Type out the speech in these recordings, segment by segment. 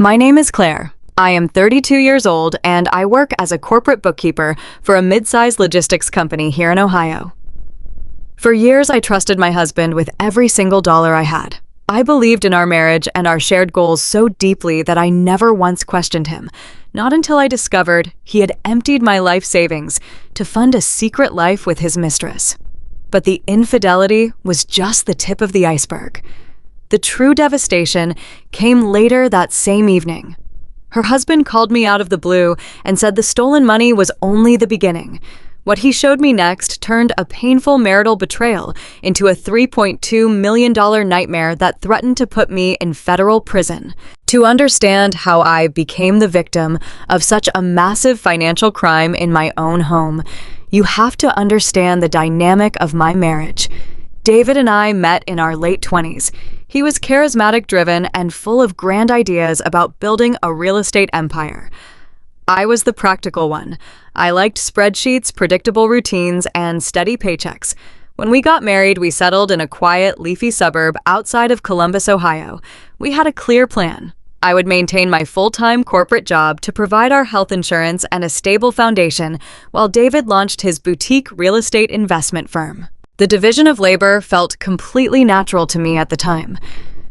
My name is Claire. I am 32 years old and I work as a corporate bookkeeper for a mid-sized logistics company here in Ohio. For years, I trusted my husband with every single dollar I had. I believed in our marriage and our shared goals so deeply that I never once questioned him, not until I discovered he had emptied my life savings to fund a secret life with his mistress. But the infidelity was just the tip of the iceberg. The true devastation came later that same evening. Her husband called me out of the blue and said the stolen money was only the beginning. What he showed me next turned a painful marital betrayal into a $3.2 million nightmare that threatened to put me in federal prison. To understand how I became the victim of such a massive financial crime in my own home, you have to understand the dynamic of my marriage. David and I met in our late 20s. He was charismatic, driven, and full of grand ideas about building a real estate empire. I was the practical one. I liked spreadsheets, predictable routines, and steady paychecks. When we got married, we settled in a quiet, leafy suburb outside of Columbus, Ohio. We had a clear plan. I would maintain my full-time corporate job to provide our health insurance and a stable foundation, while David launched his boutique real estate investment firm. The division of labor felt completely natural to me at the time.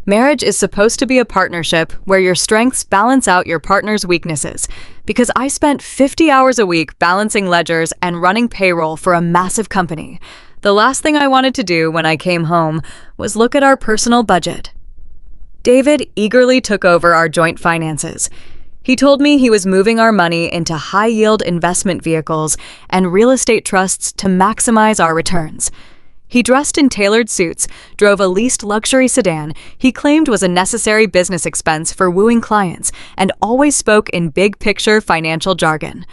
Marriage is supposed to be a partnership where your strengths balance out your partner's weaknesses. Because I spent 50 hours a week balancing ledgers and running payroll for a massive company, the last thing I wanted to do when I came home was look at our personal budget. David eagerly took over our joint finances. He told me he was moving our money into high-yield investment vehicles and real estate trusts to maximize our returns. He dressed in tailored suits, drove a leased luxury sedan he claimed was a necessary business expense for wooing clients, and always spoke in big-picture financial jargon.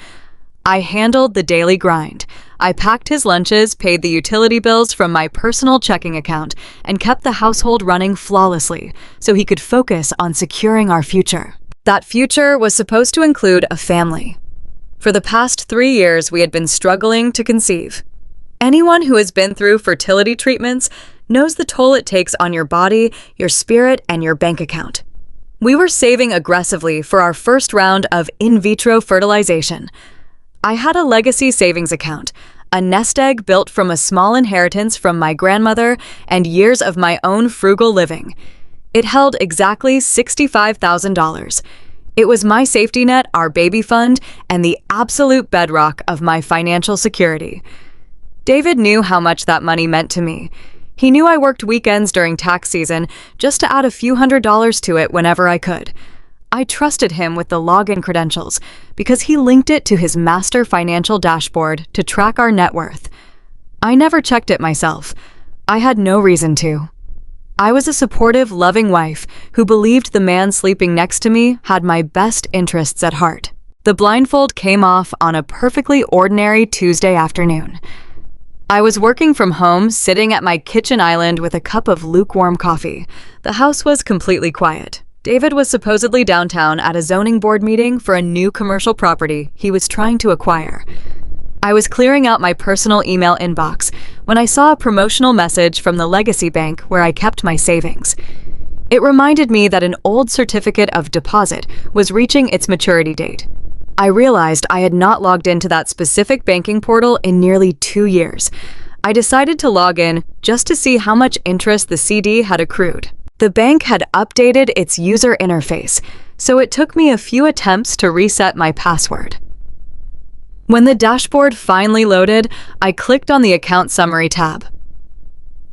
I handled the daily grind. I packed his lunches, paid the utility bills from my personal checking account, and kept the household running flawlessly so he could focus on securing our future. That future was supposed to include a family. For the past 3 years, we had been struggling to conceive. Anyone who has been through fertility treatments knows the toll it takes on your body, your spirit, and your bank account. We were saving aggressively for our first round of in vitro fertilization. I had a legacy savings account, a nest egg built from a small inheritance from my grandmother and years of my own frugal living. It held exactly $65,000. It was my safety net, our baby fund, and the absolute bedrock of my financial security. David knew how much that money meant to me. He knew I worked weekends during tax season just to add a few $100s to it whenever I could. I trusted him with the login credentials because he linked it to his master financial dashboard to track our net worth. I never checked it myself. I had no reason to. I was a supportive, loving wife who believed the man sleeping next to me had my best interests at heart. The blindfold came off on a perfectly ordinary Tuesday afternoon. I was working from home, sitting at my kitchen island with a cup of lukewarm coffee. The house was completely quiet. David was supposedly downtown at a zoning board meeting for a new commercial property he was trying to acquire. I was clearing out my personal email inbox when I saw a promotional message from the Legacy Bank where I kept my savings. It reminded me that an old certificate of deposit was reaching its maturity date. I realized I had not logged into that specific banking portal in nearly 2 years. I decided to log in just to see how much interest the CD had accrued. The bank had updated its user interface, so it took me a few attempts to reset my password. When the dashboard finally loaded, I clicked on the Account Summary tab.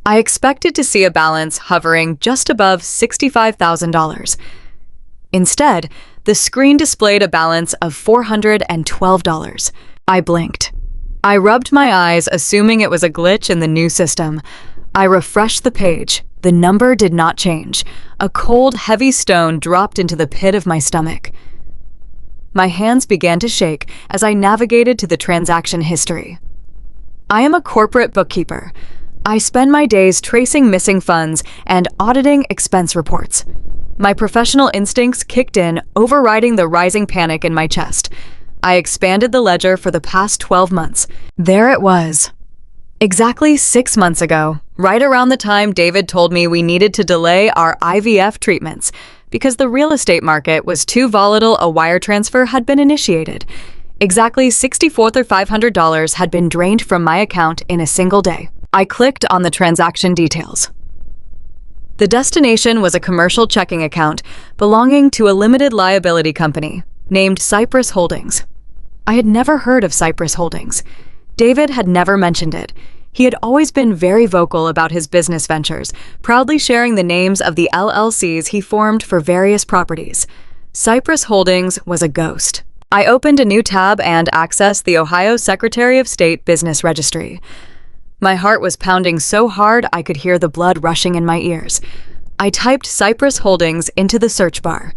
I expected to see a balance hovering just above $65,000. Instead, the screen displayed a balance of $412. I blinked. I rubbed my eyes, assuming it was a glitch in the new system. I refreshed the page. The number did not change. A cold, heavy stone dropped into the pit of my stomach. My hands began to shake as I navigated to the transaction history. I am a corporate bookkeeper. I spend my days tracing missing funds and auditing expense reports. My professional instincts kicked in, overriding the rising panic in my chest. I expanded the ledger for the past 12 months. There it was. Exactly 6 months ago, right around the time David told me we needed to delay our IVF treatments, Because the real estate market was too volatile, a wire transfer had been initiated. Exactly $6,400 had been drained from my account in a single day. I clicked on the transaction details. The destination was a commercial checking account belonging to a limited liability company named Cypress Holdings. I had never heard of Cypress Holdings. David had never mentioned it. He had always been very vocal about his business ventures, proudly sharing the names of the LLCs he formed for various properties. Cypress Holdings was a ghost. I opened a new tab and accessed the Ohio Secretary of State Business Registry. My heart was pounding so hard I could hear the blood rushing in my ears. I typed Cypress Holdings into the search bar.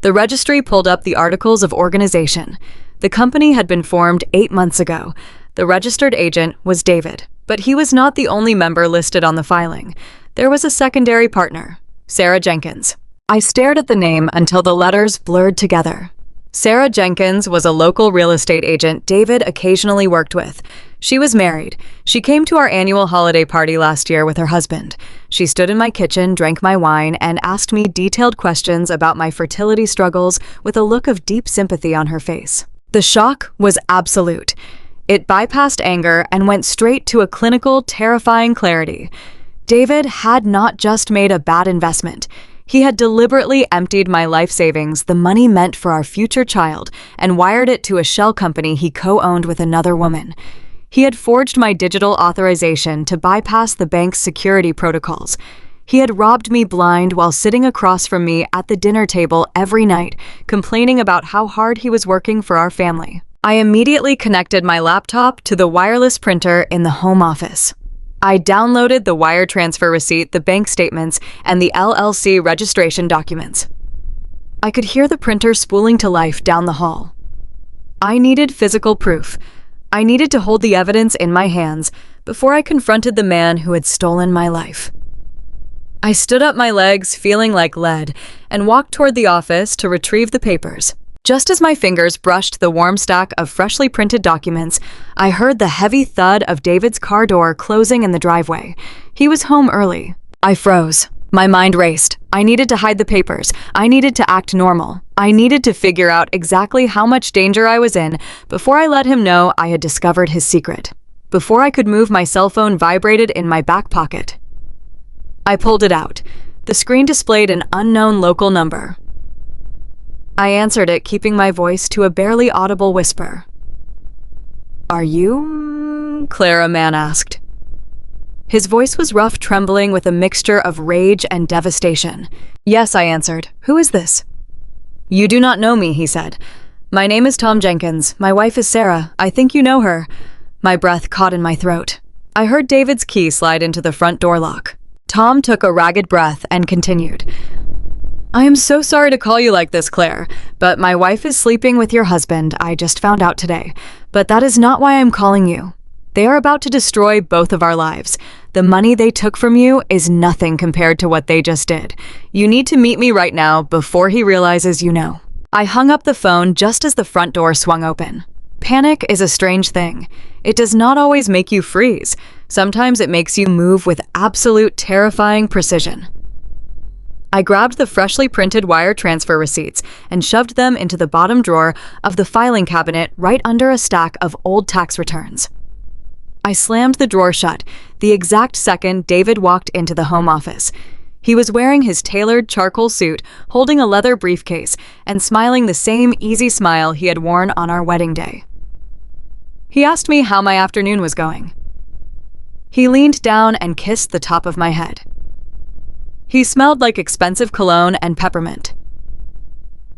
The registry pulled up the articles of organization. The company had been formed 8 months ago. The registered agent was David, but he was not the only member listed on the filing. There was a secondary partner, Sarah Jenkins. I stared at the name until the letters blurred together. Sarah Jenkins was a local real estate agent David occasionally worked with. She was married. She came to our annual holiday party last year with her husband. She stood in my kitchen, drank my wine, and asked me detailed questions about my fertility struggles with a look of deep sympathy on her face. The shock was absolute. It bypassed anger and went straight to a clinical, terrifying clarity. David had not just made a bad investment. He had deliberately emptied my life savings, the money meant for our future child, and wired it to a shell company he co-owned with another woman. He had forged my digital authorization to bypass the bank's security protocols. He had robbed me blind while sitting across from me at the dinner table every night, complaining about how hard he was working for our family. I immediately connected my laptop to the wireless printer in the home office. I downloaded the wire transfer receipt, the bank statements, and the LLC registration documents. I could hear the printer spooling to life down the hall. I needed physical proof. I needed to hold the evidence in my hands before I confronted the man who had stolen my life. I stood up my legs, feeling like lead, and walked toward the office to retrieve the papers. Just as my fingers brushed the warm stack of freshly printed documents, I heard the heavy thud of David's car door closing in the driveway. He was home early. I froze. My mind raced. I needed to hide the papers. I needed to act normal. I needed to figure out exactly how much danger I was in before I let him know I had discovered his secret. Before I could move, my cell phone vibrated in my back pocket. I pulled it out. The screen displayed an unknown local number. I answered it, keeping my voice to a barely audible whisper. "Are you?" Clara Mann asked. His voice was rough, trembling with a mixture of rage and devastation. "Yes," I answered. "Who is this?" "You do not know me," he said. "My name is Tom Jenkins. My wife is Sarah. I think you know her." My breath caught in my throat. I heard David's key slide into the front door lock. Tom took a ragged breath and continued. "I am so sorry to call you like this, Claire, but my wife is sleeping with your husband. I just found out today. But that is not why I'm calling you. They are about to destroy both of our lives. The money they took from you is nothing compared to what they just did. You need to meet me right now before he realizes you know." I hung up the phone just as the front door swung open. Panic is a strange thing. It does not always make you freeze. Sometimes it makes you move with absolute terrifying precision. I grabbed the freshly printed wire transfer receipts and shoved them into the bottom drawer of the filing cabinet right under a stack of old tax returns. I slammed the drawer shut the exact second David walked into the home office. He was wearing his tailored charcoal suit, holding a leather briefcase, and smiling the same easy smile he had worn on our wedding day. He asked me how my afternoon was going. He leaned down and kissed the top of my head. He smelled like expensive cologne and peppermint.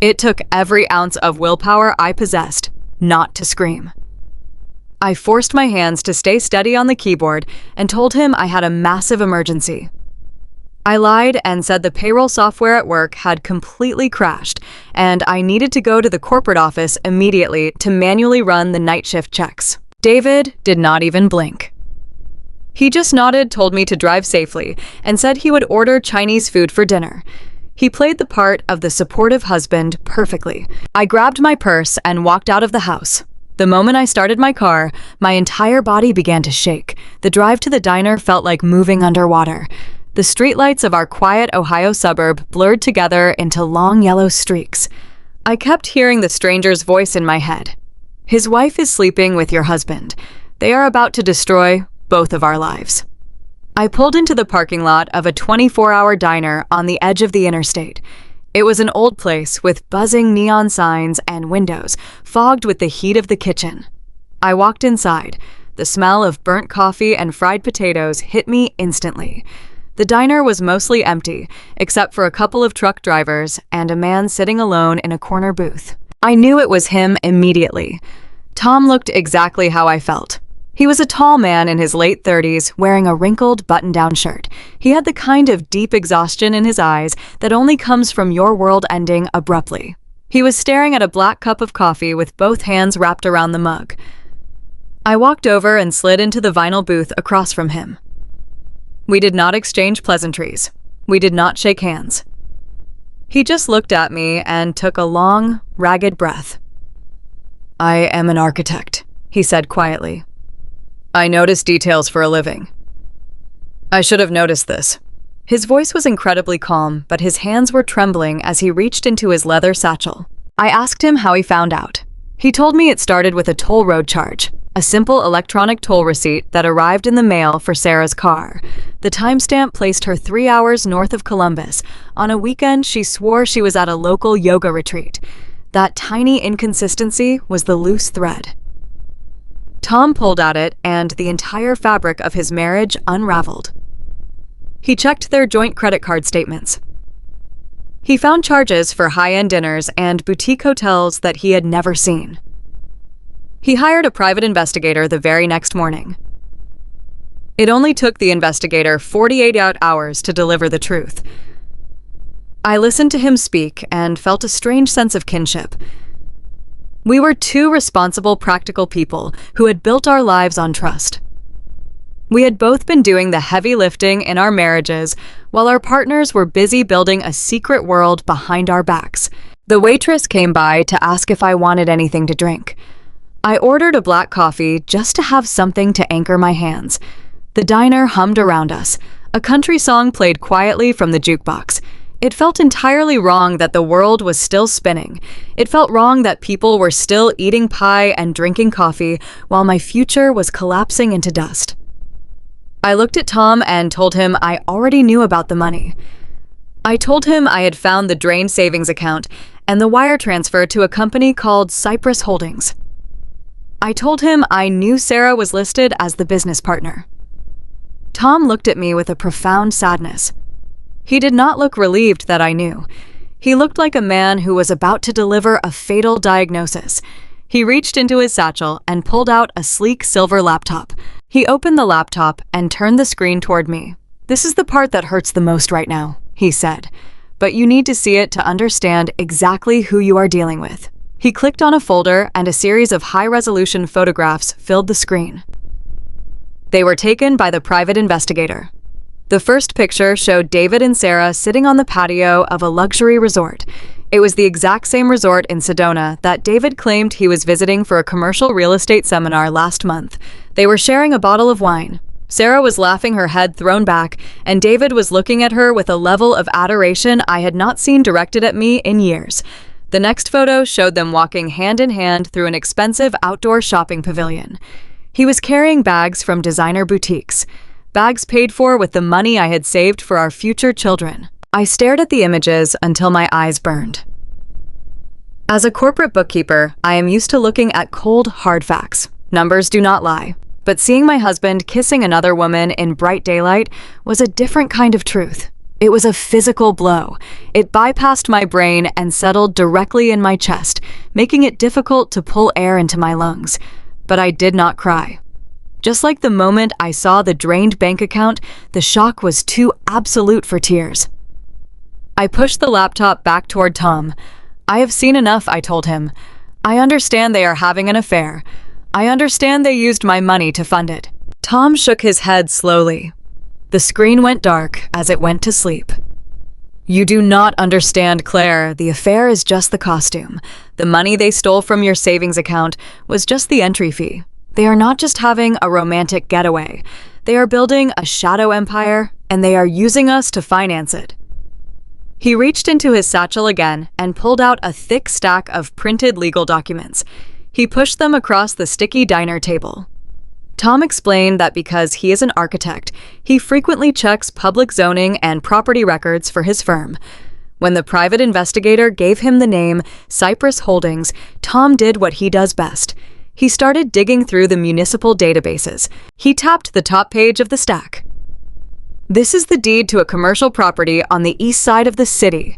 It took every ounce of willpower I possessed not to scream. I forced my hands to stay steady on the keyboard and told him I had a massive emergency. I lied and said the payroll software at work had completely crashed, and I needed to go to the corporate office immediately to manually run the night shift checks. David did not even blink. He just nodded, told me to drive safely, and said he would order Chinese food for dinner. He played the part of the supportive husband perfectly. I grabbed my purse and walked out of the house. The moment I started my car, my entire body began to shake. The drive to the diner felt like moving underwater. The streetlights of our quiet Ohio suburb blurred together into long yellow streaks. I kept hearing the stranger's voice in my head. His wife is sleeping with your husband. They are about to destroy both of our lives. I pulled into the parking lot of a 24-hour diner on the edge of the interstate. It was an old place with buzzing neon signs and windows, fogged with the heat of the kitchen. I walked inside. The smell of burnt coffee and fried potatoes hit me instantly. The diner was mostly empty, except for a couple of truck drivers and a man sitting alone in a corner booth. I knew it was him immediately. Tom looked exactly how I felt. He was a tall man in his late 30s, wearing a wrinkled button-down shirt. He had the kind of deep exhaustion in his eyes that only comes from your world ending abruptly. He was staring at a black cup of coffee with both hands wrapped around the mug. I walked over and slid into the vinyl booth across from him. We did not exchange pleasantries. We did not shake hands. He just looked at me and took a long, ragged breath. "I am an architect," he said quietly. "I notice details for a living. I should have noticed this." His voice was incredibly calm, but his hands were trembling as he reached into his leather satchel. I asked him how he found out. He told me it started with a toll road charge, a simple electronic toll receipt that arrived in the mail for Sarah's car. The timestamp placed her 3 hours north of Columbus. On a weekend, she swore she was at a local yoga retreat. That tiny inconsistency was the loose thread. Tom pulled at it, and the entire fabric of his marriage unraveled. He checked their joint credit card statements. He found charges for high-end dinners and boutique hotels that he had never seen. He hired a private investigator the very next morning. It only took the investigator 48 hours to deliver the truth. I listened to him speak and felt a strange sense of kinship. We were two responsible, practical people who had built our lives on trust. We had both been doing the heavy lifting in our marriages while our partners were busy building a secret world behind our backs. The waitress came by to ask if I wanted anything to drink. I ordered a black coffee just to have something to anchor my hands. The diner hummed around us. A country song played quietly from the jukebox. It felt entirely wrong that the world was still spinning. It felt wrong that people were still eating pie and drinking coffee while my future was collapsing into dust. I looked at Tom and told him I already knew about the money. I told him I had found the drained savings account and the wire transfer to a company called Cypress Holdings. I told him I knew Sarah was listed as the business partner. Tom looked at me with a profound sadness. He did not look relieved that I knew. He looked like a man who was about to deliver a fatal diagnosis. He reached into his satchel and pulled out a sleek silver laptop. He opened the laptop and turned the screen toward me. "This is the part that hurts the most right now," he said. "But you need to see it to understand exactly who you are dealing with." He clicked on a folder and a series of high-resolution photographs filled the screen. They were taken by the private investigator. The first picture showed David and Sarah sitting on the patio of a luxury resort. It was the exact same resort in Sedona that David claimed he was visiting for a commercial real estate seminar last month. They were sharing a bottle of wine. Sarah was laughing, her head thrown back, and David was looking at her with a level of adoration I had not seen directed at me in years. The next photo showed them walking hand in hand through an expensive outdoor shopping pavilion. He was carrying bags from designer boutiques, bags paid for with the money I had saved for our future children. I stared at the images until my eyes burned. As a corporate bookkeeper, I am used to looking at cold, hard facts. Numbers do not lie. But seeing my husband kissing another woman in bright daylight was a different kind of truth. It was a physical blow. It bypassed my brain and settled directly in my chest, making it difficult to pull air into my lungs. But I did not cry. Just like the moment I saw the drained bank account, the shock was too absolute for tears. I pushed the laptop back toward Tom. "I have seen enough," I told him. "I understand they are having an affair. I understand they used my money to fund it." Tom shook his head slowly. The screen went dark as it went to sleep. "You do not understand, Claire. The affair is just the costume. The money they stole from your savings account was just the entry fee. They are not just having a romantic getaway. They are building a shadow empire, and they are using us to finance it." He reached into his satchel again and pulled out a thick stack of printed legal documents. He pushed them across the sticky diner table. Tom explained that because he is an architect, he frequently checks public zoning and property records for his firm. When the private investigator gave him the name Cypress Holdings, Tom did what he does best. He started digging through the municipal databases. He tapped the top page of the stack. "This is the deed to a commercial property on the east side of the city.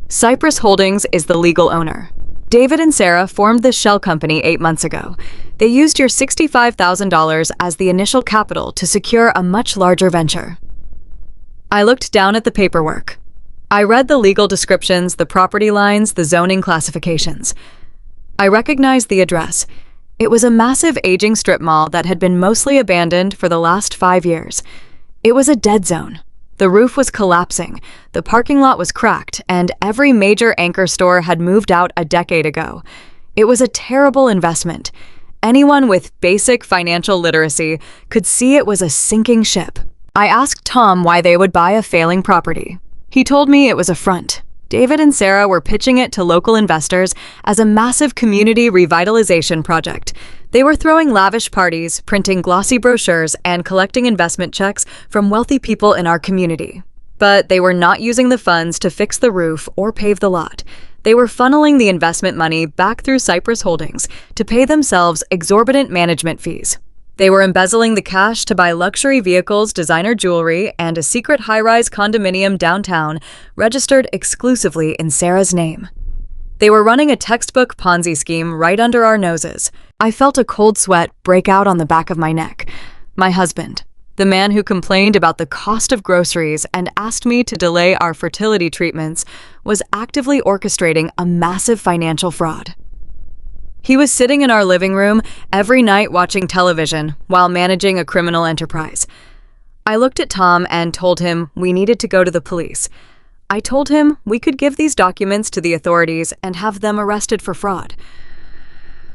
Cypress Holdings is the legal owner. David and Sarah formed this shell company 8 months ago. They used your $65,000 as the initial capital to secure a much larger venture." I looked down at the paperwork. I read the legal descriptions, the property lines, the zoning classifications. I recognized the address. It was a massive aging strip mall that had been mostly abandoned for the last 5 years. It was a dead zone. The roof was collapsing, the parking lot was cracked, and every major anchor store had moved out a decade ago. It was a terrible investment. Anyone with basic financial literacy could see it was a sinking ship. I asked Tom why they would buy a failing property. He told me it was a front. David and Sarah were pitching it to local investors as a massive community revitalization project. They were throwing lavish parties, printing glossy brochures, and collecting investment checks from wealthy people in our community. But they were not using the funds to fix the roof or pave the lot. They were funneling the investment money back through Cypress Holdings to pay themselves exorbitant management fees. They were embezzling the cash to buy luxury vehicles, designer jewelry, and a secret high-rise condominium downtown registered exclusively in Sarah's name. They were running a textbook Ponzi scheme right under our noses. I felt a cold sweat break out on the back of my neck. My husband, the man who complained about the cost of groceries and asked me to delay our fertility treatments, was actively orchestrating a massive financial fraud. He was sitting in our living room every night watching television while managing a criminal enterprise. I looked at Tom and told him we needed to go to the police. I told him we could give these documents to the authorities and have them arrested for fraud.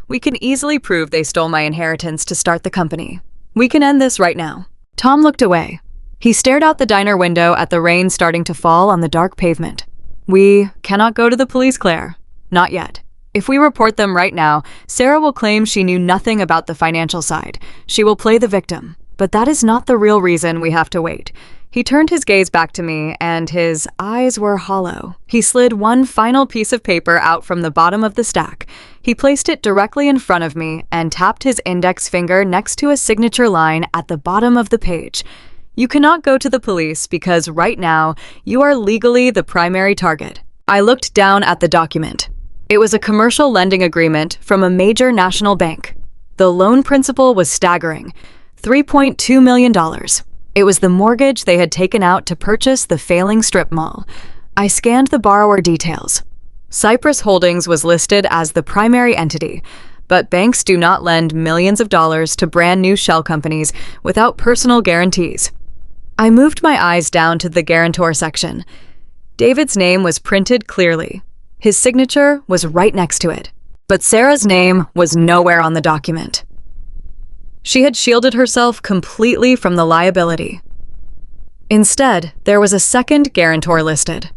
"We can easily prove they stole my inheritance to start the company. We can end this right now." Tom looked away. He stared out the diner window at the rain starting to fall on the dark pavement. "We cannot go to the police, Claire. Not yet. If we report them right now, Sarah will claim she knew nothing about the financial side. She will play the victim. But that is not the real reason we have to wait." He turned his gaze back to me, and his eyes were hollow. He slid one final piece of paper out from the bottom of the stack. He placed it directly in front of me and tapped his index finger next to a signature line at the bottom of the page. "You cannot go to the police because right now you are legally the primary target." I looked down at the document. It was a commercial lending agreement from a major national bank. The loan principal was staggering, $3.2 million. It was the mortgage they had taken out to purchase the failing strip mall. I scanned the borrower details. Cypress Holdings was listed as the primary entity, but banks do not lend millions of dollars to brand new shell companies without personal guarantees. I moved my eyes down to the guarantor section. David's name was printed clearly. His signature was right next to it, but Sarah's name was nowhere on the document. She had shielded herself completely from the liability. Instead, there was a second guarantor listed.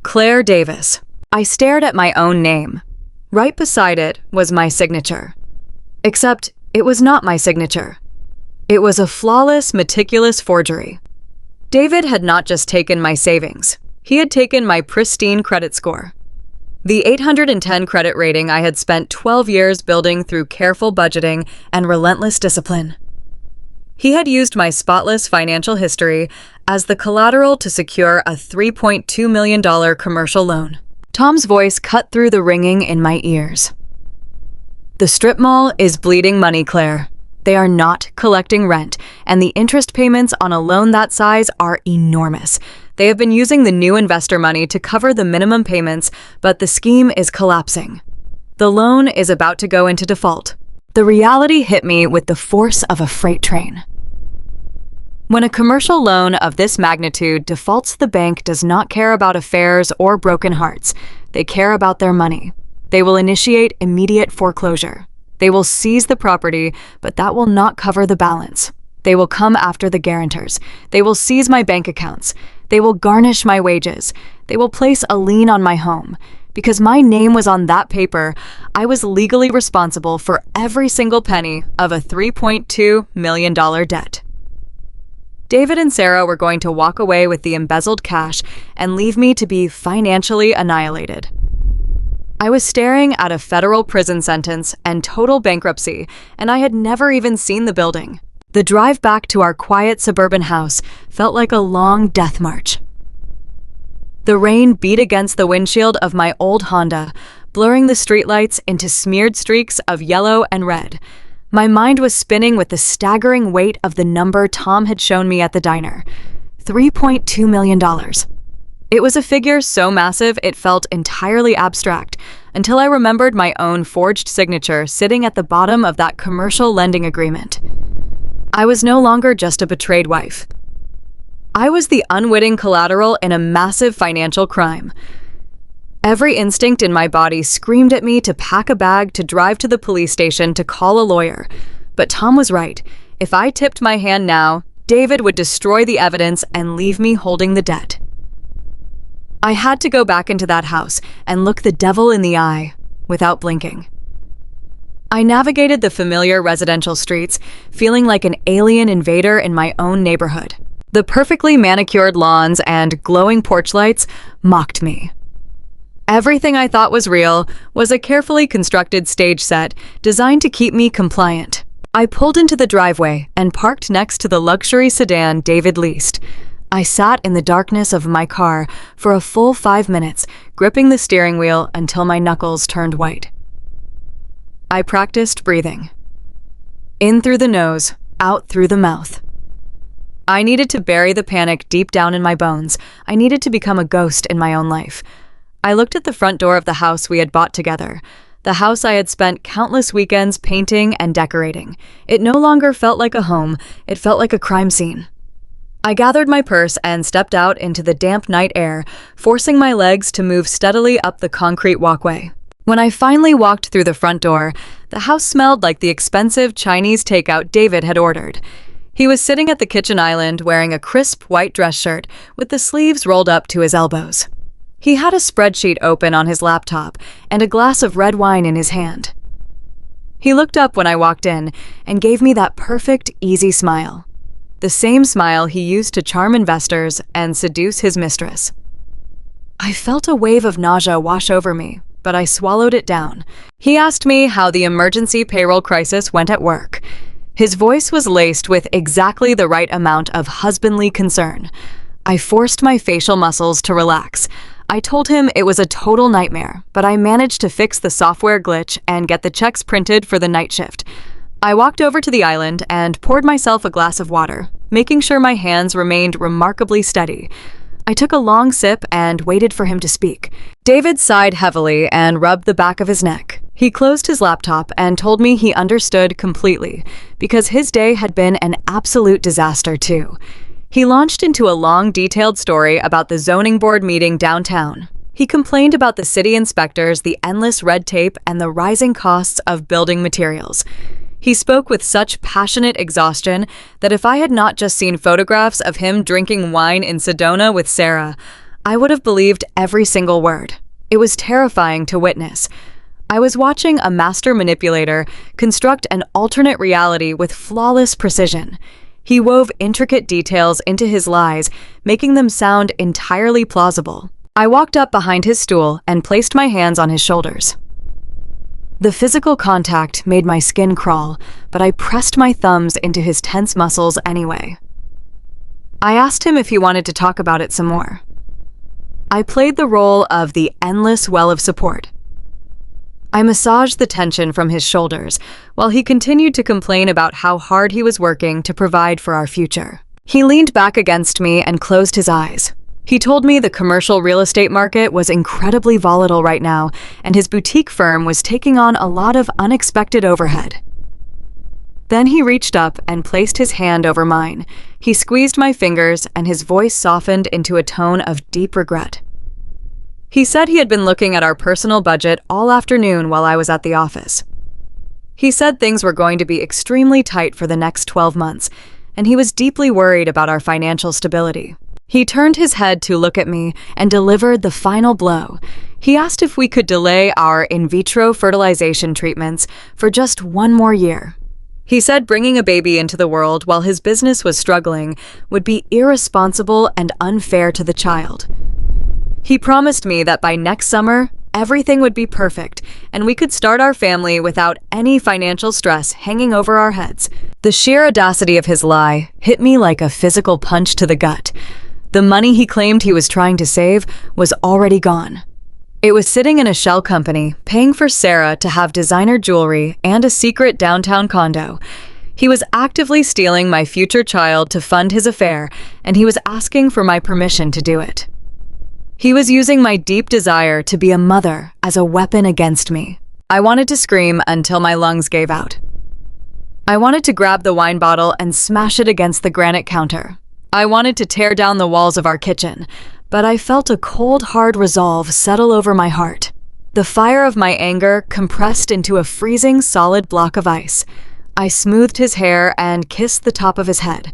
Claire Davis. I stared at my own name. Right beside it was my signature. Except it was not my signature. It was a flawless, meticulous forgery. David had not just taken my savings. He had taken my pristine credit score. The 810 credit rating I had spent 12 years building through careful budgeting and relentless discipline. He had used my spotless financial history as the collateral to secure a $3.2 million commercial loan. Tom's voice cut through the ringing in my ears. "The strip mall is bleeding money, Claire. They are not collecting rent, and the interest payments on a loan that size are enormous. They have been using the new investor money to cover the minimum payments, but the scheme is collapsing. The loan is about to go into default." The reality hit me with the force of a freight train. When a commercial loan of this magnitude defaults, the bank does not care about affairs or broken hearts. They care about their money. They will initiate immediate foreclosure. They will seize the property, but that will not cover the balance. They will come after the guarantors. They will seize my bank accounts. They will garnish my wages. They will place a lien on my home. Because my name was on that paper, I was legally responsible for every single penny of a $3.2 million debt. David and Sarah were going to walk away with the embezzled cash and leave me to be financially annihilated. I was staring at a federal prison sentence and total bankruptcy, and I had never even seen the building. The drive back to our quiet suburban house felt like a long death march. The rain beat against the windshield of my old Honda, blurring the streetlights into smeared streaks of yellow and red. My mind was spinning with the staggering weight of the number Tom had shown me at the diner. $3.2 million. It was a figure so massive it felt entirely abstract, until I remembered my own forged signature sitting at the bottom of that commercial lending agreement. I was no longer just a betrayed wife. I was the unwitting collateral in a massive financial crime. Every instinct in my body screamed at me to pack a bag, to drive to the police station, to call a lawyer. But Tom was right. If I tipped my hand now, David would destroy the evidence and leave me holding the debt. I had to go back into that house and look the devil in the eye without blinking. I navigated the familiar residential streets, feeling like an alien invader in my own neighborhood. The perfectly manicured lawns and glowing porch lights mocked me. Everything I thought was real was a carefully constructed stage set designed to keep me compliant. I pulled into the driveway and parked next to the luxury sedan David leased. I sat in the darkness of my car for a full 5 minutes, gripping the steering wheel until my knuckles turned white. I practiced breathing. In through the nose, out through the mouth. I needed to bury the panic deep down in my bones. I needed to become a ghost in my own life. I looked at the front door of the house we had bought together, the house I had spent countless weekends painting and decorating. It no longer felt like a home, it felt like a crime scene. I gathered my purse and stepped out into the damp night air, forcing my legs to move steadily up the concrete walkway. When I finally walked through the front door, the house smelled like the expensive Chinese takeout David had ordered. He was sitting at the kitchen island wearing a crisp white dress shirt with the sleeves rolled up to his elbows. He had a spreadsheet open on his laptop and a glass of red wine in his hand. He looked up when I walked in and gave me that perfect, easy smile. The same smile he used to charm investors and seduce his mistress. I felt a wave of nausea wash over me, but I swallowed it down. He asked me how the emergency payroll crisis went at work. His voice was laced with exactly the right amount of husbandly concern. I forced my facial muscles to relax. I told him it was a total nightmare, but I managed to fix the software glitch and get the checks printed for the night shift. I walked over to the island and poured myself a glass of water, making sure my hands remained remarkably steady. I took a long sip and waited for him to speak. David sighed heavily and rubbed the back of his neck. He closed his laptop and told me he understood completely, because his day had been an absolute disaster too. He launched into a long, detailed story about the zoning board meeting downtown. He complained about the city inspectors, the endless red tape, and the rising costs of building materials. He spoke with such passionate exhaustion that if I had not just seen photographs of him drinking wine in Sedona with Sarah, I would have believed every single word. It was terrifying to witness. I was watching a master manipulator construct an alternate reality with flawless precision. He wove intricate details into his lies, making them sound entirely plausible. I walked up behind his stool and placed my hands on his shoulders. The physical contact made my skin crawl, but I pressed my thumbs into his tense muscles anyway. I asked him if he wanted to talk about it some more. I played the role of the endless well of support. I massaged the tension from his shoulders while he continued to complain about how hard he was working to provide for our future. He leaned back against me and closed his eyes. He told me the commercial real estate market was incredibly volatile right now, and his boutique firm was taking on a lot of unexpected overhead. Then he reached up and placed his hand over mine. He squeezed my fingers, and his voice softened into a tone of deep regret. He said he had been looking at our personal budget all afternoon while I was at the office. He said things were going to be extremely tight for the next 12 months, and he was deeply worried about our financial stability. He turned his head to look at me and delivered the final blow. He asked if we could delay our in vitro fertilization treatments for just one more year. He said bringing a baby into the world while his business was struggling would be irresponsible and unfair to the child. He promised me that by next summer, everything would be perfect and we could start our family without any financial stress hanging over our heads. The sheer audacity of his lie hit me like a physical punch to the gut. The money he claimed he was trying to save was already gone. It was sitting in a shell company, paying for Sarah to have designer jewelry and a secret downtown condo. He was actively stealing my future child to fund his affair, and he was asking for my permission to do it. He was using my deep desire to be a mother as a weapon against me. I wanted to scream until my lungs gave out. I wanted to grab the wine bottle and smash it against the granite counter. I wanted to tear down the walls of our kitchen, but I felt a cold, hard resolve settle over my heart. The fire of my anger compressed into a freezing, solid block of ice. I smoothed his hair and kissed the top of his head.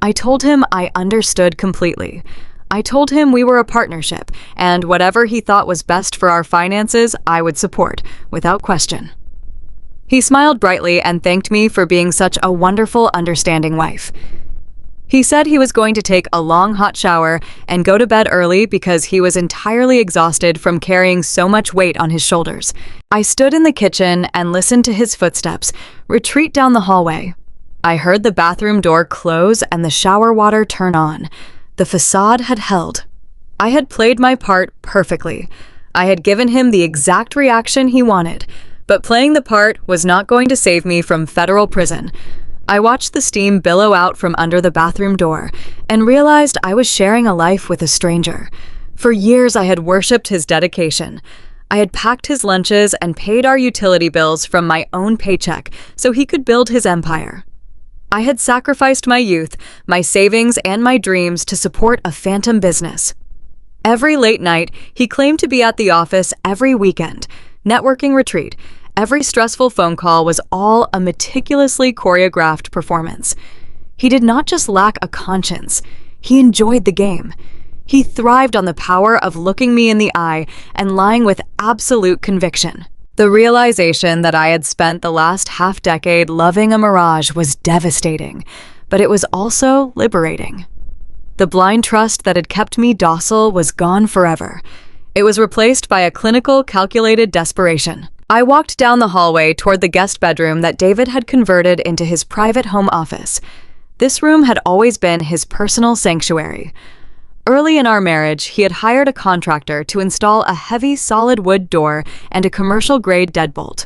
I told him I understood completely. I told him we were a partnership, and whatever he thought was best for our finances, I would support, without question. He smiled brightly and thanked me for being such a wonderful, understanding wife. He said he was going to take a long hot shower and go to bed early because he was entirely exhausted from carrying so much weight on his shoulders. I stood in the kitchen and listened to his footsteps retreat down the hallway. I heard the bathroom door close and the shower water turn on. The facade had held. I had played my part perfectly. I had given him the exact reaction he wanted, but playing the part was not going to save me from federal prison. I watched the steam billow out from under the bathroom door and realized I was sharing a life with a stranger. For years, I had worshipped his dedication. I had packed his lunches and paid our utility bills from my own paycheck so he could build his empire. I had sacrificed my youth, my savings, and my dreams to support a phantom business. Every late night, he claimed to be at the office every weekend, networking retreat. Every stressful phone call was all a meticulously choreographed performance. He did not just lack a conscience, he enjoyed the game. He thrived on the power of looking me in the eye and lying with absolute conviction. The realization that I had spent the last half-decade loving a mirage was devastating, but it was also liberating. The blind trust that had kept me docile was gone forever. It was replaced by a clinical, calculated desperation. I walked down the hallway toward the guest bedroom that David had converted into his private home office. This room had always been his personal sanctuary. Early in our marriage, he had hired a contractor to install a heavy solid wood door and a commercial-grade deadbolt.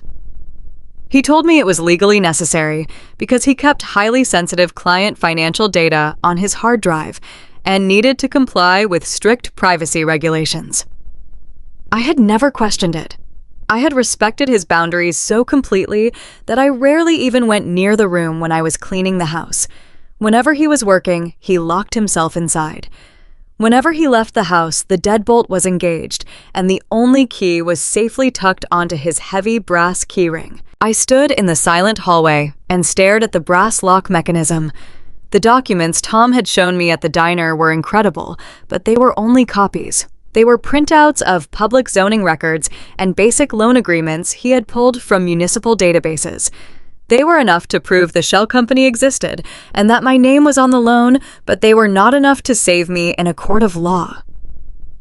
He told me it was legally necessary because he kept highly sensitive client financial data on his hard drive and needed to comply with strict privacy regulations. I had never questioned it. I had respected his boundaries so completely that I rarely even went near the room when I was cleaning the house. Whenever he was working, he locked himself inside. Whenever he left the house, the deadbolt was engaged, and the only key was safely tucked onto his heavy brass keyring. I stood in the silent hallway and stared at the brass lock mechanism. The documents Tom had shown me at the diner were incredible, but they were only copies. They were printouts of public zoning records and basic loan agreements he had pulled from municipal databases. They were enough to prove the shell company existed and that my name was on the loan, but they were not enough to save me in a court of law.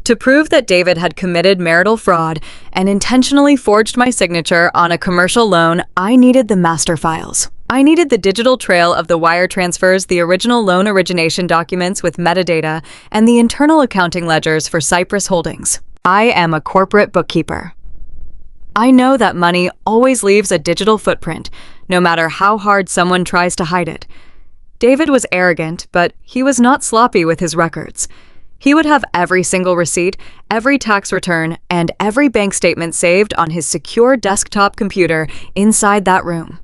To prove that David had committed marital fraud and intentionally forged my signature on a commercial loan, I needed the master files. I needed the digital trail of the wire transfers, the original loan origination documents with metadata, and the internal accounting ledgers for Cypress Holdings. I am a corporate bookkeeper. I know that money always leaves a digital footprint, no matter how hard someone tries to hide it. David was arrogant, but he was not sloppy with his records. He would have every single receipt, every tax return, and every bank statement saved on his secure desktop computer inside that room.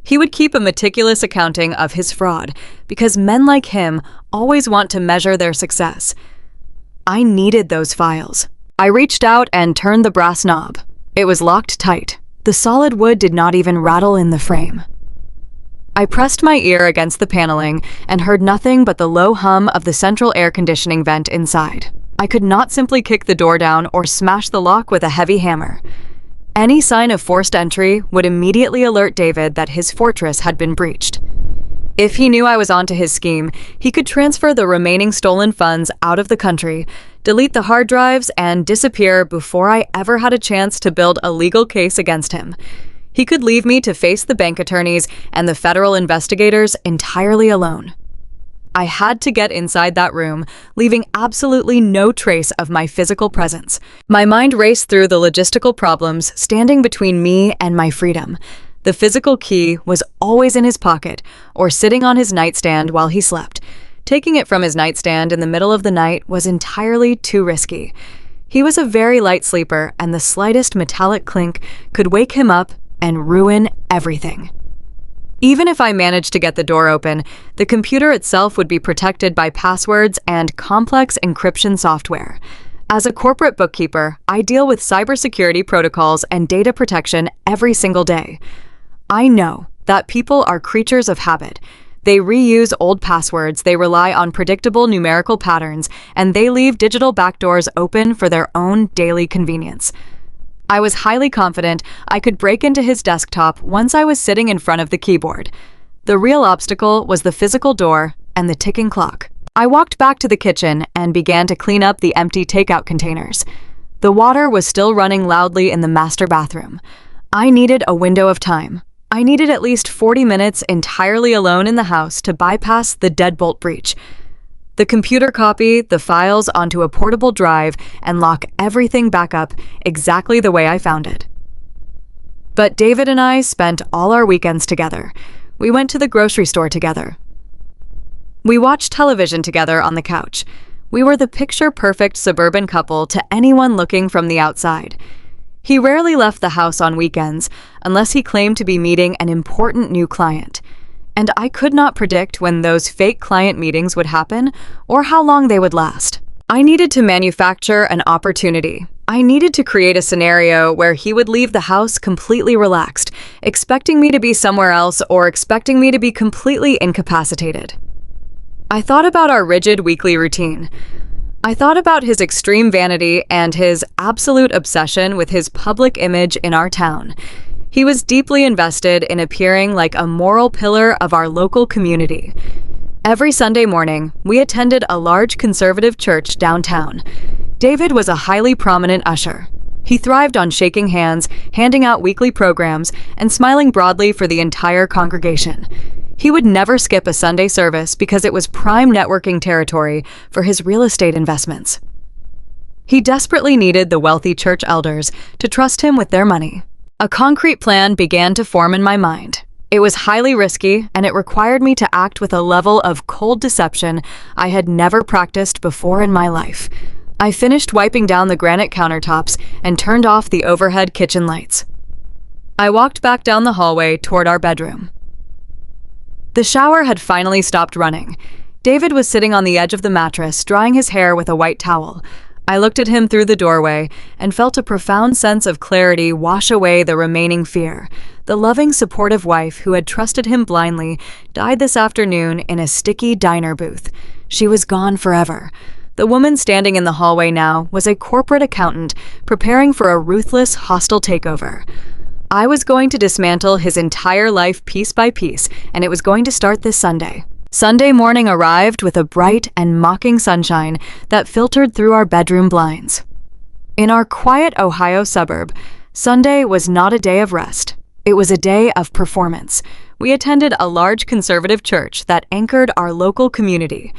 He would keep a meticulous accounting of his fraud, because men like him always want to measure their success. I needed those files. I reached out and turned the brass knob. It was locked tight. The solid wood did not even rattle in the frame. I pressed my ear against the paneling and heard nothing but the low hum of the central air conditioning vent inside. I could not simply kick the door down or smash the lock with a heavy hammer. Any sign of forced entry would immediately alert David that his fortress had been breached. If he knew I was onto his scheme, he could transfer the remaining stolen funds out of the country, delete the hard drives, and disappear before I ever had a chance to build a legal case against him. He could leave me to face the bank attorneys and the federal investigators entirely alone. I had to get inside that room, leaving absolutely no trace of my physical presence. My mind raced through the logistical problems standing between me and my freedom. The physical key was always in his pocket or sitting on his nightstand while he slept. Taking it from his nightstand in the middle of the night was entirely too risky. He was a very light sleeper, and the slightest metallic clink could wake him up and ruin everything. Even if I managed to get the door open, the computer itself would be protected by passwords and complex encryption software. As a corporate bookkeeper, I deal with cybersecurity protocols and data protection every single day. I know that people are creatures of habit. They reuse old passwords, they rely on predictable numerical patterns, and they leave digital backdoors open for their own daily convenience. I was highly confident I could break into his desktop once I was sitting in front of the keyboard. The real obstacle was the physical door and the ticking clock. I walked back to the kitchen and began to clean up the empty takeout containers. The water was still running loudly in the master bathroom. I needed a window of time. I needed at least 40 minutes entirely alone in the house to bypass the deadbolt breach. The computer copy the files onto a portable drive and lock everything back up exactly the way I found it. But David and I spent all our weekends together. We went to the grocery store together. We watched television together on the couch. We were the picture-perfect suburban couple to anyone looking from the outside. He rarely left the house on weekends unless he claimed to be meeting an important new client. And I could not predict when those fake client meetings would happen or how long they would last. I needed to manufacture an opportunity. I needed to create a scenario where he would leave the house completely relaxed, expecting me to be somewhere else or expecting me to be completely incapacitated. I thought about our rigid weekly routine. I thought about his extreme vanity and his absolute obsession with his public image in our town. He was deeply invested in appearing like a moral pillar of our local community. Every Sunday morning, we attended a large conservative church downtown. David was a highly prominent usher. He thrived on shaking hands, handing out weekly programs, and smiling broadly for the entire congregation. He would never skip a Sunday service because it was prime networking territory for his real estate investments. He desperately needed the wealthy church elders to trust him with their money. A concrete plan began to form in my mind. It was highly risky, and it required me to act with a level of cold deception I had never practiced before in my life. I finished wiping down the granite countertops and turned off the overhead kitchen lights. I walked back down the hallway toward our bedroom. The shower had finally stopped running. David was sitting on the edge of the mattress, drying his hair with a white towel. I looked at him through the doorway and felt a profound sense of clarity wash away the remaining fear. The loving, supportive wife who had trusted him blindly died this afternoon in a sticky diner booth. She was gone forever. The woman standing in the hallway now was a corporate accountant preparing for a ruthless, hostile takeover. I was going to dismantle his entire life piece by piece, and it was going to start this Sunday. Sunday morning arrived with a bright and mocking sunshine that filtered through our bedroom blinds. In our quiet Ohio suburb, Sunday was not a day of rest. It was a day of performance. We attended a large conservative church that anchored our local community.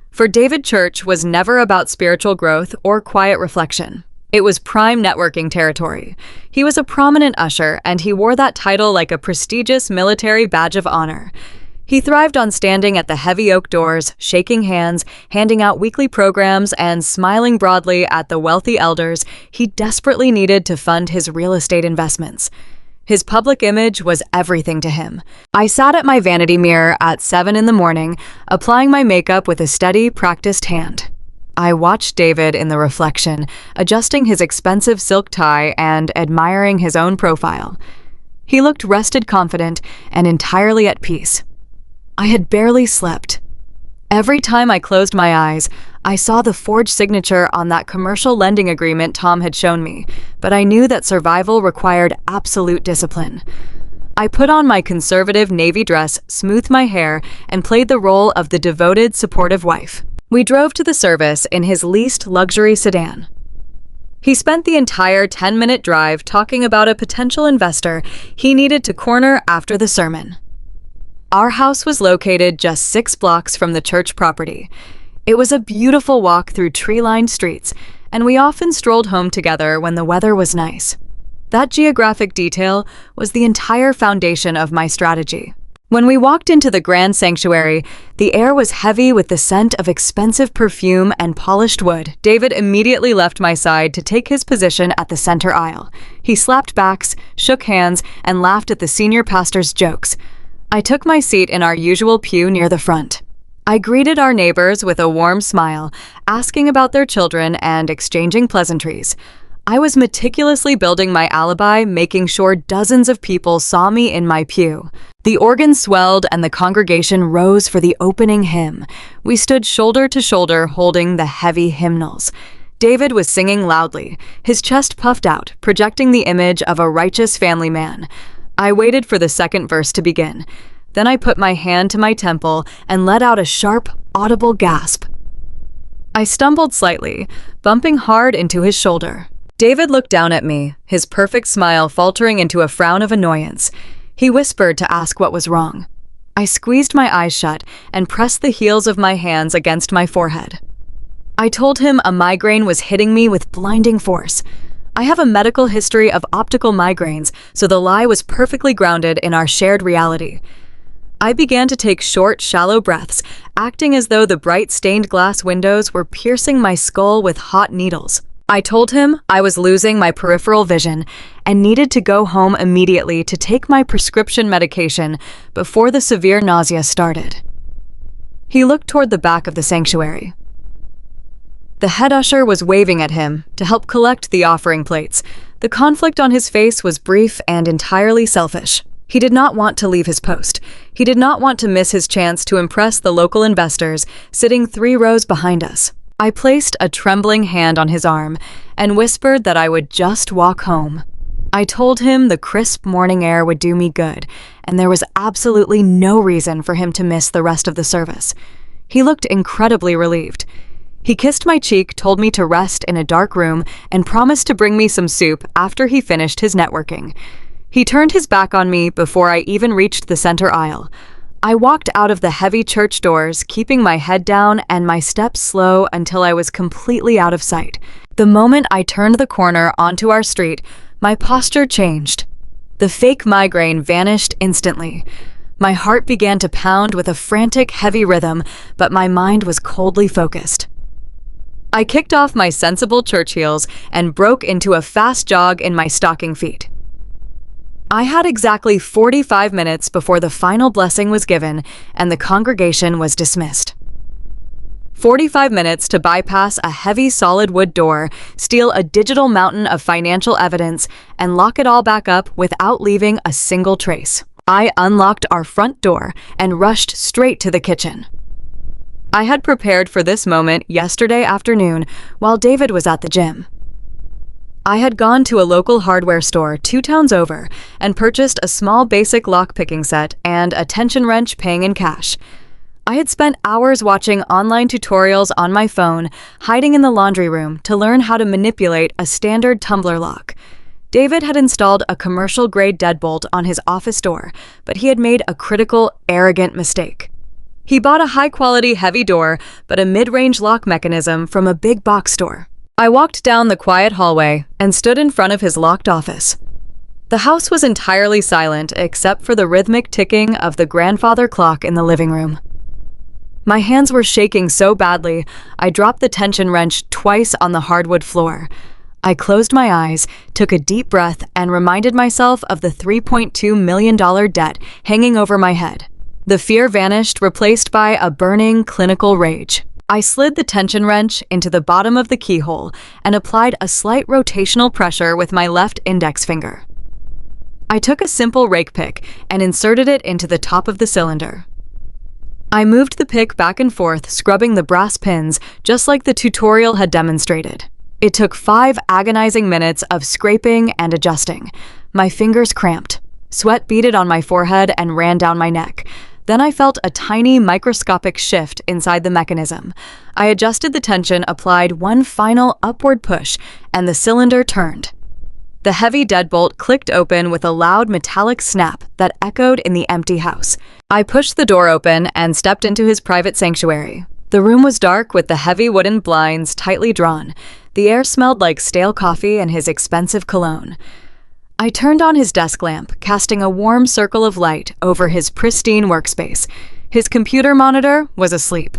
For David, church was never about spiritual growth or quiet reflection. It was prime networking territory. He was a prominent usher, and he wore that title like a prestigious military badge of honor. He thrived on standing at the heavy oak doors, shaking hands, handing out weekly programs, and smiling broadly at the wealthy elders he desperately needed to fund his real estate investments. His public image was everything to him. I sat at my vanity mirror at 7 in the morning, applying my makeup with a steady, practiced hand. I watched David in the reflection, adjusting his expensive silk tie and admiring his own profile. He looked rested, confident, and entirely at peace. I had barely slept. Every time I closed my eyes, I saw the forged signature on that commercial lending agreement Tom had shown me, but I knew that survival required absolute discipline. I put on my conservative navy dress, smoothed my hair, and played the role of the devoted, supportive wife. We drove to the service in his leased luxury sedan. He spent the entire 10-minute drive talking about a potential investor he needed to corner after the sermon. Our house was located just 6 blocks from the church property. It was a beautiful walk through tree-lined streets, and we often strolled home together when the weather was nice. That geographic detail was the entire foundation of my strategy. When we walked into the grand sanctuary, the air was heavy with the scent of expensive perfume and polished wood. David immediately left my side to take his position at the center aisle. He slapped backs, shook hands, and laughed at the senior pastor's jokes. I took my seat in our usual pew near the front. I greeted our neighbors with a warm smile, asking about their children and exchanging pleasantries. I was meticulously building my alibi, making sure dozens of people saw me in my pew. The organ swelled and the congregation rose for the opening hymn. We stood shoulder to shoulder holding the heavy hymnals. David was singing loudly, his chest puffed out, projecting the image of a righteous family man. I waited for the second verse to begin. Then I put my hand to my temple and let out a sharp, audible gasp. I stumbled slightly, bumping hard into his shoulder. David looked down at me, his perfect smile faltering into a frown of annoyance. He whispered to ask what was wrong. I squeezed my eyes shut and pressed the heels of my hands against my forehead. I told him a migraine was hitting me with blinding force. I have a medical history of optical migraines, so the lie was perfectly grounded in our shared reality. I began to take short, shallow breaths, acting as though the bright stained glass windows were piercing my skull with hot needles. I told him I was losing my peripheral vision and needed to go home immediately to take my prescription medication before the severe nausea started. He looked toward the back of the sanctuary. The head usher was waving at him to help collect the offering plates. The conflict on his face was brief and entirely selfish. He did not want to leave his post. He did not want to miss his chance to impress the local investors sitting 3 rows behind us. I placed a trembling hand on his arm and whispered that I would just walk home. I told him the crisp morning air would do me good, and there was absolutely no reason for him to miss the rest of the service. He looked incredibly relieved. He kissed my cheek, told me to rest in a dark room, and promised to bring me some soup after he finished his networking. He turned his back on me before I even reached the center aisle. I walked out of the heavy church doors, keeping my head down and my steps slow until I was completely out of sight. The moment I turned the corner onto our street, my posture changed. The fake migraine vanished instantly. My heart began to pound with a frantic, heavy rhythm, but my mind was coldly focused. I kicked off my sensible church heels and broke into a fast jog in my stocking feet. I had exactly 45 minutes before the final blessing was given and the congregation was dismissed. 45 minutes to bypass a heavy solid wood door, steal a digital mountain of financial evidence, and lock it all back up without leaving a single trace. I unlocked our front door and rushed straight to the kitchen. I had prepared for this moment yesterday afternoon while David was at the gym. I had gone to a local hardware store 2 towns over and purchased a small basic lock-picking set and a tension wrench paying in cash. I had spent hours watching online tutorials on my phone, hiding in the laundry room to learn how to manipulate a standard tumbler lock. David had installed a commercial-grade deadbolt on his office door, but he had made a critical, arrogant mistake. He bought a high-quality heavy door, but a mid-range lock mechanism from a big box store. I walked down the quiet hallway and stood in front of his locked office. The house was entirely silent except for the rhythmic ticking of the grandfather clock in the living room. My hands were shaking so badly, I dropped the tension wrench twice on the hardwood floor. I closed my eyes, took a deep breath, and reminded myself of the $3.2 million debt hanging over my head. The fear vanished, replaced by a burning, clinical rage. I slid the tension wrench into the bottom of the keyhole and applied a slight rotational pressure with my left index finger. I took a simple rake pick and inserted it into the top of the cylinder. I moved the pick back and forth, scrubbing the brass pins, just like the tutorial had demonstrated. It took 5 agonizing minutes of scraping and adjusting. My fingers cramped. Sweat beaded on my forehead and ran down my neck. Then I felt a tiny microscopic shift inside the mechanism. I adjusted the tension, applied one final upward push, and the cylinder turned. The heavy deadbolt clicked open with a loud metallic snap that echoed in the empty house. I pushed the door open and stepped into his private sanctuary. The room was dark with the heavy wooden blinds tightly drawn. The air smelled like stale coffee and his expensive cologne. I turned on his desk lamp, casting a warm circle of light over his pristine workspace. His computer monitor was asleep.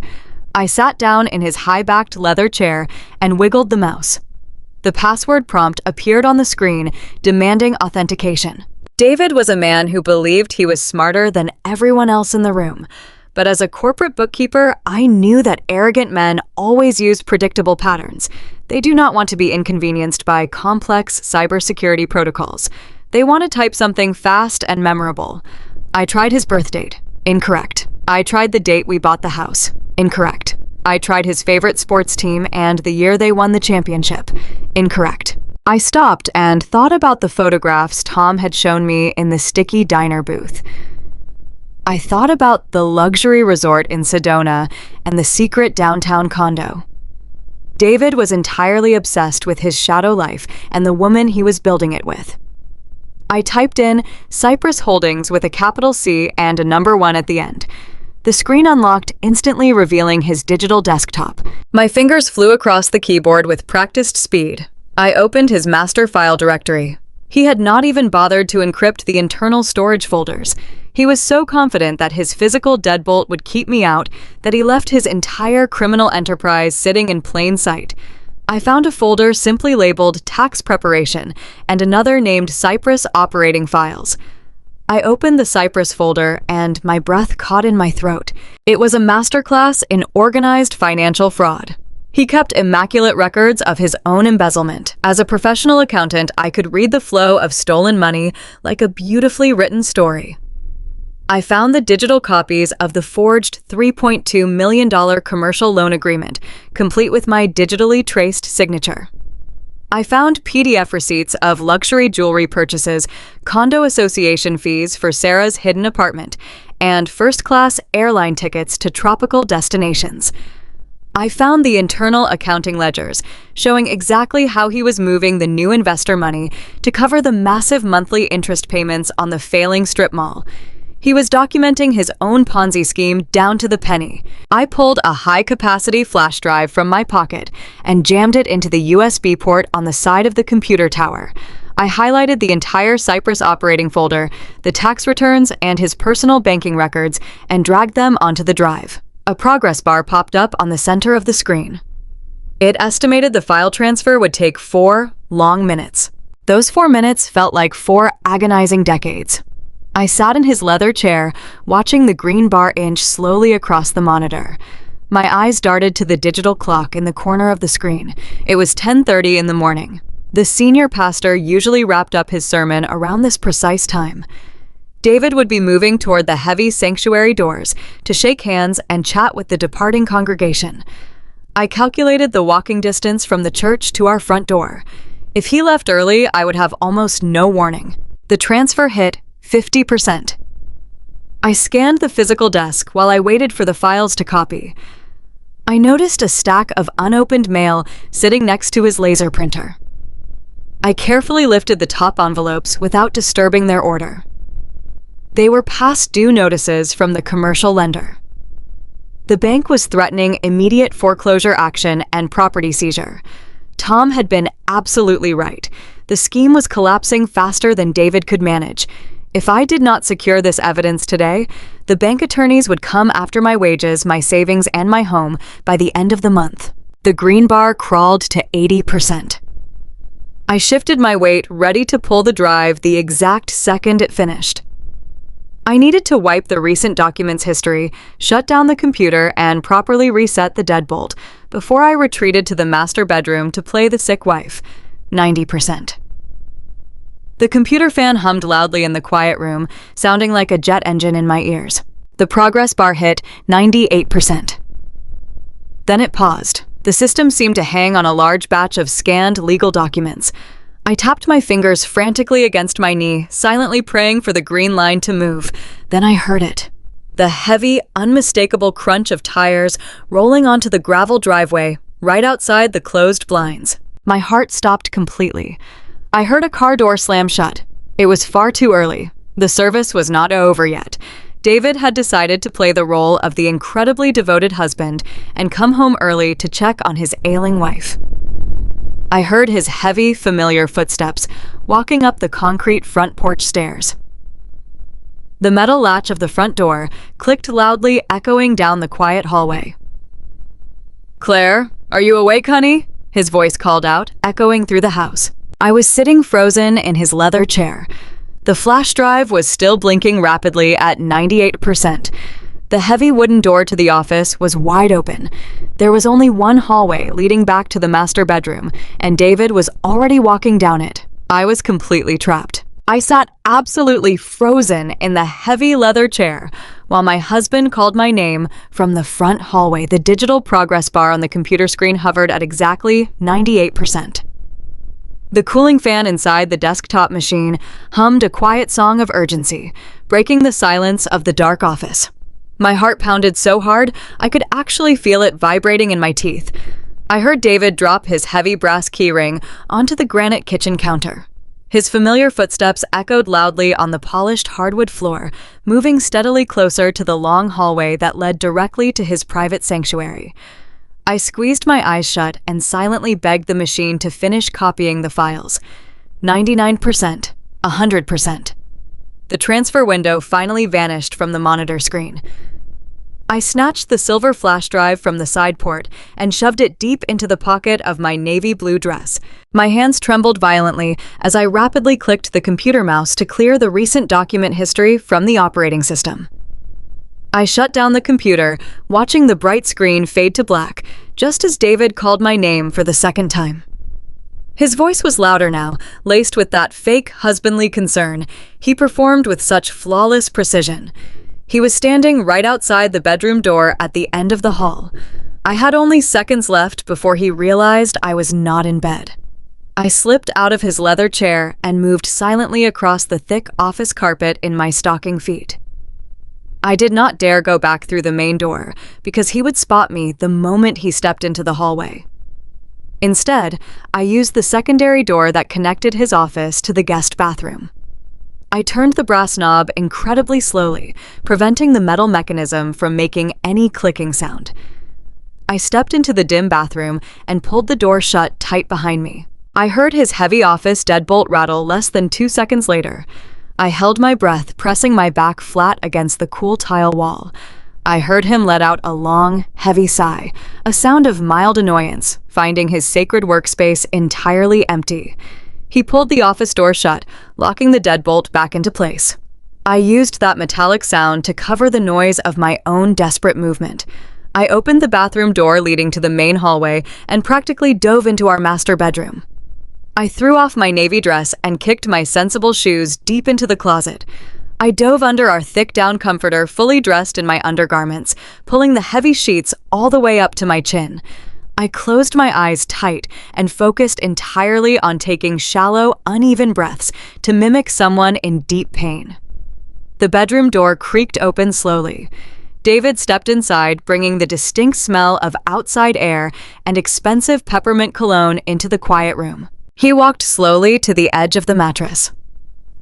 I sat down in his high-backed leather chair and wiggled the mouse. The password prompt appeared on the screen, demanding authentication. David was a man who believed he was smarter than everyone else in the room. But as a corporate bookkeeper, I knew that arrogant men always used predictable patterns. They do not want to be inconvenienced by complex cybersecurity protocols. They want to type something fast and memorable. I tried his birth date. Incorrect. I tried the date we bought the house. Incorrect. I tried his favorite sports team and the year they won the championship. Incorrect. I stopped and thought about the photographs Tom had shown me in the sticky diner booth. I thought about the luxury resort in Sedona and the secret downtown condo. David was entirely obsessed with his shadow life and the woman he was building it with. I typed in Cypress Holdings with a capital C and a number 1 at the end. The screen unlocked, instantly revealing his digital desktop. My fingers flew across the keyboard with practiced speed. I opened his master file directory. He had not even bothered to encrypt the internal storage folders. He was so confident that his physical deadbolt would keep me out that he left his entire criminal enterprise sitting in plain sight. I found a folder simply labeled Tax Preparation and another named Cypress Operating Files. I opened the Cypress folder and my breath caught in my throat. It was a masterclass in organized financial fraud. He kept immaculate records of his own embezzlement. As a professional accountant, I could read the flow of stolen money like a beautifully written story. I found the digital copies of the forged $3.2 million commercial loan agreement, complete with my digitally traced signature. I found PDF receipts of luxury jewelry purchases, condo association fees for Sarah's hidden apartment, and first-class airline tickets to tropical destinations. I found the internal accounting ledgers, showing exactly how he was moving the new investor money to cover the massive monthly interest payments on the failing strip mall. He was documenting his own Ponzi scheme down to the penny. I pulled a high-capacity flash drive from my pocket and jammed it into the USB port on the side of the computer tower. I highlighted the entire Cypress operating folder, the tax returns, and his personal banking records, and dragged them onto the drive. A progress bar popped up on the center of the screen. It estimated the file transfer would take 4 long minutes. Those 4 minutes felt like 4 agonizing decades. I sat in his leather chair, watching the green bar inch slowly across the monitor. My eyes darted to the digital clock in the corner of the screen. It was 10:30 in the morning. The senior pastor usually wrapped up his sermon around this precise time. David would be moving toward the heavy sanctuary doors to shake hands and chat with the departing congregation. I calculated the walking distance from the church to our front door. If he left early, I would have almost no warning. The transfer hit 50%. I scanned the physical desk while I waited for the files to copy. I noticed a stack of unopened mail sitting next to his laser printer. I carefully lifted the top envelopes without disturbing their order. They were past due notices from the commercial lender. The bank was threatening immediate foreclosure action and property seizure. Tom had been absolutely right. The scheme was collapsing faster than David could manage. If I did not secure this evidence today, the bank attorneys would come after my wages, my savings, and my home by the end of the month. The green bar crawled to 80%. I shifted my weight, ready to pull the drive the exact second it finished. I needed to wipe the recent documents history, shut down the computer, and properly reset the deadbolt before I retreated to the master bedroom to play the sick wife. 90%. The computer fan hummed loudly in the quiet room, sounding like a jet engine in my ears. The progress bar hit 98%. Then it paused. The system seemed to hang on a large batch of scanned legal documents. I tapped my fingers frantically against my knee, silently praying for the green line to move. Then I heard it. The heavy, unmistakable crunch of tires rolling onto the gravel driveway right outside the closed blinds. My heart stopped completely. I heard a car door slam shut. It was far too early. The service was not over yet. David had decided to play the role of the incredibly devoted husband and come home early to check on his ailing wife. I heard his heavy, familiar footsteps walking up the concrete front porch stairs. The metal latch of the front door clicked loudly, echoing down the quiet hallway. "Claire, are you awake, honey?" His voice called out, echoing through the house. I was sitting frozen in his leather chair. The flash drive was still blinking rapidly at 98%. The heavy wooden door to the office was wide open. There was only one hallway leading back to the master bedroom, and David was already walking down it. I was completely trapped. I sat absolutely frozen in the heavy leather chair while my husband called my name from the front hallway. The digital progress bar on the computer screen hovered at exactly 98%. The cooling fan inside the desktop machine hummed a quiet song of urgency, breaking the silence of the dark office. My heart pounded so hard I could actually feel it vibrating in my teeth. I heard David drop his heavy brass keyring onto the granite kitchen counter. His familiar footsteps echoed loudly on the polished hardwood floor, moving steadily closer to the long hallway that led directly to his private sanctuary. I squeezed my eyes shut and silently begged the machine to finish copying the files. 99%, 100%. The transfer window finally vanished from the monitor screen. I snatched the silver flash drive from the side port and shoved it deep into the pocket of my navy blue dress. My hands trembled violently as I rapidly clicked the computer mouse to clear the recent document history from the operating system. I shut down the computer, watching the bright screen fade to black, just as David called my name for the second time. His voice was louder now, laced with that fake husbandly concern. He performed with such flawless precision. He was standing right outside the bedroom door at the end of the hall. I had only seconds left before he realized I was not in bed. I slipped out of his leather chair and moved silently across the thick office carpet in my stocking feet. I did not dare go back through the main door because he would spot me the moment he stepped into the hallway. Instead, I used the secondary door that connected his office to the guest bathroom. I turned the brass knob incredibly slowly, preventing the metal mechanism from making any clicking sound. I stepped into the dim bathroom and pulled the door shut tight behind me. I heard his heavy office deadbolt rattle less than 2 seconds later. I held my breath, pressing my back flat against the cool tile wall. I heard him let out a long, heavy sigh, a sound of mild annoyance, finding his sacred workspace entirely empty. He pulled the office door shut, locking the deadbolt back into place. I used that metallic sound to cover the noise of my own desperate movement. I opened the bathroom door leading to the main hallway and practically dove into our master bedroom. I threw off my navy dress and kicked my sensible shoes deep into the closet. I dove under our thick down comforter, fully dressed in my undergarments, pulling the heavy sheets all the way up to my chin. I closed my eyes tight and focused entirely on taking shallow, uneven breaths to mimic someone in deep pain. The bedroom door creaked open slowly. David stepped inside, bringing the distinct smell of outside air and expensive peppermint cologne into the quiet room. He walked slowly to the edge of the mattress.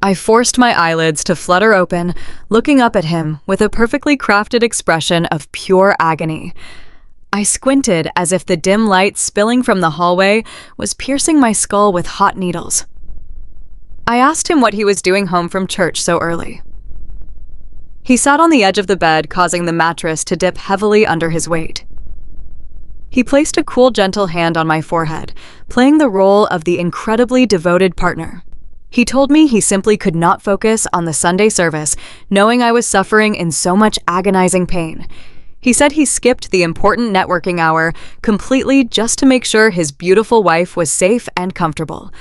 I forced my eyelids to flutter open, looking up at him with a perfectly crafted expression of pure agony. I squinted as if the dim light spilling from the hallway was piercing my skull with hot needles. I asked him what he was doing home from church so early. He sat on the edge of the bed, causing the mattress to dip heavily under his weight. He placed a cool, gentle hand on my forehead, playing the role of the incredibly devoted partner. He told me he simply could not focus on the Sunday service, knowing I was suffering in so much agonizing pain. He said he skipped the important networking hour completely just to make sure his beautiful wife was safe and comfortable.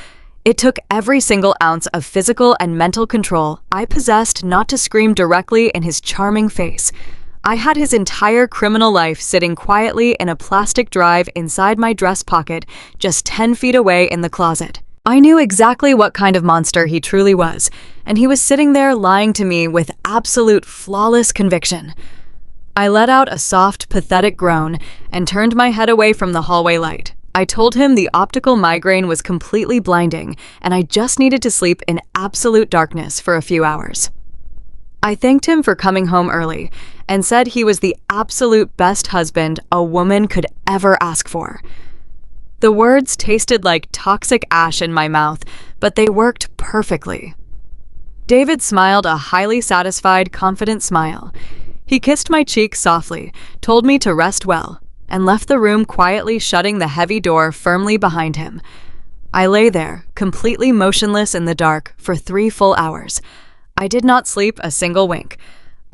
It took every single ounce of physical and mental control I possessed not to scream directly in his charming face. I had his entire criminal life sitting quietly in a plastic drive inside my dress pocket, just 10 feet away in the closet. I knew exactly what kind of monster he truly was, and he was sitting there lying to me with absolute flawless conviction. I let out a soft, pathetic groan and turned my head away from the hallway light. I told him the optical migraine was completely blinding, and I just needed to sleep in absolute darkness for a few hours. I thanked him for coming home early and said he was the absolute best husband a woman could ever ask for. The words tasted like toxic ash in my mouth, but they worked perfectly. David smiled a highly satisfied, confident smile. He kissed my cheek softly, told me to rest well, and left the room quietly, shutting the heavy door firmly behind him. I lay there, completely motionless in the dark, for 3 full hours. I did not sleep a single wink.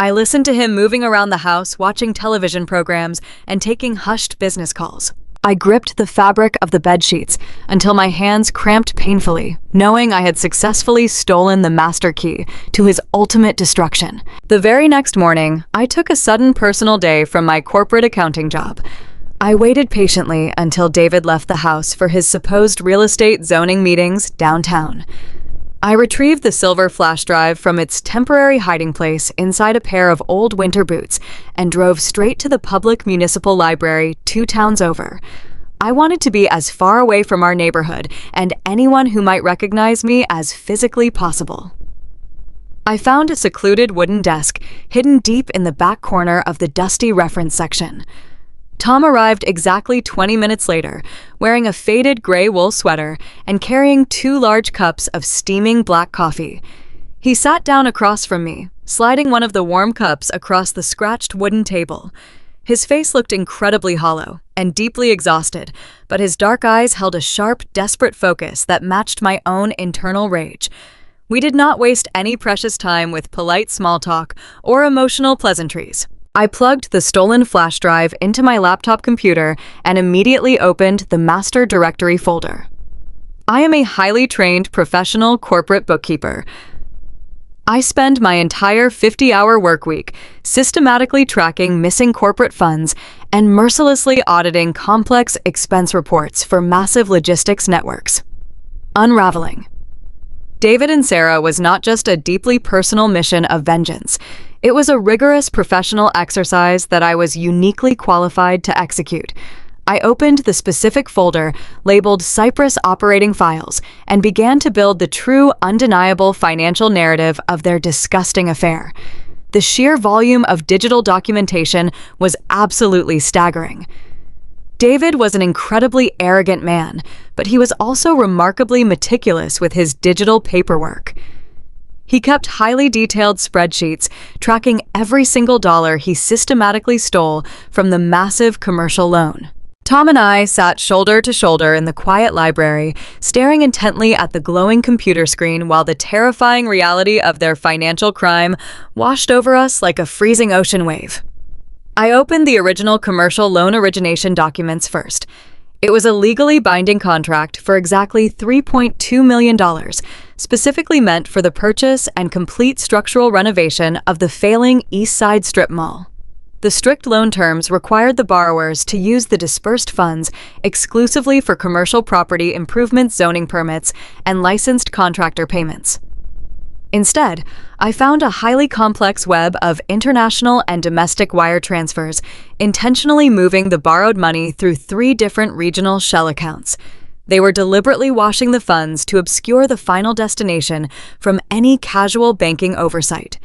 I listened to him moving around the house, watching television programs, and taking hushed business calls. I gripped the fabric of the bedsheets until my hands cramped painfully, knowing I had successfully stolen the master key to his ultimate destruction. The very next morning, I took a sudden personal day from my corporate accounting job. I waited patiently until David left the house for his supposed real estate zoning meetings downtown. I retrieved the silver flash drive from its temporary hiding place inside a pair of old winter boots and drove straight to the public municipal library 2 towns over. I wanted to be as far away from our neighborhood and anyone who might recognize me as physically possible. I found a secluded wooden desk hidden deep in the back corner of the dusty reference section. Tom arrived exactly 20 minutes later, wearing a faded gray wool sweater and carrying 2 large cups of steaming black coffee. He sat down across from me, sliding one of the warm cups across the scratched wooden table. His face looked incredibly hollow and deeply exhausted, but his dark eyes held a sharp, desperate focus that matched my own internal rage. We did not waste any precious time with polite small talk or emotional pleasantries. I plugged the stolen flash drive into my laptop computer and immediately opened the master directory folder. I am a highly trained professional corporate bookkeeper. I spend my entire 50-hour workweek systematically tracking missing corporate funds and mercilessly auditing complex expense reports for massive logistics networks. Unraveling. David and Sarah was not just a deeply personal mission of vengeance. It was a rigorous professional exercise that I was uniquely qualified to execute. I opened the specific folder labeled Cypress Operating Files and began to build the true, undeniable financial narrative of their disgusting affair. The sheer volume of digital documentation was absolutely staggering. David was an incredibly arrogant man, but he was also remarkably meticulous with his digital paperwork. He kept highly detailed spreadsheets, tracking every single dollar he systematically stole from the massive commercial loan. Tom and I sat shoulder to shoulder in the quiet library, staring intently at the glowing computer screen while the terrifying reality of their financial crime washed over us like a freezing ocean wave. I opened the original commercial loan origination documents first. It was a legally binding contract for exactly $3.2 million, specifically meant for the purchase and complete structural renovation of the failing East Side Strip Mall. The strict loan terms required the borrowers to use the dispersed funds exclusively for commercial property improvement zoning permits and licensed contractor payments. Instead, I found a highly complex web of international and domestic wire transfers, intentionally moving the borrowed money through 3 different regional shell accounts. They were deliberately washing the funds to obscure the final destination from any casual banking oversight.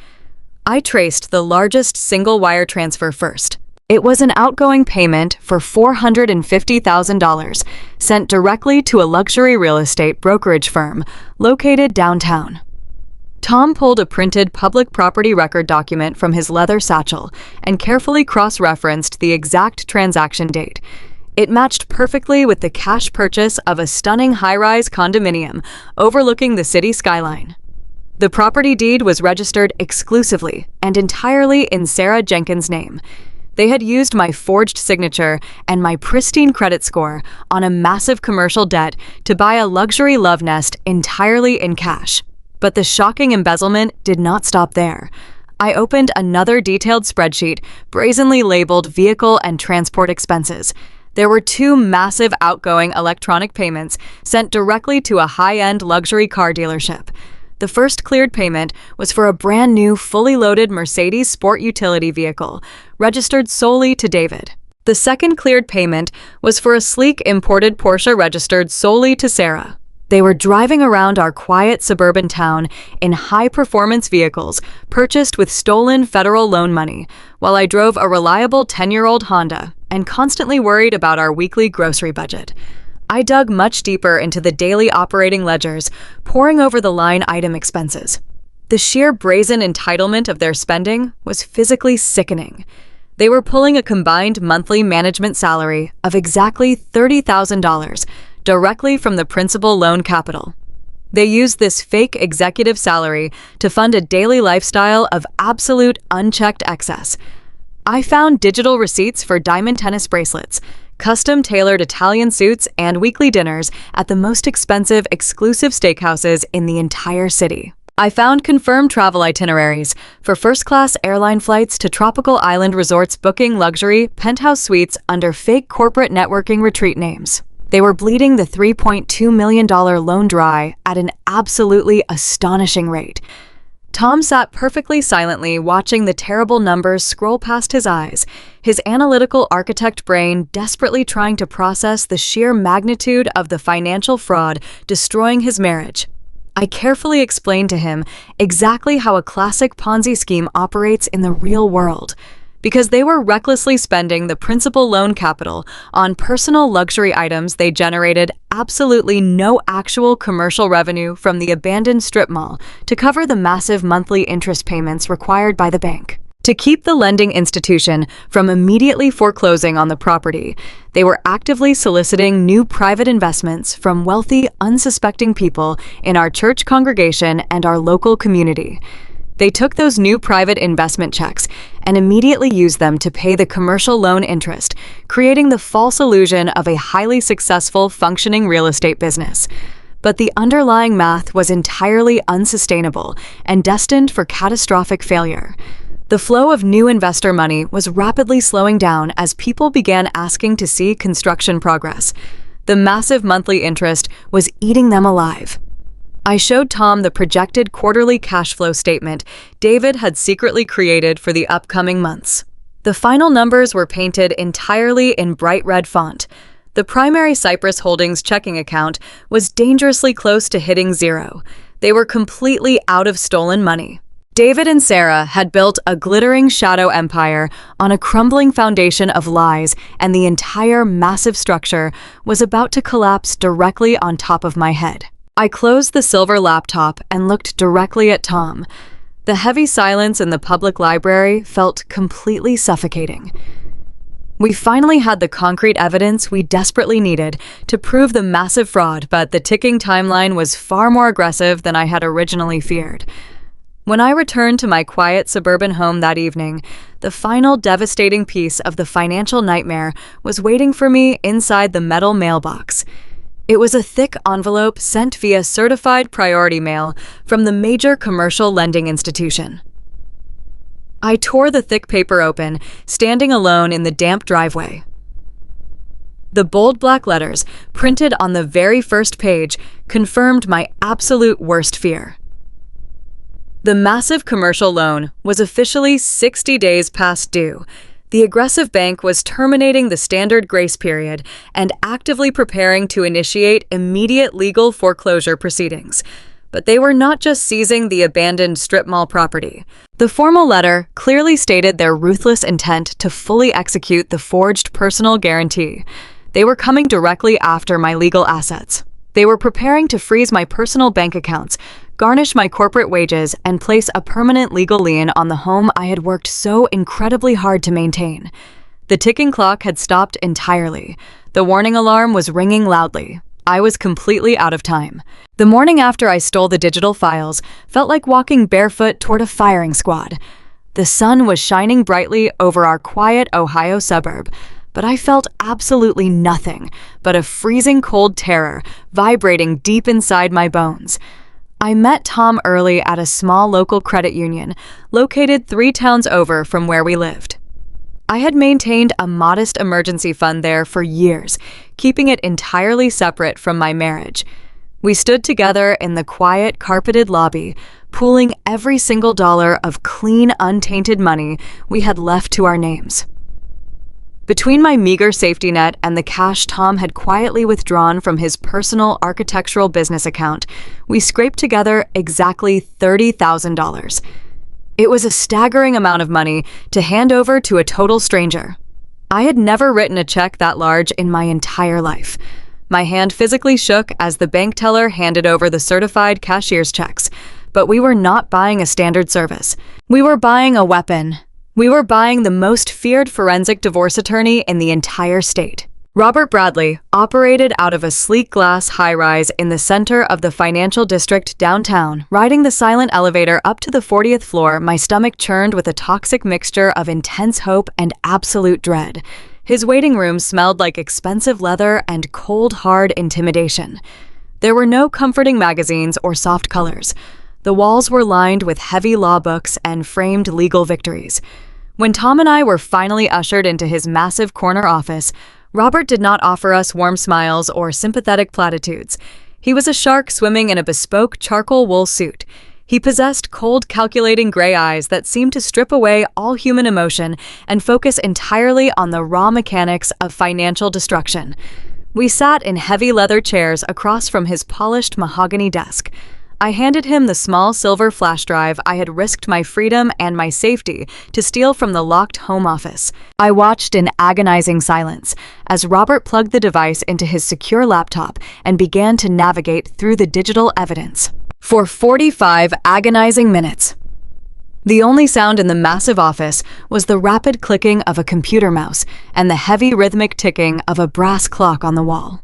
I traced the largest single wire transfer first. It was an outgoing payment for $450,000 sent directly to a luxury real estate brokerage firm located downtown. Tom pulled a printed public property record document from his leather satchel and carefully cross-referenced the exact transaction date. It matched perfectly with the cash purchase of a stunning high-rise condominium overlooking the city skyline. The property deed was registered exclusively and entirely in Sarah Jenkins' name. They had used my forged signature and my pristine credit score on a massive commercial debt to buy a luxury love nest entirely in cash. But the shocking embezzlement did not stop there. I opened another detailed spreadsheet, brazenly labeled vehicle and transport expenses. There were 2 massive outgoing electronic payments sent directly to a high-end luxury car dealership. The first cleared payment was for a brand new, fully loaded Mercedes sport utility vehicle, registered solely to David. The second cleared payment was for a sleek imported Porsche registered solely to Sarah. They were driving around our quiet suburban town in high-performance vehicles purchased with stolen federal loan money, while I drove a reliable 10-year-old Honda and constantly worried about our weekly grocery budget. I dug much deeper into the daily operating ledgers, poring over the line item expenses. The sheer brazen entitlement of their spending was physically sickening. They were pulling a combined monthly management salary of exactly $30,000 directly from the principal loan capital. They used this fake executive salary to fund a daily lifestyle of absolute unchecked excess. I found digital receipts for diamond tennis bracelets, custom-tailored Italian suits, and weekly dinners at the most expensive exclusive steakhouses in the entire city. I found confirmed travel itineraries for first-class airline flights to tropical island resorts booking luxury penthouse suites under fake corporate networking retreat names. They were bleeding the $3.2 million loan dry at an absolutely astonishing rate. Tom sat perfectly silently watching the terrible numbers scroll past his eyes, his analytical architect brain desperately trying to process the sheer magnitude of the financial fraud destroying his marriage. I carefully explained to him exactly how a classic Ponzi scheme operates in the real world. Because they were recklessly spending the principal loan capital on personal luxury items, they generated absolutely no actual commercial revenue from the abandoned strip mall to cover the massive monthly interest payments required by the bank. To keep the lending institution from immediately foreclosing on the property, they were actively soliciting new private investments from wealthy, unsuspecting people in our church congregation and our local community. They took those new private investment checks and immediately used them to pay the commercial loan interest, creating the false illusion of a highly successful, functioning real estate business. But the underlying math was entirely unsustainable and destined for catastrophic failure. The flow of new investor money was rapidly slowing down as people began asking to see construction progress. The massive monthly interest was eating them alive. I showed Tom the projected quarterly cash flow statement David had secretly created for the upcoming months. The final numbers were painted entirely in bright red font. The primary Cypress Holdings checking account was dangerously close to hitting zero. They were completely out of stolen money. David and Sarah had built a glittering shadow empire on a crumbling foundation of lies, and the entire massive structure was about to collapse directly on top of my head. I closed the silver laptop and looked directly at Tom. The heavy silence in the public library felt completely suffocating. We finally had the concrete evidence we desperately needed to prove the massive fraud, but the ticking timeline was far more aggressive than I had originally feared. When I returned to my quiet suburban home that evening, the final devastating piece of the financial nightmare was waiting for me inside the metal mailbox. It was a thick envelope sent via certified priority mail from the major commercial lending institution. I tore the thick paper open, standing alone in the damp driveway. The bold black letters, printed on the very first page, confirmed my absolute worst fear. The massive commercial loan was officially 60 days past due. The aggressive bank was terminating the standard grace period and actively preparing to initiate immediate legal foreclosure proceedings. But they were not just seizing the abandoned strip mall property. The formal letter clearly stated their ruthless intent to fully execute the forged personal guarantee. They were coming directly after my legal assets. They were preparing to freeze my personal bank accounts, garnish my corporate wages, and place a permanent legal lien on the home I had worked so incredibly hard to maintain. The ticking clock had stopped entirely. The warning alarm was ringing loudly. I was completely out of time. The morning after I stole the digital files felt like walking barefoot toward a firing squad. The sun was shining brightly over our quiet Ohio suburb, but I felt absolutely nothing but a freezing cold terror vibrating deep inside my bones. I met Tom early at a small local credit union located 3 towns over from where we lived. I had maintained a modest emergency fund there for years, keeping it entirely separate from my marriage. We stood together in the quiet, carpeted lobby, pooling every single dollar of clean, untainted money we had left to our names. Between my meager safety net and the cash Tom had quietly withdrawn from his personal architectural business account, we scraped together exactly $30,000. It was a staggering amount of money to hand over to a total stranger. I had never written a check that large in my entire life. My hand physically shook as the bank teller handed over the certified cashier's checks, but we were not buying a standard service. We were buying a weapon. We were buying the most feared forensic divorce attorney in the entire state. Robert Bradley operated out of a sleek glass high-rise in the center of the financial district downtown. Riding the silent elevator up to the 40th floor, my stomach churned with a toxic mixture of intense hope and absolute dread. His waiting room smelled like expensive leather and cold, hard intimidation. There were no comforting magazines or soft colors. The walls were lined with heavy law books and framed legal victories. When Tom and I were finally ushered into his massive corner office, Robert did not offer us warm smiles or sympathetic platitudes. He was a shark swimming in a bespoke charcoal wool suit. He possessed cold, calculating gray eyes that seemed to strip away all human emotion and focus entirely on the raw mechanics of financial destruction. We sat in heavy leather chairs across from his polished mahogany desk. I handed him the small silver flash drive I had risked my freedom and my safety to steal from the locked home office. I watched in agonizing silence as Robert plugged the device into his secure laptop and began to navigate through the digital evidence. For 45 agonizing minutes. The only sound in the massive office was the rapid clicking of a computer mouse and the heavy rhythmic ticking of a brass clock on the wall.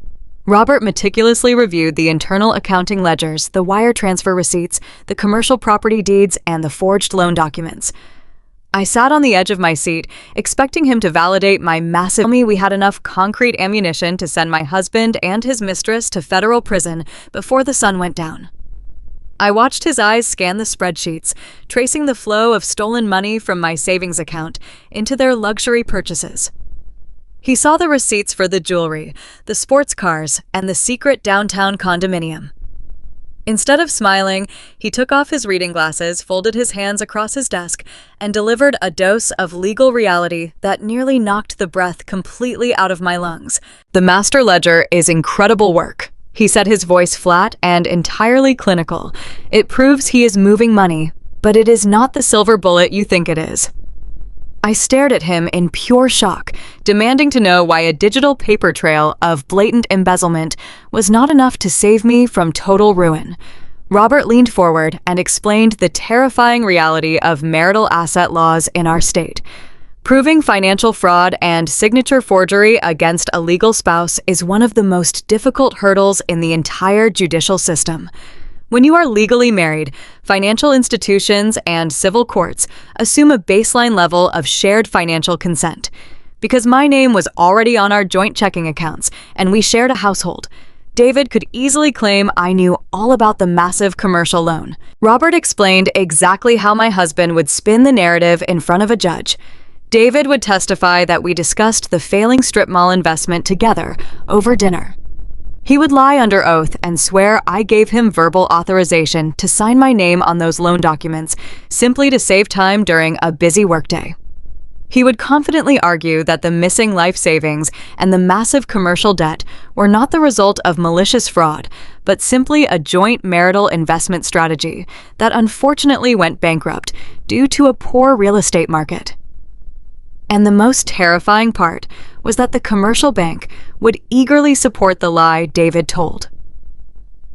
Robert meticulously reviewed the internal accounting ledgers, the wire transfer receipts, the commercial property deeds, and the forged loan documents. I sat on the edge of my seat, expecting him to validate my massive tell me we had enough concrete ammunition to send my husband and his mistress to federal prison before the sun went down. I watched his eyes scan the spreadsheets, tracing the flow of stolen money from my savings account into their luxury purchases. He saw the receipts for the jewelry, the sports cars, and the secret downtown condominium. Instead of smiling, he took off his reading glasses, folded his hands across his desk, and delivered a dose of legal reality that nearly knocked the breath completely out of my lungs. "The master ledger is incredible work," he said, his voice flat and entirely clinical. "It proves he is moving money, but it is not the silver bullet you think it is." I stared at him in pure shock, demanding to know why a digital paper trail of blatant embezzlement was not enough to save me from total ruin. Robert leaned forward and explained the terrifying reality of marital asset laws in our state. Proving financial fraud and signature forgery against a legal spouse is one of the most difficult hurdles in the entire judicial system. When you are legally married, financial institutions and civil courts assume a baseline level of shared financial consent. Because my name was already on our joint checking accounts and we shared a household, David could easily claim I knew all about the massive commercial loan. Robert explained exactly how my husband would spin the narrative in front of a judge. David would testify that we discussed the failing strip mall investment together over dinner. He would lie under oath and swear I gave him verbal authorization to sign my name on those loan documents simply to save time during a busy workday. He would confidently argue that the missing life savings and the massive commercial debt were not the result of malicious fraud, but simply a joint marital investment strategy that unfortunately went bankrupt due to a poor real estate market. And the most terrifying part was that the commercial bank would eagerly support the lie David told.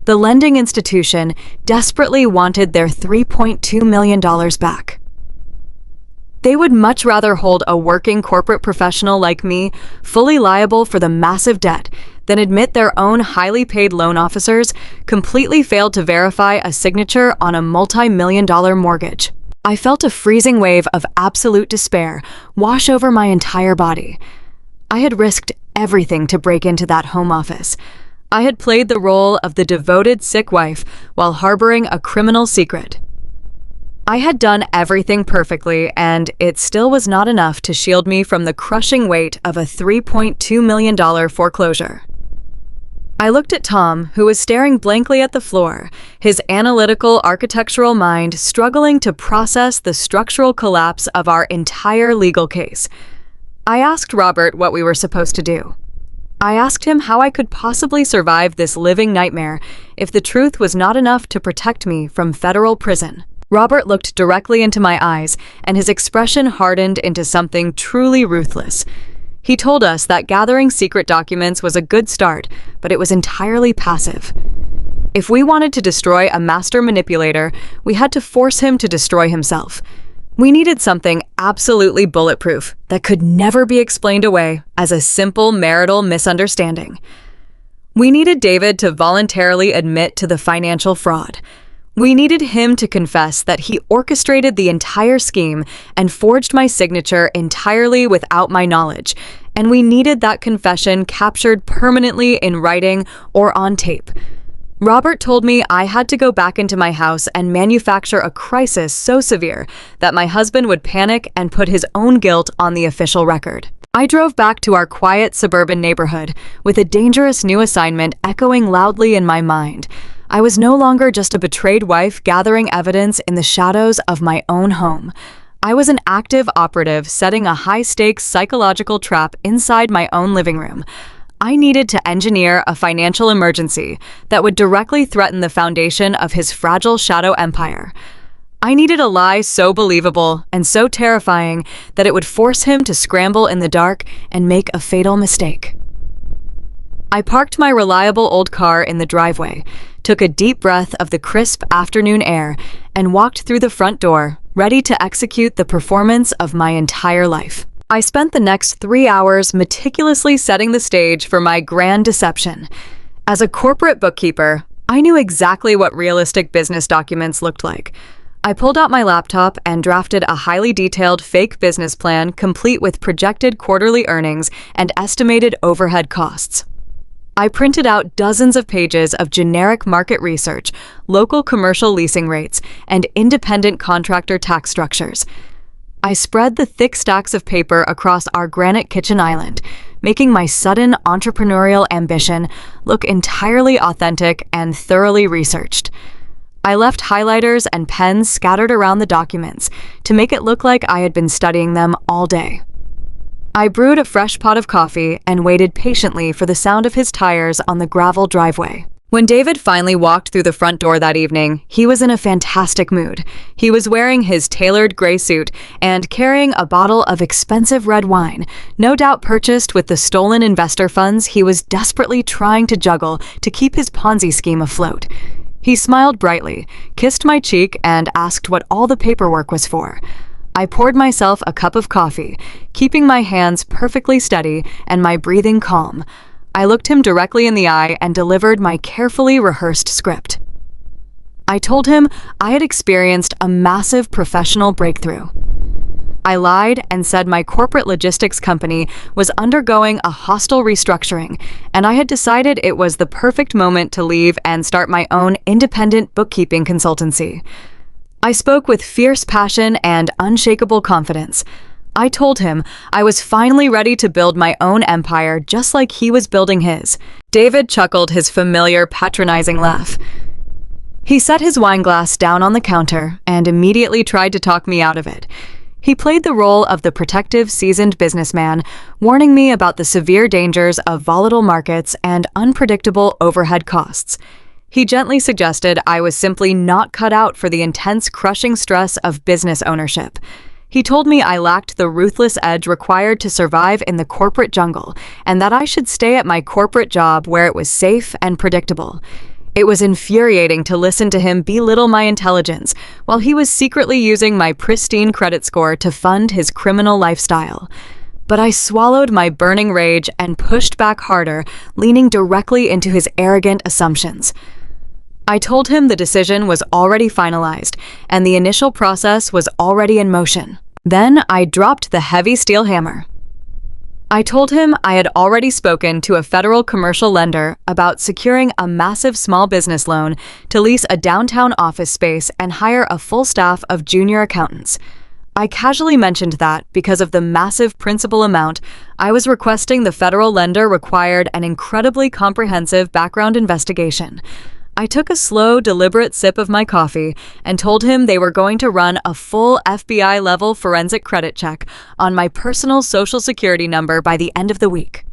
The lending institution desperately wanted their $3.2 million back. They would much rather hold a working corporate professional like me fully liable for the massive debt than admit their own highly paid loan officers completely failed to verify a signature on a multi-million-dollar mortgage. I felt a freezing wave of absolute despair wash over my entire body. I had risked everything to break into that home office. I had played the role of the devoted sick wife while harboring a criminal secret. I had done everything perfectly, and it still was not enough to shield me from the crushing weight of a $3.2 million foreclosure. I looked at Tom, who was staring blankly at the floor, his analytical architectural mind struggling to process the structural collapse of our entire legal case. I asked Robert what we were supposed to do. I asked him how I could possibly survive this living nightmare if the truth was not enough to protect me from federal prison. Robert looked directly into my eyes, and his expression hardened into something truly ruthless. He told us that gathering secret documents was a good start, but it was entirely passive. If we wanted to destroy a master manipulator, we had to force him to destroy himself. We needed something absolutely bulletproof that could never be explained away as a simple marital misunderstanding. We needed David to voluntarily admit to the financial fraud. We needed him to confess that he orchestrated the entire scheme and forged my signature entirely without my knowledge, and we needed that confession captured permanently in writing or on tape. Robert told me I had to go back into my house and manufacture a crisis so severe that my husband would panic and put his own guilt on the official record. I drove back to our quiet suburban neighborhood with a dangerous new assignment echoing loudly in my mind. I was no longer just a betrayed wife gathering evidence in the shadows of my own home. I was an active operative setting a high-stakes psychological trap inside my own living room. I needed to engineer a financial emergency that would directly threaten the foundation of his fragile shadow empire. I needed a lie so believable and so terrifying that it would force him to scramble in the dark and make a fatal mistake. I parked my reliable old car in the driveway, took a deep breath of the crisp afternoon air, and walked through the front door, ready to execute the performance of my entire life. I spent the next 3 hours meticulously setting the stage for my grand deception. As a corporate bookkeeper, I knew exactly what realistic business documents looked like. I pulled out my laptop and drafted a highly detailed fake business plan complete with projected quarterly earnings and estimated overhead costs. I printed out dozens of pages of generic market research, local commercial leasing rates, and independent contractor tax structures. I spread the thick stacks of paper across our granite kitchen island, making my sudden entrepreneurial ambition look entirely authentic and thoroughly researched. I left highlighters and pens scattered around the documents to make it look like I had been studying them all day. I brewed a fresh pot of coffee and waited patiently for the sound of his tires on the gravel driveway. When David finally walked through the front door that evening, he was in a fantastic mood. He was wearing his tailored gray suit and carrying a bottle of expensive red wine, no doubt purchased with the stolen investor funds he was desperately trying to juggle to keep his Ponzi scheme afloat. He smiled brightly, kissed my cheek, and asked what all the paperwork was for. I poured myself a cup of coffee, keeping my hands perfectly steady and my breathing calm. I looked him directly in the eye and delivered my carefully rehearsed script. I told him I had experienced a massive professional breakthrough. I lied and said my corporate logistics company was undergoing a hostile restructuring, and I had decided it was the perfect moment to leave and start my own independent bookkeeping consultancy. I spoke with fierce passion and unshakable confidence. I told him I was finally ready to build my own empire just like he was building his. David chuckled his familiar patronizing laugh. He set his wine glass down on the counter and immediately tried to talk me out of it. He played the role of the protective, seasoned businessman, warning me about the severe dangers of volatile markets and unpredictable overhead costs. He gently suggested I was simply not cut out for the intense, crushing stress of business ownership. He told me I lacked the ruthless edge required to survive in the corporate jungle, and that I should stay at my corporate job where it was safe and predictable. It was infuriating to listen to him belittle my intelligence while he was secretly using my pristine credit score to fund his criminal lifestyle. But I swallowed my burning rage and pushed back harder, leaning directly into his arrogant assumptions. I told him the decision was already finalized and the initial process was already in motion. Then I dropped the heavy steel hammer. I told him I had already spoken to a federal commercial lender about securing a massive small business loan to lease a downtown office space and hire a full staff of junior accountants. I casually mentioned that because of the massive principal amount, I was requesting the federal lender required an incredibly comprehensive background investigation. I took a slow, deliberate sip of my coffee and told him they were going to run a full FBI-level forensic credit check on my personal Social Security number by the end of the week.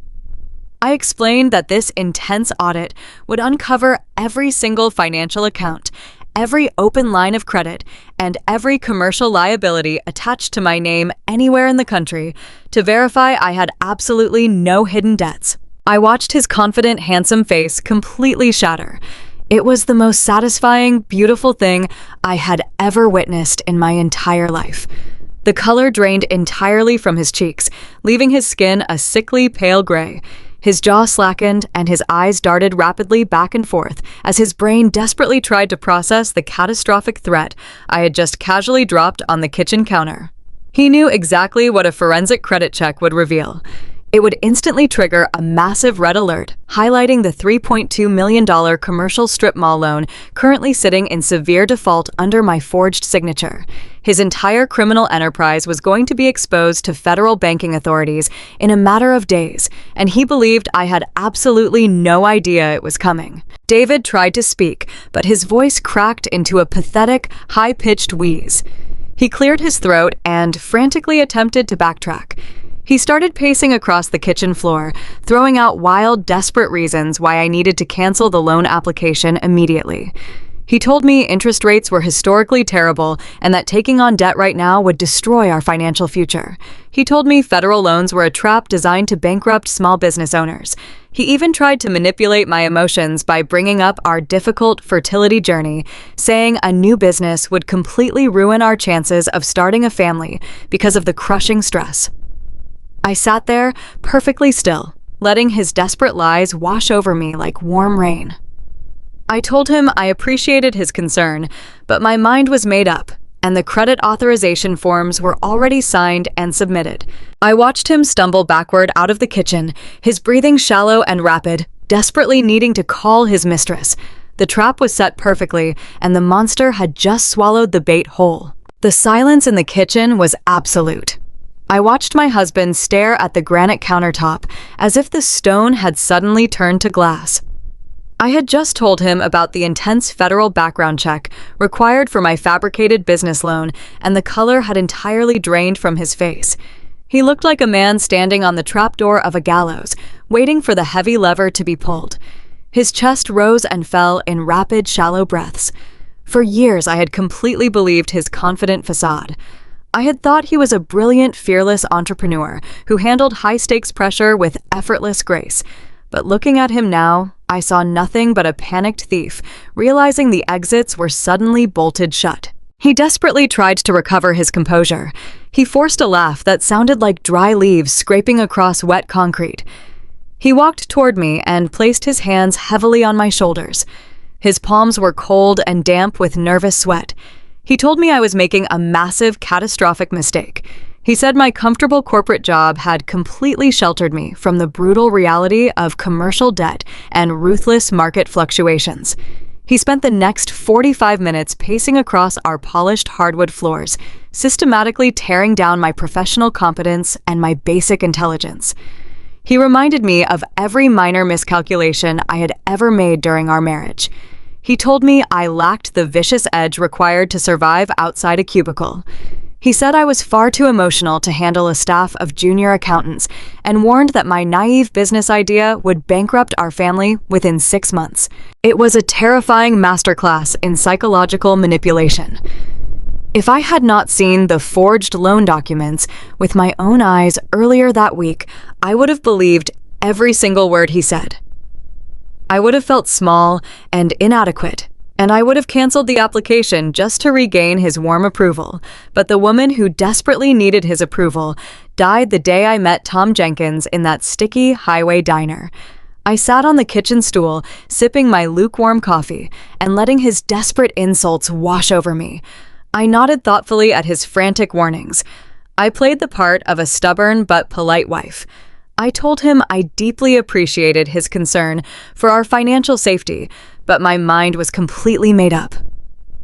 I explained that this intense audit would uncover every single financial account, every open line of credit, and every commercial liability attached to my name anywhere in the country to verify I had absolutely no hidden debts. I watched his confident, handsome face completely shatter. It was the most satisfying, beautiful thing I had ever witnessed in my entire life. The color drained entirely from his cheeks, leaving his skin a sickly pale gray. His jaw slackened and his eyes darted rapidly back and forth as his brain desperately tried to process the catastrophic threat I had just casually dropped on the kitchen counter. He knew exactly what a forensic credit check would reveal. It would instantly trigger a massive red alert, highlighting the $3.2 million commercial strip mall loan currently sitting in severe default under my forged signature. His entire criminal enterprise was going to be exposed to federal banking authorities in a matter of days, and he believed I had absolutely no idea it was coming. David tried to speak, but his voice cracked into a pathetic, high-pitched wheeze. He cleared his throat and frantically attempted to backtrack. He started pacing across the kitchen floor, throwing out wild, desperate reasons why I needed to cancel the loan application immediately. He told me interest rates were historically terrible and that taking on debt right now would destroy our financial future. He told me federal loans were a trap designed to bankrupt small business owners. He even tried to manipulate my emotions by bringing up our difficult fertility journey, saying a new business would completely ruin our chances of starting a family because of the crushing stress. I sat there, perfectly still, letting his desperate lies wash over me like warm rain. I told him I appreciated his concern, but my mind was made up, and the credit authorization forms were already signed and submitted. I watched him stumble backward out of the kitchen, his breathing shallow and rapid, desperately needing to call his mistress. The trap was set perfectly, and the monster had just swallowed the bait whole. The silence in the kitchen was absolute. I watched my husband stare at the granite countertop as if the stone had suddenly turned to glass. I had just told him about the intense federal background check required for my fabricated business loan, and the color had entirely drained from his face. He looked like a man standing on the trapdoor of a gallows, waiting for the heavy lever to be pulled. His chest rose and fell in rapid, shallow breaths. For years, I had completely believed his confident facade. I had thought he was a brilliant, fearless entrepreneur who handled high-stakes pressure with effortless grace. But looking at him now, I saw nothing but a panicked thief, realizing the exits were suddenly bolted shut. He desperately tried to recover his composure. He forced a laugh that sounded like dry leaves scraping across wet concrete. He walked toward me and placed his hands heavily on my shoulders. His palms were cold and damp with nervous sweat. He told me I was making a massive, catastrophic mistake. He said my comfortable corporate job had completely sheltered me from the brutal reality of commercial debt and ruthless market fluctuations. He spent the next 45 minutes pacing across our polished hardwood floors, systematically tearing down my professional competence and my basic intelligence. He reminded me of every minor miscalculation I had ever made during our marriage. He told me I lacked the vicious edge required to survive outside a cubicle. He said I was far too emotional to handle a staff of junior accountants and warned that my naive business idea would bankrupt our family within 6 months. It was a terrifying masterclass in psychological manipulation. If I had not seen the forged loan documents with my own eyes earlier that week, I would have believed every single word he said. I would have felt small and inadequate, and I would have canceled the application just to regain his warm approval. But the woman who desperately needed his approval died the day I met Tom Jenkins in that sticky highway diner. I sat on the kitchen stool, sipping my lukewarm coffee and letting his desperate insults wash over me. I nodded thoughtfully at his frantic warnings. I played the part of a stubborn but polite wife. I told him I deeply appreciated his concern for our financial safety, but my mind was completely made up.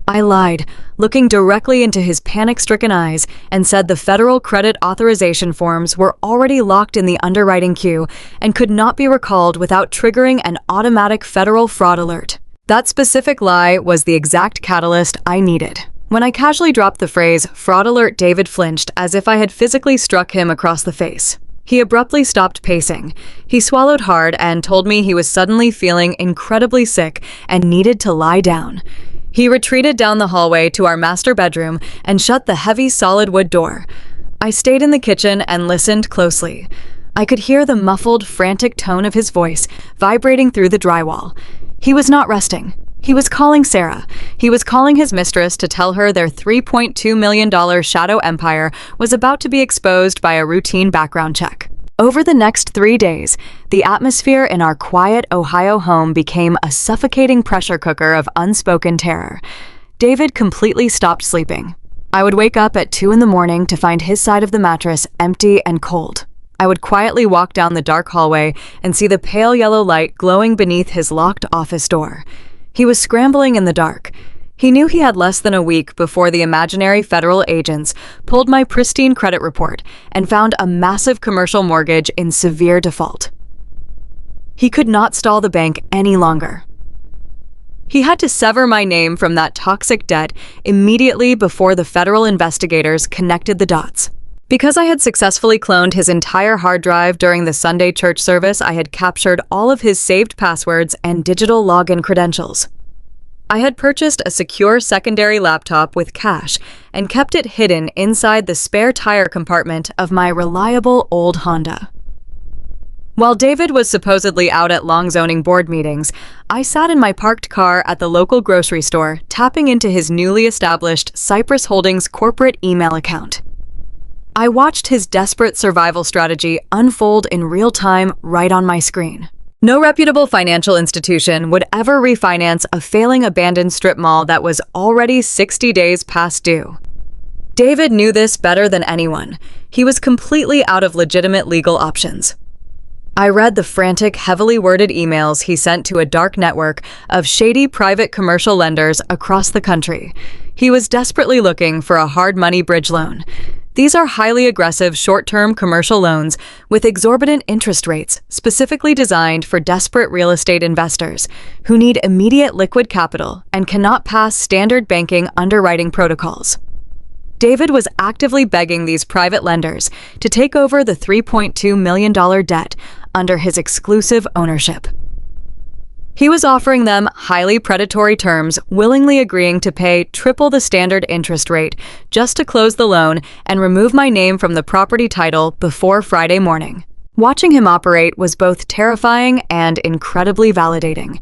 I lied, looking directly into his panic-stricken eyes, and said the federal credit authorization forms were already locked in the underwriting queue and could not be recalled without triggering an automatic federal fraud alert. That specific lie was the exact catalyst I needed. When I casually dropped the phrase, "fraud alert," David flinched as if I had physically struck him across the face. He abruptly stopped pacing. He swallowed hard and told me he was suddenly feeling incredibly sick and needed to lie down. He retreated down the hallway to our master bedroom and shut the heavy solid wood door. I stayed in the kitchen and listened closely. I could hear the muffled, frantic tone of his voice vibrating through the drywall. He was not resting. He was calling Sarah. He was calling his mistress to tell her their $3.2 million shadow empire was about to be exposed by a routine background check. Over the next 3 days, the atmosphere in our quiet Ohio home became a suffocating pressure cooker of unspoken terror. David completely stopped sleeping. I would wake up at 2 in the morning to find his side of the mattress empty and cold. I would quietly walk down the dark hallway and see the pale yellow light glowing beneath his locked office door. He was scrambling in the dark. He knew he had less than a week before the imaginary federal agents pulled my pristine credit report and found a massive commercial mortgage in severe default. He could not stall the bank any longer. He had to sever my name from that toxic debt immediately before the federal investigators connected the dots. Because I had successfully cloned his entire hard drive during the Sunday church service, I had captured all of his saved passwords and digital login credentials. I had purchased a secure secondary laptop with cash and kept it hidden inside the spare tire compartment of my reliable old Honda. While David was supposedly out at long zoning board meetings, I sat in my parked car at the local grocery store, tapping into his newly established Cypress Holdings corporate email account. I watched his desperate survival strategy unfold in real time right on my screen. No reputable financial institution would ever refinance a failing abandoned strip mall that was already 60 days past due. David knew this better than anyone. He was completely out of legitimate legal options. I read the frantic, heavily worded emails he sent to a dark network of shady private commercial lenders across the country. He was desperately looking for a hard money bridge loan. These are highly aggressive short-term commercial loans with exorbitant interest rates specifically designed for desperate real estate investors who need immediate liquid capital and cannot pass standard banking underwriting protocols. David was actively begging these private lenders to take over the $3.2 million debt under his exclusive ownership. He was offering them highly predatory terms, willingly agreeing to pay triple the standard interest rate just to close the loan and remove my name from the property title before Friday morning. Watching him operate was both terrifying and incredibly validating.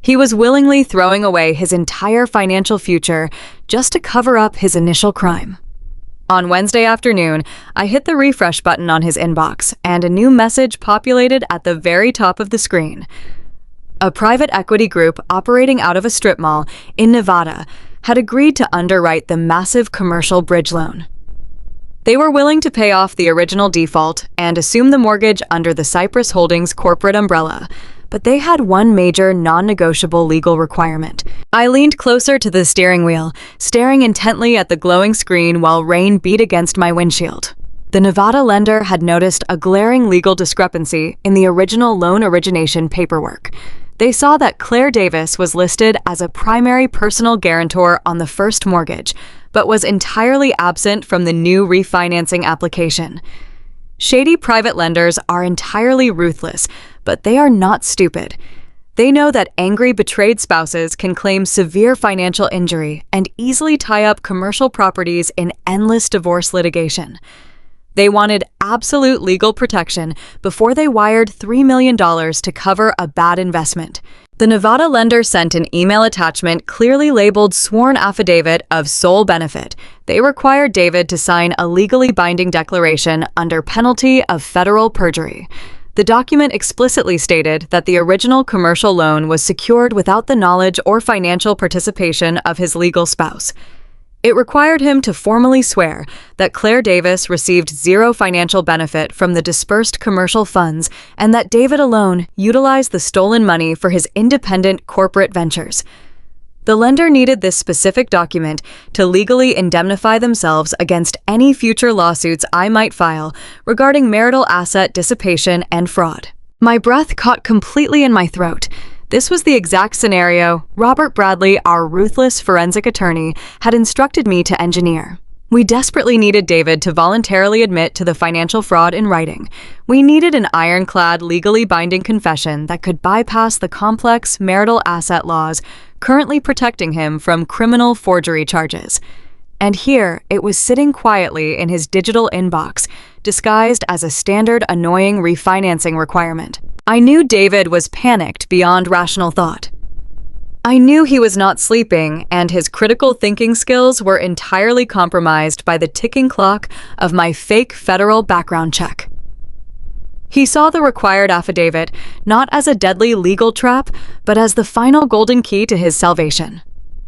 He was willingly throwing away his entire financial future just to cover up his initial crime. On Wednesday afternoon, I hit the refresh button on his inbox, and a new message populated at the very top of the screen. A private equity group operating out of a strip mall in Nevada had agreed to underwrite the massive commercial bridge loan. They were willing to pay off the original default and assume the mortgage under the Cypress Holdings corporate umbrella, but they had one major non-negotiable legal requirement. I leaned closer to the steering wheel, staring intently at the glowing screen while rain beat against my windshield. The Nevada lender had noticed a glaring legal discrepancy in the original loan origination paperwork. They saw that Claire Davis was listed as a primary personal guarantor on the first mortgage, but was entirely absent from the new refinancing application. Shady private lenders are entirely ruthless, but they are not stupid. They know that angry, betrayed spouses can claim severe financial injury and easily tie up commercial properties in endless divorce litigation. They wanted absolute legal protection before they wired $3 million to cover a bad investment. The Nevada lender sent an email attachment clearly labeled sworn affidavit of sole benefit. They required David to sign a legally binding declaration under penalty of federal perjury. The document explicitly stated that the original commercial loan was secured without the knowledge or financial participation of his legal spouse. It required him to formally swear that Claire Davis received zero financial benefit from the dispersed commercial funds and that David alone utilized the stolen money for his independent corporate ventures. The lender needed this specific document to legally indemnify themselves against any future lawsuits I might file regarding marital asset dissipation and fraud. My breath caught completely in my throat. This was the exact scenario Robert Bradley, our ruthless forensic attorney, had instructed me to engineer. We desperately needed David to voluntarily admit to the financial fraud in writing. We needed an ironclad, legally binding confession that could bypass the complex marital asset laws currently protecting him from criminal forgery charges. And here, it was sitting quietly in his digital inbox, disguised as a standard annoying refinancing requirement. I knew David was panicked beyond rational thought. I knew he was not sleeping, and his critical thinking skills were entirely compromised by the ticking clock of my fake federal background check. He saw the required affidavit not as a deadly legal trap, but as the final golden key to his salvation.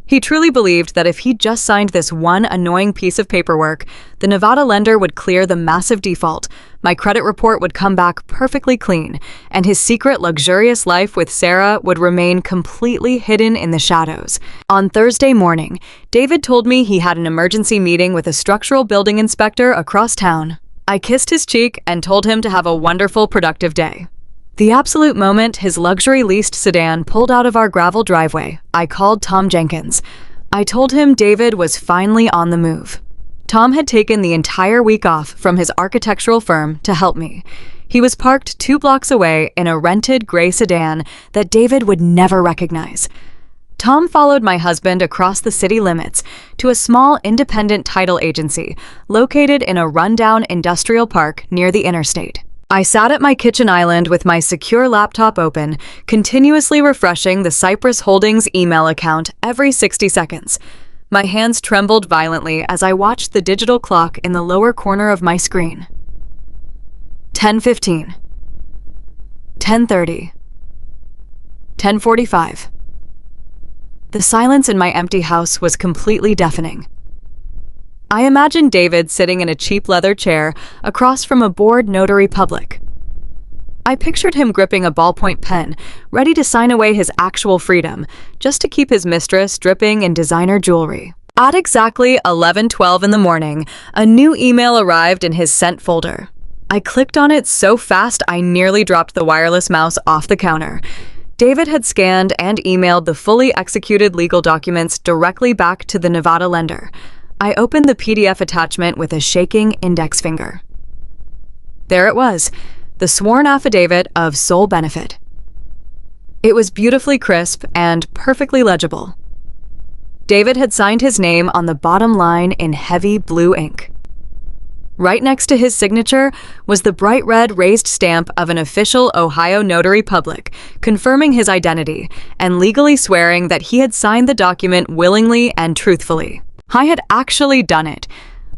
He truly believed that if he just signed this one annoying piece of paperwork, the Nevada lender would clear the massive default, my credit report would come back perfectly clean, and his secret luxurious life with Sarah would remain completely hidden in the shadows. On Thursday morning, David told me he had an emergency meeting with a structural building inspector across town. I kissed his cheek and told him to have a wonderful, productive day. The absolute moment his luxury-leased sedan pulled out of our gravel driveway, I called Tom Jenkins. I told him David was finally on the move. Tom had taken the entire week off from his architectural firm to help me. He was parked 2 blocks away in a rented gray sedan that David would never recognize. Tom followed my husband across the city limits to a small independent title agency located in a rundown industrial park near the interstate. I sat at my kitchen island with my secure laptop open, continuously refreshing the Cypress Holdings email account every 60 seconds. My hands trembled violently as I watched the digital clock in the lower corner of my screen. 10:15. 10:30. 10:45. The silence in my empty house was completely deafening. I imagined David sitting in a cheap leather chair across from a bored notary public. I pictured him gripping a ballpoint pen, ready to sign away his actual freedom, just to keep his mistress dripping in designer jewelry. At exactly 11:12 in the morning, a new email arrived in his sent folder. I clicked on it so fast I nearly dropped the wireless mouse off the counter. David had scanned and emailed the fully executed legal documents directly back to the Nevada lender. I opened the PDF attachment with a shaking index finger. There it was, the sworn affidavit of sole benefit. It was beautifully crisp and perfectly legible. David had signed his name on the bottom line in heavy blue ink. Right next to his signature was the bright red raised stamp of an official Ohio notary public, confirming his identity and legally swearing that he had signed the document willingly and truthfully. I had actually done it.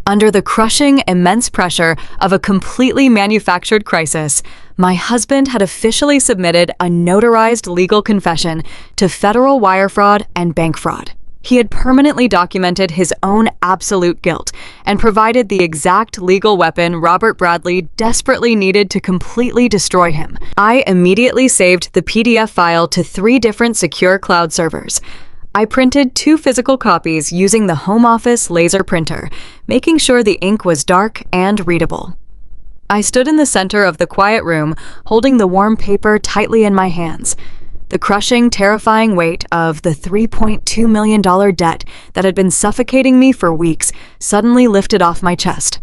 Under the crushing, immense pressure of a completely manufactured crisis, my husband had officially submitted a notarized legal confession to federal wire fraud and bank fraud. He had permanently documented his own absolute guilt and provided the exact legal weapon Robert Bradley desperately needed to completely destroy him. I immediately saved the PDF file to 3 different secure cloud servers. I printed 2 physical copies using the home office laser printer, making sure the ink was dark and readable. I stood in the center of the quiet room, holding the warm paper tightly in my hands. The crushing, terrifying weight of the $3.2 million debt that had been suffocating me for weeks suddenly lifted off my chest.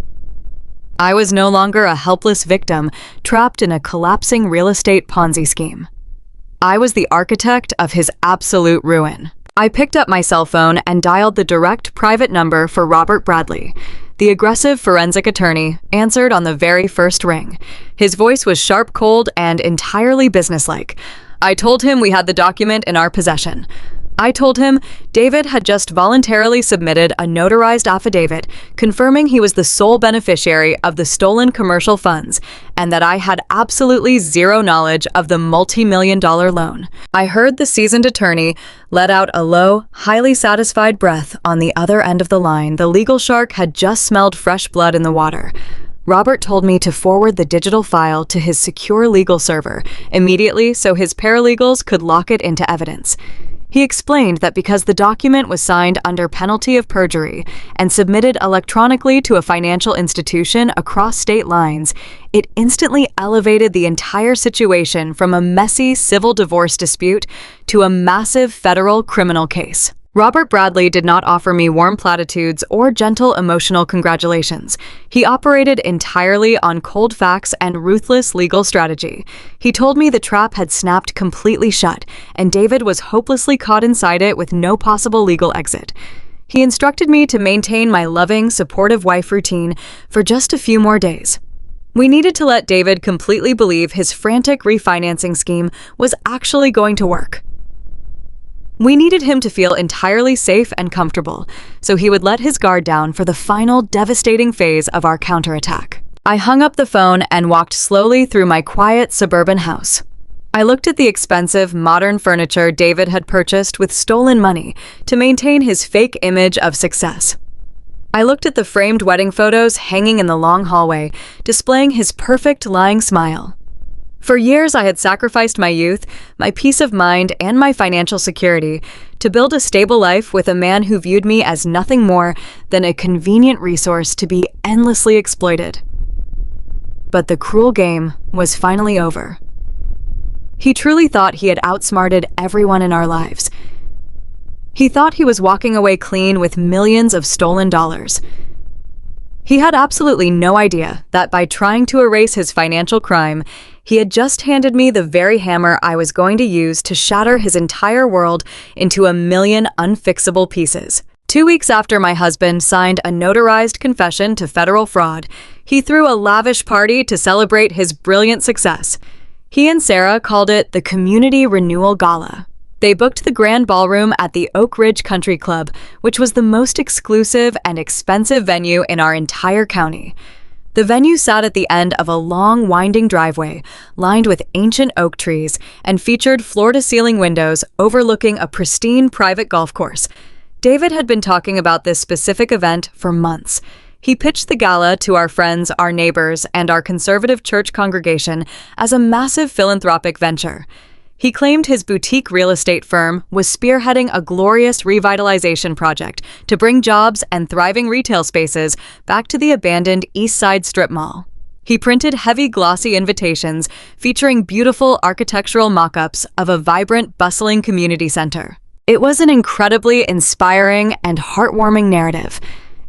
I was no longer a helpless victim trapped in a collapsing real estate Ponzi scheme. I was the architect of his absolute ruin. I picked up my cell phone and dialed the direct private number for Robert Bradley. The aggressive forensic attorney answered on the very first ring. His voice was sharp, cold, and entirely businesslike. I told him we had the document in our possession. I told him David had just voluntarily submitted a notarized affidavit confirming he was the sole beneficiary of the stolen commercial funds and that I had absolutely zero knowledge of the multi-million-dollar loan. I heard the seasoned attorney let out a low, highly satisfied breath on the other end of the line. The legal shark had just smelled fresh blood in the water. Robert told me to forward the digital file to his secure legal server immediately so his paralegals could lock it into evidence. He explained that because the document was signed under penalty of perjury and submitted electronically to a financial institution across state lines, it instantly elevated the entire situation from a messy civil divorce dispute to a massive federal criminal case. Robert Bradley did not offer me warm platitudes or gentle emotional congratulations. He operated entirely on cold facts and ruthless legal strategy. He told me the trap had snapped completely shut, and David was hopelessly caught inside it with no possible legal exit. He instructed me to maintain my loving, supportive wife routine for just a few more days. We needed to let David completely believe his frantic refinancing scheme was actually going to work. We needed him to feel entirely safe and comfortable, so he would let his guard down for the final devastating phase of our counterattack. I hung up the phone and walked slowly through my quiet suburban house. I looked at the expensive, modern furniture David had purchased with stolen money to maintain his fake image of success. I looked at the framed wedding photos hanging in the long hallway, displaying his perfect lying smile. For years, I had sacrificed my youth, my peace of mind, and my financial security to build a stable life with a man who viewed me as nothing more than a convenient resource to be endlessly exploited. But the cruel game was finally over. He truly thought he had outsmarted everyone in our lives. He thought he was walking away clean with millions of stolen dollars. He had absolutely no idea that by trying to erase his financial crime, he had just handed me the very hammer I was going to use to shatter his entire world into a million unfixable pieces. 2 weeks after my husband signed a notarized confession to federal fraud, he threw a lavish party to celebrate his brilliant success. He and Sarah called it the Community Renewal Gala. They booked the grand ballroom at the Oak Ridge Country Club, which was the most exclusive and expensive venue in our entire county. The venue sat at the end of a long, winding driveway lined with ancient oak trees and featured floor-to-ceiling windows overlooking a pristine private golf course. David had been talking about this specific event for months. He pitched the gala to our friends, our neighbors, and our conservative church congregation as a massive philanthropic venture. He claimed his boutique real estate firm was spearheading a glorious revitalization project to bring jobs and thriving retail spaces back to the abandoned East Side Strip Mall. He printed heavy, glossy invitations featuring beautiful architectural mock-ups of a vibrant, bustling community center. It was an incredibly inspiring and heartwarming narrative.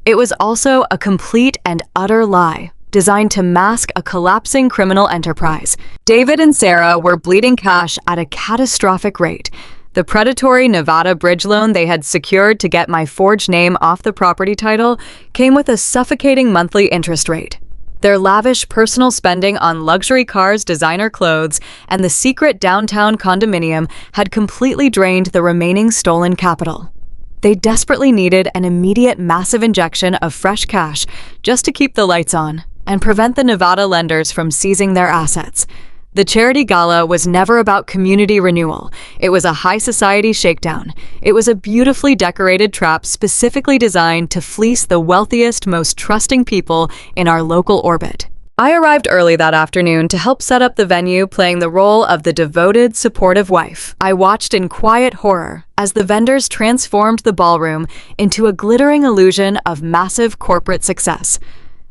It was also a complete and utter lie, designed to mask a collapsing criminal enterprise. David and Sarah were bleeding cash at a catastrophic rate. The predatory Nevada bridge loan they had secured to get my forged name off the property title came with a suffocating monthly interest rate. Their lavish personal spending on luxury cars, designer clothes, and the secret downtown condominium had completely drained the remaining stolen capital. They desperately needed an immediate massive injection of fresh cash just to keep the lights on and prevent the Nevada lenders from seizing their assets. The charity gala was never about community renewal. It was a high society shakedown. It was a beautifully decorated trap specifically designed to fleece the wealthiest, most trusting people in our local orbit. I arrived early that afternoon to help set up the venue, playing the role of the devoted, supportive wife. I watched in quiet horror as the vendors transformed the ballroom into a glittering illusion of massive corporate success.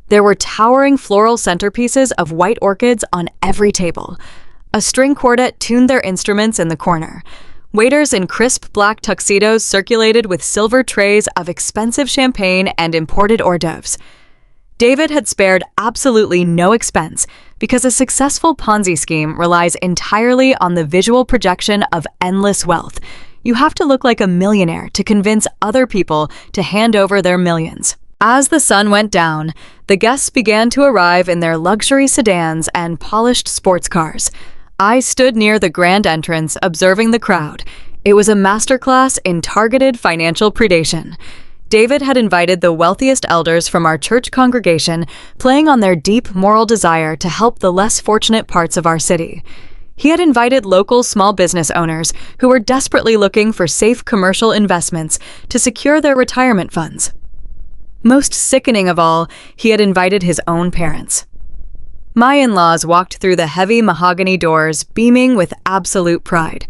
There were towering floral centerpieces of white orchids on every table. A string quartet tuned their instruments in the corner. Waiters in crisp black tuxedos circulated with silver trays of expensive champagne and imported hors d'oeuvres. David had spared absolutely no expense because a successful Ponzi scheme relies entirely on the visual projection of endless wealth. You have to look like a millionaire to convince other people to hand over their millions. As the sun went down, the guests began to arrive in their luxury sedans and polished sports cars. I stood near the grand entrance, observing the crowd. It was a masterclass in targeted financial predation. David had invited the wealthiest elders from our church congregation, playing on their deep moral desire to help the less fortunate parts of our city. He had invited local small business owners who were desperately looking for safe commercial investments to secure their retirement funds. Most sickening of all, he had invited his own parents. My in-laws walked through the heavy mahogany doors, beaming with absolute pride.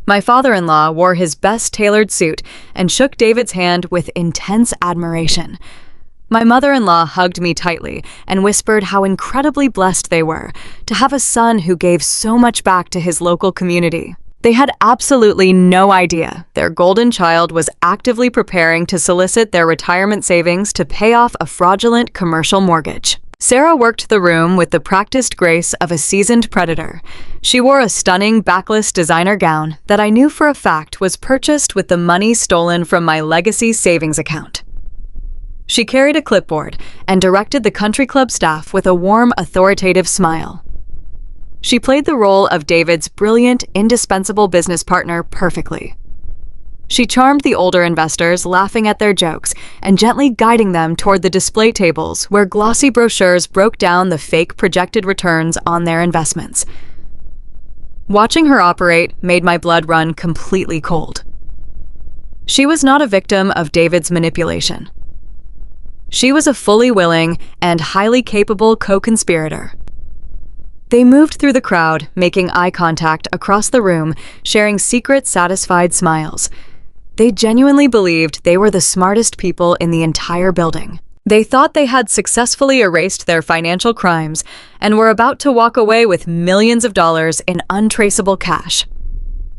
My father-in-law wore his best tailored suit and shook David's hand with intense admiration. My mother-in-law hugged me tightly and whispered how incredibly blessed they were to have a son who gave so much back to his local community. They had absolutely no idea their golden child was actively preparing to solicit their retirement savings to pay off a fraudulent commercial mortgage. Sarah worked the room with the practiced grace of a seasoned predator. She wore a stunning backless designer gown that I knew for a fact was purchased with the money stolen from my legacy savings account. She carried a clipboard and directed the country club staff with a warm, authoritative smile. She played the role of David's brilliant, indispensable business partner perfectly. She charmed the older investors, laughing at their jokes and gently guiding them toward the display tables where glossy brochures broke down the fake projected returns on their investments. Watching her operate made my blood run completely cold. She was not a victim of David's manipulation. She was a fully willing and highly capable co-conspirator. They moved through the crowd, making eye contact across the room, sharing secret, satisfied smiles. They genuinely believed they were the smartest people in the entire building. They thought they had successfully erased their financial crimes and were about to walk away with millions of dollars in untraceable cash.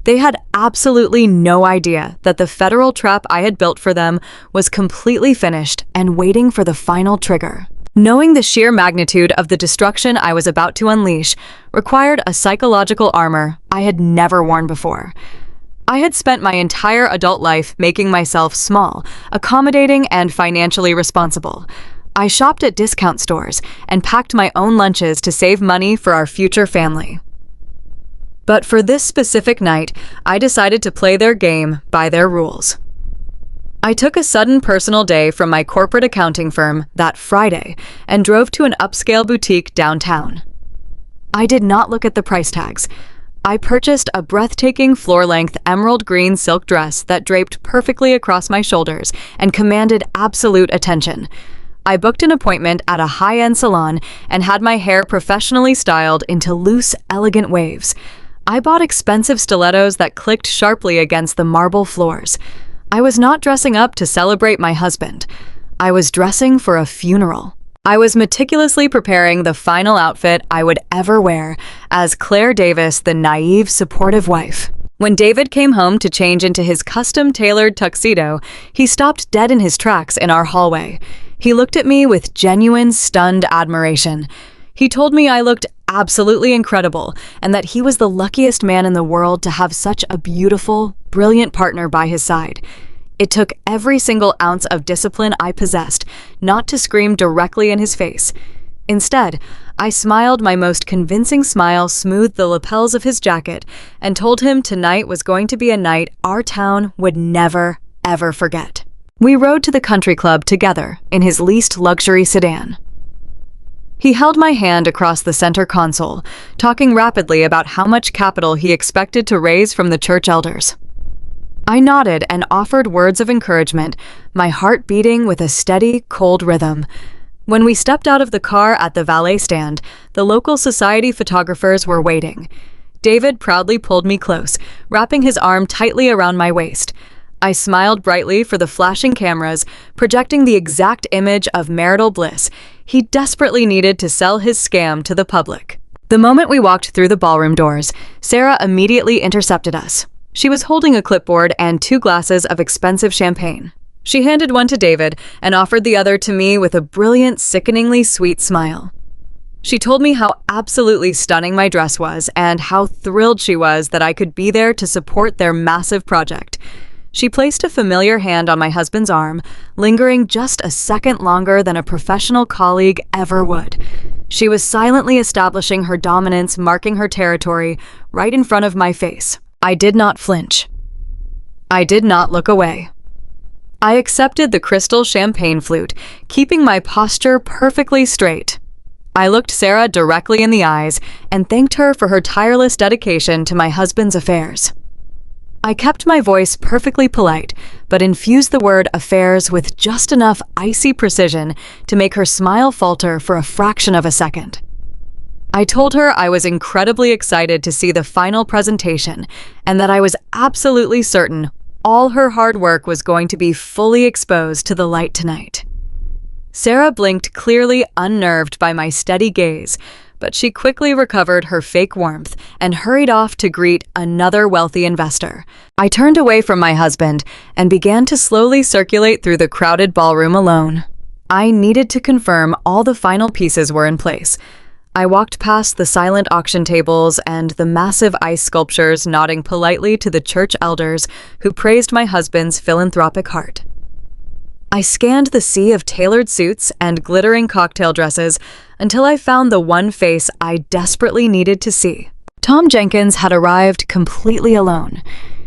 They had absolutely no idea that the federal trap I had built for them was completely finished and waiting for the final trigger. Knowing the sheer magnitude of the destruction I was about to unleash required a psychological armor I had never worn before. I had spent my entire adult life making myself small, accommodating, and financially responsible. I shopped at discount stores and packed my own lunches to save money for our future family. But for this specific night, I decided to play their game by their rules. I took a sudden personal day from my corporate accounting firm that Friday and drove to an upscale boutique downtown. I did not look at the price tags. I purchased a breathtaking floor-length emerald green silk dress that draped perfectly across my shoulders and commanded absolute attention. I booked an appointment at a high-end salon and had my hair professionally styled into loose, elegant waves. I bought expensive stilettos that clicked sharply against the marble floors. I was not dressing up to celebrate my husband. I was dressing for a funeral. I was meticulously preparing the final outfit I would ever wear as Claire Davis, the naive, supportive wife. When David came home to change into his custom-tailored tuxedo, he stopped dead in his tracks in our hallway. He looked at me with genuine, stunned admiration. He told me I looked absolutely incredible and that he was the luckiest man in the world to have such a beautiful, brilliant partner by his side. It took every single ounce of discipline I possessed not to scream directly in his face. Instead, I smiled my most convincing smile, smoothed the lapels of his jacket, and told him tonight was going to be a night our town would never, ever forget. We rode to the country club together in his leased luxury sedan. He held my hand across the center console, talking rapidly about how much capital he expected to raise from the church elders. I nodded and offered words of encouragement, my heart beating with a steady, cold rhythm. When we stepped out of the car at the valet stand, the local society photographers were waiting. David proudly pulled me close, wrapping his arm tightly around my waist. I smiled brightly for the flashing cameras, projecting the exact image of marital bliss he desperately needed to sell his scam to the public. The moment we walked through the ballroom doors, Sarah immediately intercepted us. She was holding a clipboard and 2 glasses of expensive champagne. She handed one to David and offered the other to me with a brilliant, sickeningly sweet smile. She told me how absolutely stunning my dress was and how thrilled she was that I could be there to support their massive project. She placed a familiar hand on my husband's arm, lingering just a second longer than a professional colleague ever would. She was silently establishing her dominance, marking her territory right in front of my face. I did not flinch. I did not look away. I accepted the crystal champagne flute, keeping my posture perfectly straight. I looked Sarah directly in the eyes and thanked her for her tireless dedication to my husband's affairs. I kept my voice perfectly polite, but infused the word affairs with just enough icy precision to make her smile falter for a fraction of a second. I told her I was incredibly excited to see the final presentation and that I was absolutely certain all her hard work was going to be fully exposed to the light tonight. Sarah blinked, clearly unnerved by my steady gaze, but she quickly recovered her fake warmth and hurried off to greet another wealthy investor. I turned away from my husband and began to slowly circulate through the crowded ballroom alone. I needed to confirm all the final pieces were in place. I walked past the silent auction tables and the massive ice sculptures, nodding politely to the church elders who praised my husband's philanthropic heart. I scanned the sea of tailored suits and glittering cocktail dresses until I found the one face I desperately needed to see. Tom Jenkins had arrived completely alone.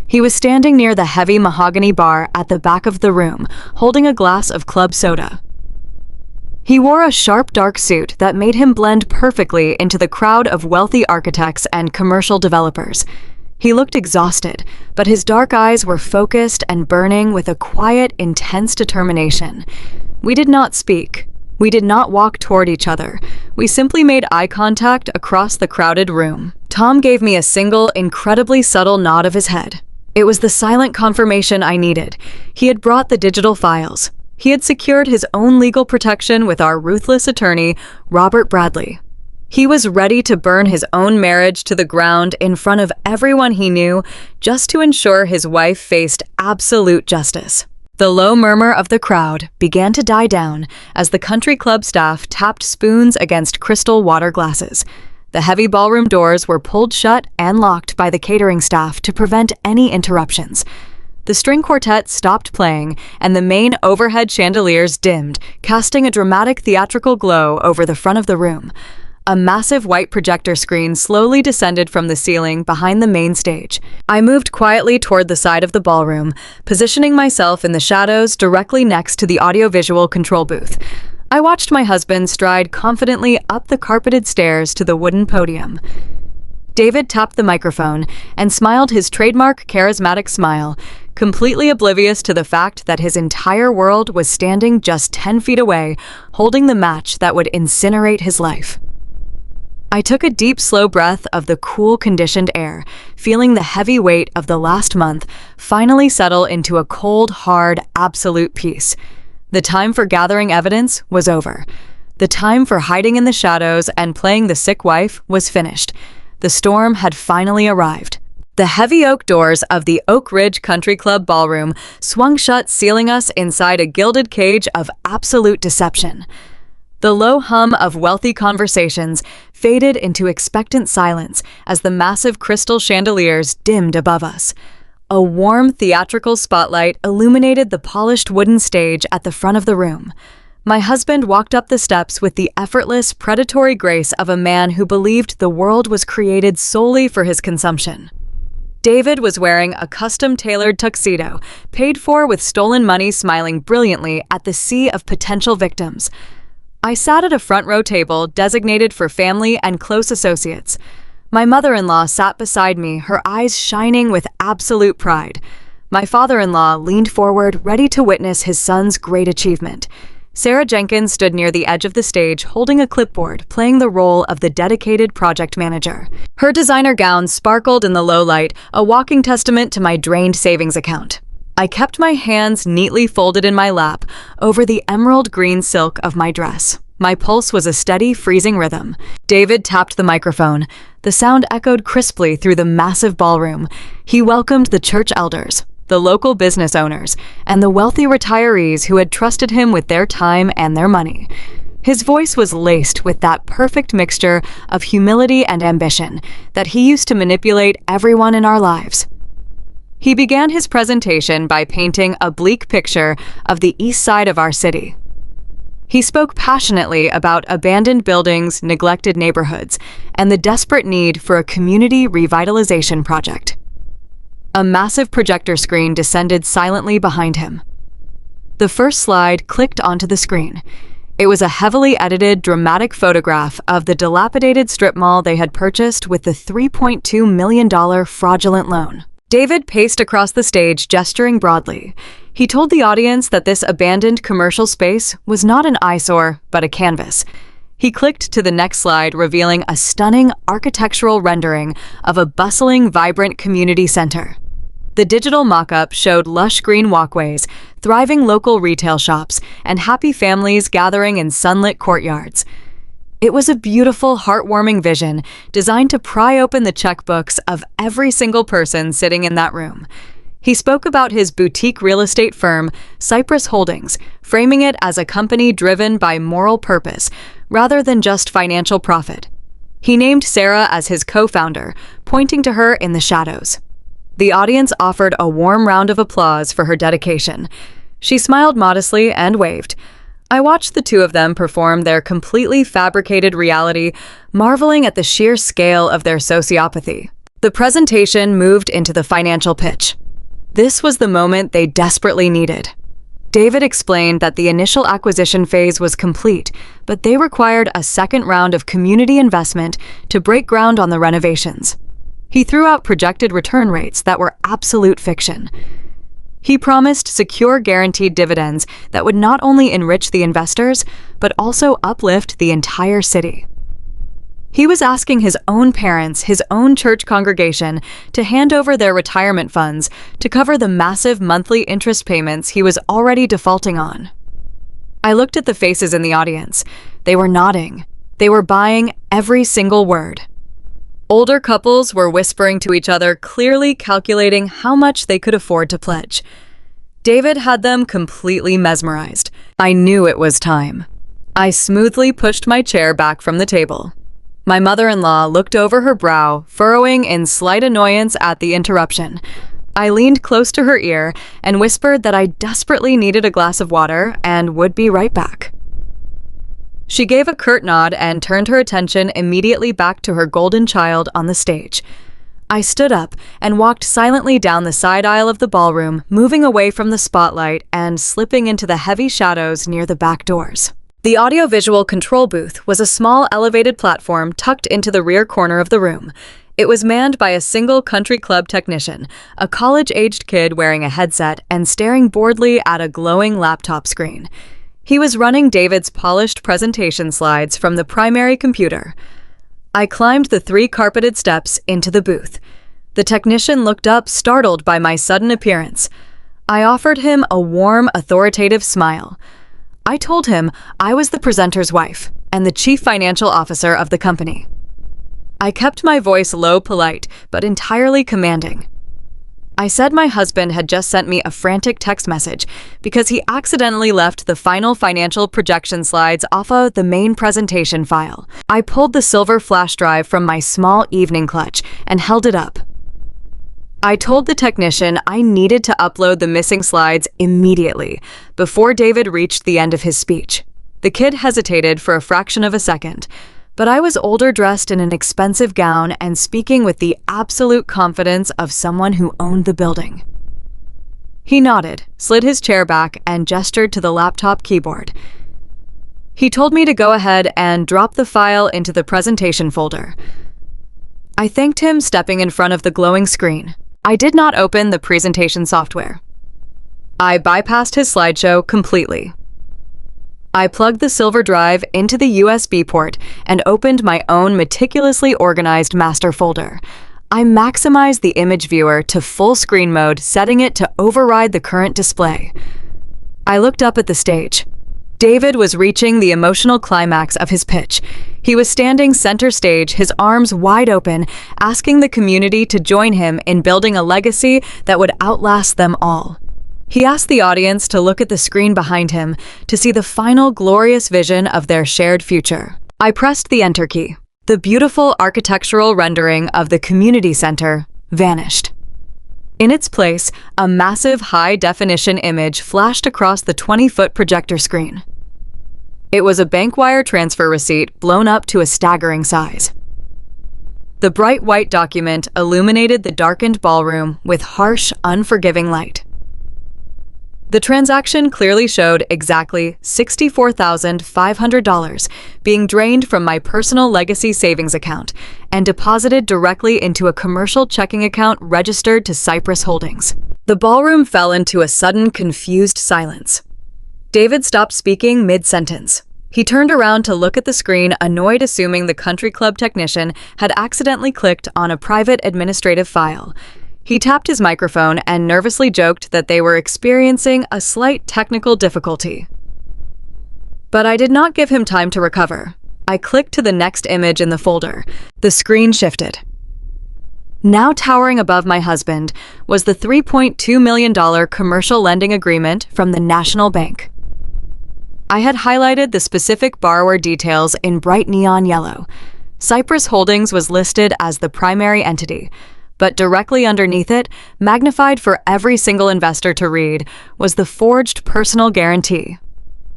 He was standing near the heavy mahogany bar at the back of the room, holding a glass of club soda. He wore a sharp dark suit that made him blend perfectly into the crowd of wealthy architects and commercial developers. He looked exhausted, but his dark eyes were focused and burning with a quiet, intense determination. We did not speak. We did not walk toward each other. We simply made eye contact across the crowded room. Tom gave me a single, incredibly subtle nod of his head. It was the silent confirmation I needed. He had brought the digital files. He had secured his own legal protection with our ruthless attorney, Robert Bradley. He was ready to burn his own marriage to the ground in front of everyone he knew just to ensure his wife faced absolute justice. The low murmur of the crowd began to die down as the country club staff tapped spoons against crystal water glasses. The heavy ballroom doors were pulled shut and locked by the catering staff to prevent any interruptions. The string quartet stopped playing, and the main overhead chandeliers dimmed, casting a dramatic theatrical glow over the front of the room. A massive white projector screen slowly descended from the ceiling behind the main stage. I moved quietly toward the side of the ballroom, positioning myself in the shadows directly next to the audiovisual control booth. I watched my husband stride confidently up the carpeted stairs to the wooden podium. David tapped the microphone and smiled his trademark charismatic smile, completely oblivious to the fact that his entire world was standing just 10 feet away, holding the match that would incinerate his life. I took a deep, slow breath of the cool, conditioned air, feeling the heavy weight of the last month finally settle into a cold, hard, absolute peace. The time for gathering evidence was over. The time for hiding in the shadows and playing the sick wife was finished. The storm had finally arrived. The heavy oak doors of the Oak Ridge Country Club ballroom swung shut, sealing us inside a gilded cage of absolute deception. The low hum of wealthy conversations faded into expectant silence as the massive crystal chandeliers dimmed above us. A warm theatrical spotlight illuminated the polished wooden stage at the front of the room. My husband walked up the steps with the effortless, predatory grace of a man who believed the world was created solely for his consumption. David was wearing a custom-tailored tuxedo, paid for with stolen money, smiling brilliantly at the sea of potential victims. I sat at a front-row table designated for family and close associates. My mother-in-law sat beside me, her eyes shining with absolute pride. My father-in-law leaned forward, ready to witness his son's great achievement. Sarah Jenkins stood near the edge of the stage, holding a clipboard, playing the role of the dedicated project manager. Her designer gown sparkled in the low light, a walking testament to my drained savings account. I kept my hands neatly folded in my lap over the emerald green silk of my dress. My pulse was a steady, freezing rhythm. David tapped the microphone. The sound echoed crisply through the massive ballroom. He welcomed the church elders, the local business owners, and the wealthy retirees who had trusted him with their time and their money. His voice was laced with that perfect mixture of humility and ambition that he used to manipulate everyone in our lives. He began his presentation by painting a bleak picture of the east side of our city. He spoke passionately about abandoned buildings, neglected neighborhoods, and the desperate need for a community revitalization project. A massive projector screen descended silently behind him. The first slide clicked onto the screen. It was a heavily edited, dramatic photograph of the dilapidated strip mall they had purchased with the $3.2 million fraudulent loan. David paced across the stage, gesturing broadly. He told the audience that this abandoned commercial space was not an eyesore, but a canvas. He clicked to the next slide, revealing a stunning architectural rendering of a bustling, vibrant community center. The digital mock-up showed lush green walkways, thriving local retail shops, and happy families gathering in sunlit courtyards. It was a beautiful, heartwarming vision designed to pry open the checkbooks of every single person sitting in that room. He spoke about his boutique real estate firm, Cypress Holdings, framing it as a company driven by moral purpose rather than just financial profit. He named Sarah as his co-founder, pointing to her in the shadows. The audience offered a warm round of applause for her dedication. She smiled modestly and waved. I watched the two of them perform their completely fabricated reality, marveling at the sheer scale of their sociopathy. The presentation moved into the financial pitch. This was the moment they desperately needed. David explained that the initial acquisition phase was complete, but they required a second round of community investment to break ground on the renovations. He threw out projected return rates that were absolute fiction. He promised secure guaranteed dividends that would not only enrich the investors, but also uplift the entire city. He was asking his own parents, his own church congregation, to hand over their retirement funds to cover the massive monthly interest payments he was already defaulting on. I looked at the faces in the audience. They were nodding. They were buying every single word. Older couples were whispering to each other, clearly calculating how much they could afford to pledge. David had them completely mesmerized. I knew it was time. I smoothly pushed my chair back from the table. My mother-in-law looked over her brow, furrowing in slight annoyance at the interruption. I leaned close to her ear and whispered that I desperately needed a glass of water and would be right back. She gave a curt nod and turned her attention immediately back to her golden child on the stage. I stood up and walked silently down the side aisle of the ballroom, moving away from the spotlight and slipping into the heavy shadows near the back doors. The audiovisual control booth was a small elevated platform tucked into the rear corner of the room. It was manned by a single country club technician, a college-aged kid wearing a headset and staring boredly at a glowing laptop screen. He was running David's polished presentation slides from the primary computer. I climbed the 3 carpeted steps into the booth. The technician looked up, startled by my sudden appearance. I offered him a warm, authoritative smile. I told him I was the presenter's wife and the chief financial officer of the company. I kept my voice low, polite, but entirely commanding. I said my husband had just sent me a frantic text message because he accidentally left the final financial projection slides off of the main presentation file. I pulled the silver flash drive from my small evening clutch and held it up. I told the technician I needed to upload the missing slides immediately before David reached the end of his speech. The kid hesitated for a fraction of a second, but I was older, dressed in an expensive gown and speaking with the absolute confidence of someone who owned the building. He nodded, slid his chair back, and gestured to the laptop keyboard. He told me to go ahead and drop the file into the presentation folder. I thanked him, stepping in front of the glowing screen. I did not open the presentation software. I bypassed his slideshow completely. I plugged the silver drive into the USB port and opened my own meticulously organized master folder. I maximized the image viewer to full screen mode, setting it to override the current display. I looked up at the stage. David was reaching the emotional climax of his pitch. He was standing center stage, his arms wide open, asking the community to join him in building a legacy that would outlast them all. He asked the audience to look at the screen behind him to see the final glorious vision of their shared future. I pressed the enter key. The beautiful architectural rendering of the community center vanished. In its place, a massive high-definition image flashed across the 20-foot projector screen. It was a bank wire transfer receipt blown up to a staggering size. The bright white document illuminated the darkened ballroom with harsh, unforgiving light. The transaction clearly showed exactly $64,500 being drained from my personal legacy savings account and deposited directly into a commercial checking account registered to Cypress Holdings. The ballroom fell into a sudden, confused silence. David stopped speaking mid-sentence. He turned around to look at the screen, annoyed, assuming the country club technician had accidentally clicked on a private administrative file. He tapped his microphone and nervously joked that they were experiencing a slight technical difficulty. But I did not give him time to recover. I clicked to the next image in the folder. The screen shifted. Now towering above my husband was the $3.2 million commercial lending agreement from the National Bank. I had highlighted the specific borrower details in bright neon yellow. Cypress Holdings was listed as the primary entity, but directly underneath it, magnified for every single investor to read, was the forged personal guarantee.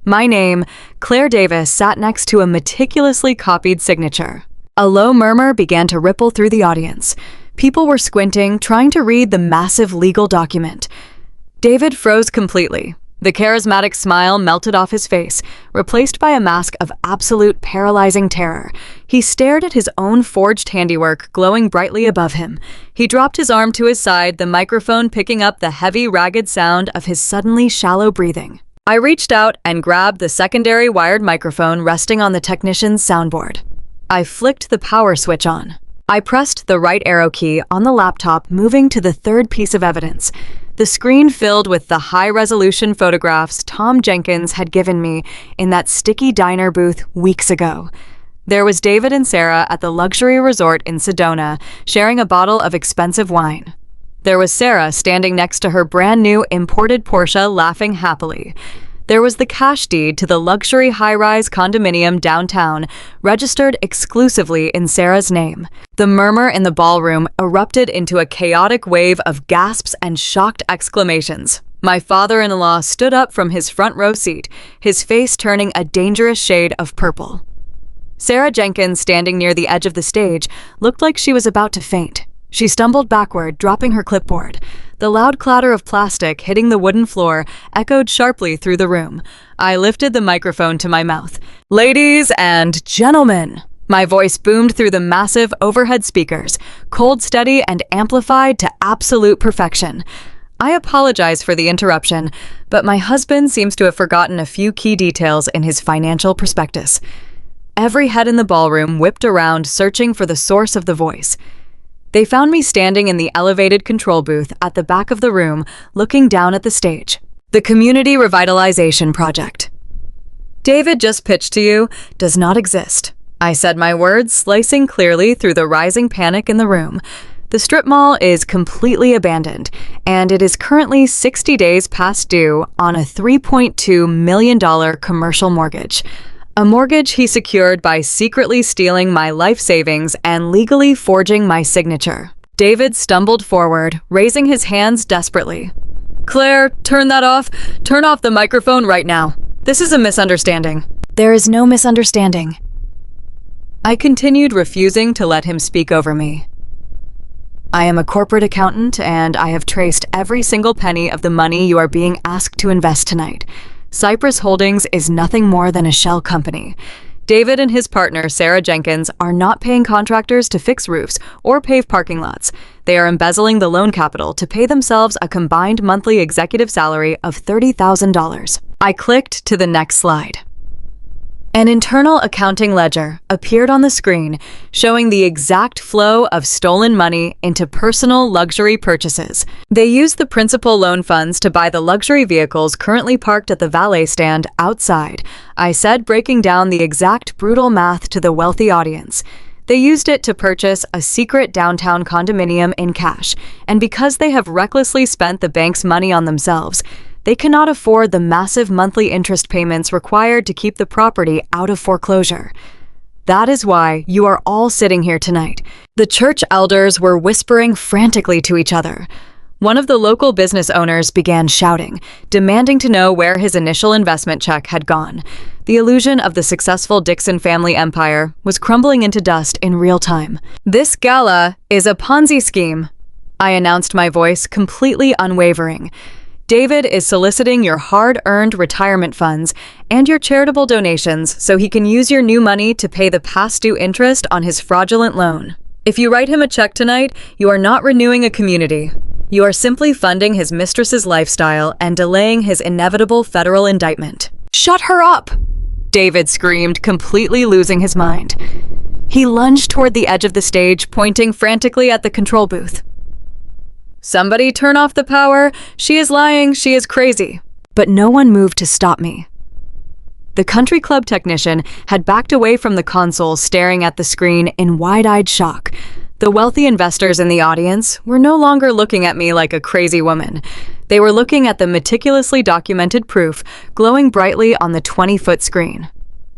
My name, Claire Davis, sat next to a meticulously copied signature. A low murmur began to ripple through the audience. People were squinting, trying to read the massive legal document. David froze completely. The charismatic smile melted off his face, replaced by a mask of absolute paralyzing terror. He stared at his own forged handiwork glowing brightly above him. He dropped his arm to his side, the microphone picking up the heavy, ragged sound of his suddenly shallow breathing. I reached out and grabbed the secondary wired microphone resting on the technician's soundboard. I flicked the power switch on. I pressed the right arrow key on the laptop, moving to the third piece of evidence. The screen filled with the high-resolution photographs Tom Jenkins had given me in that sticky diner booth weeks ago. There was David and Sarah at the luxury resort in Sedona, sharing a bottle of expensive wine. There was Sarah standing next to her brand-new imported Porsche, laughing happily. There was the cash deed to the luxury high-rise condominium downtown, registered exclusively in Sarah's name. The murmur in the ballroom erupted into a chaotic wave of gasps and shocked exclamations. My father-in-law stood up from his front row seat, his face turning a dangerous shade of purple. Sarah Jenkins, standing near the edge of the stage, looked like she was about to faint. She stumbled backward, dropping her clipboard. The loud clatter of plastic hitting the wooden floor echoed sharply through the room. I lifted the microphone to my mouth. "Ladies and gentlemen," my voice boomed through the massive overhead speakers, cold, steady, and amplified to absolute perfection. I apologize for the interruption, but my husband seems to have forgotten a few key details in his financial prospectus. Every head in the ballroom whipped around, searching for the source of the voice. They found me standing in the elevated control booth at the back of the room, looking down at the stage. The Community Revitalization Project. David just pitched to you does not exist. I said my words, slicing clearly through the rising panic in the room. The strip mall is completely abandoned, and it is currently 60 days past due on a $3.2 million commercial mortgage. A mortgage he secured by secretly stealing my life savings and legally forging my signature. David stumbled forward, raising his hands desperately. "Claire, turn that off. Turn off the microphone right now. This is a misunderstanding." "There is no misunderstanding." I continued, refusing to let him speak over me. "I am a corporate accountant, and I have traced every single penny of the money you are being asked to invest tonight. Cypress Holdings is nothing more than a shell company. David and his partner, Sarah Jenkins, are not paying contractors to fix roofs or pave parking lots. They are embezzling the loan capital to pay themselves a combined monthly executive salary of $30,000. I clicked to the next slide. An internal accounting ledger appeared on the screen, showing the exact flow of stolen money into personal luxury purchases. They used the principal loan funds to buy the luxury vehicles currently parked at the valet stand outside, I said, breaking down the exact brutal math to the wealthy audience. They used it to purchase a secret downtown condominium in cash, and because they have recklessly spent the bank's money on themselves, they cannot afford the massive monthly interest payments required to keep the property out of foreclosure. That is why you are all sitting here tonight. The church elders were whispering frantically to each other. One of the local business owners began shouting, demanding to know where his initial investment check had gone. The illusion of the successful Dixon family empire was crumbling into dust in real time. "This gala is a Ponzi scheme," I announced, my voice completely unwavering. "David is soliciting your hard-earned retirement funds and your charitable donations so he can use your new money to pay the past due interest on his fraudulent loan. If you write him a check tonight, you are not renewing a community. You are simply funding his mistress's lifestyle and delaying his inevitable federal indictment." "Shut her up!" David screamed, completely losing his mind. He lunged toward the edge of the stage, pointing frantically at the control booth. "Somebody turn off the power. She is lying. She is crazy." But no one moved to stop me. The country club technician had backed away from the console, staring at the screen in wide-eyed shock. The wealthy investors in the audience were no longer looking at me like a crazy woman. They were looking at the meticulously documented proof glowing brightly on the 20-foot screen.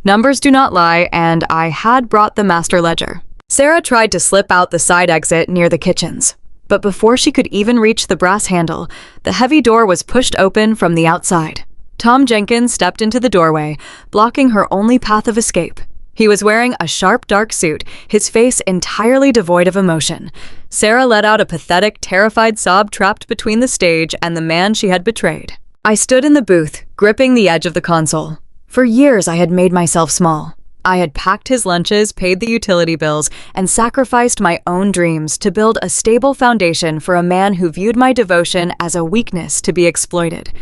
Numbers do not lie, and I had brought the master ledger. Sarah tried to slip out the side exit near the kitchens. But before she could even reach the brass handle, the heavy door was pushed open from the outside. Tom Jenkins stepped into the doorway, blocking her only path of escape. He was wearing a sharp, dark suit, his face entirely devoid of emotion. Sarah let out a pathetic, terrified sob trapped between the stage and the man she had betrayed. I stood in the booth, gripping the edge of the console. For years, I had made myself small. I had packed his lunches, paid the utility bills, and sacrificed my own dreams to build a stable foundation for a man who viewed my devotion as a weakness to be exploited.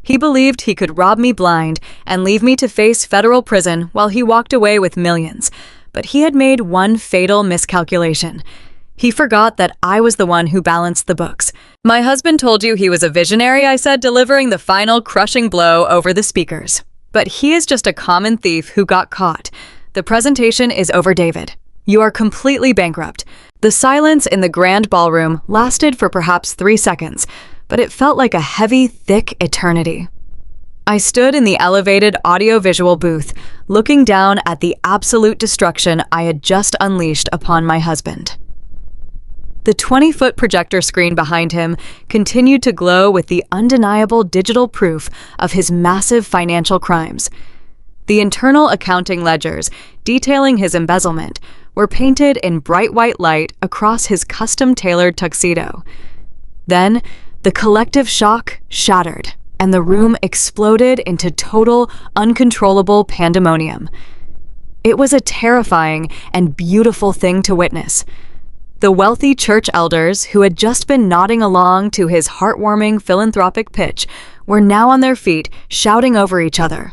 He believed he could rob me blind and leave me to face federal prison while he walked away with millions. But he had made one fatal miscalculation. He forgot that I was the one who balanced the books. "My husband told you he was a visionary," I said, delivering the final crushing blow over the speakers. "But he is just a common thief who got caught. The presentation is over, David. You are completely bankrupt." The silence in the grand ballroom lasted for perhaps 3 seconds, but it felt like a heavy, thick eternity. I stood in the elevated audio-visual booth, looking down at the absolute destruction I had just unleashed upon my husband. The 20-foot projector screen behind him continued to glow with the undeniable digital proof of his massive financial crimes. The internal accounting ledgers, detailing his embezzlement, were painted in bright white light across his custom-tailored tuxedo. Then, the collective shock shattered, and the room exploded into total, uncontrollable pandemonium. It was a terrifying and beautiful thing to witness. The wealthy church elders, who had just been nodding along to his heartwarming philanthropic pitch, were now on their feet, shouting over each other.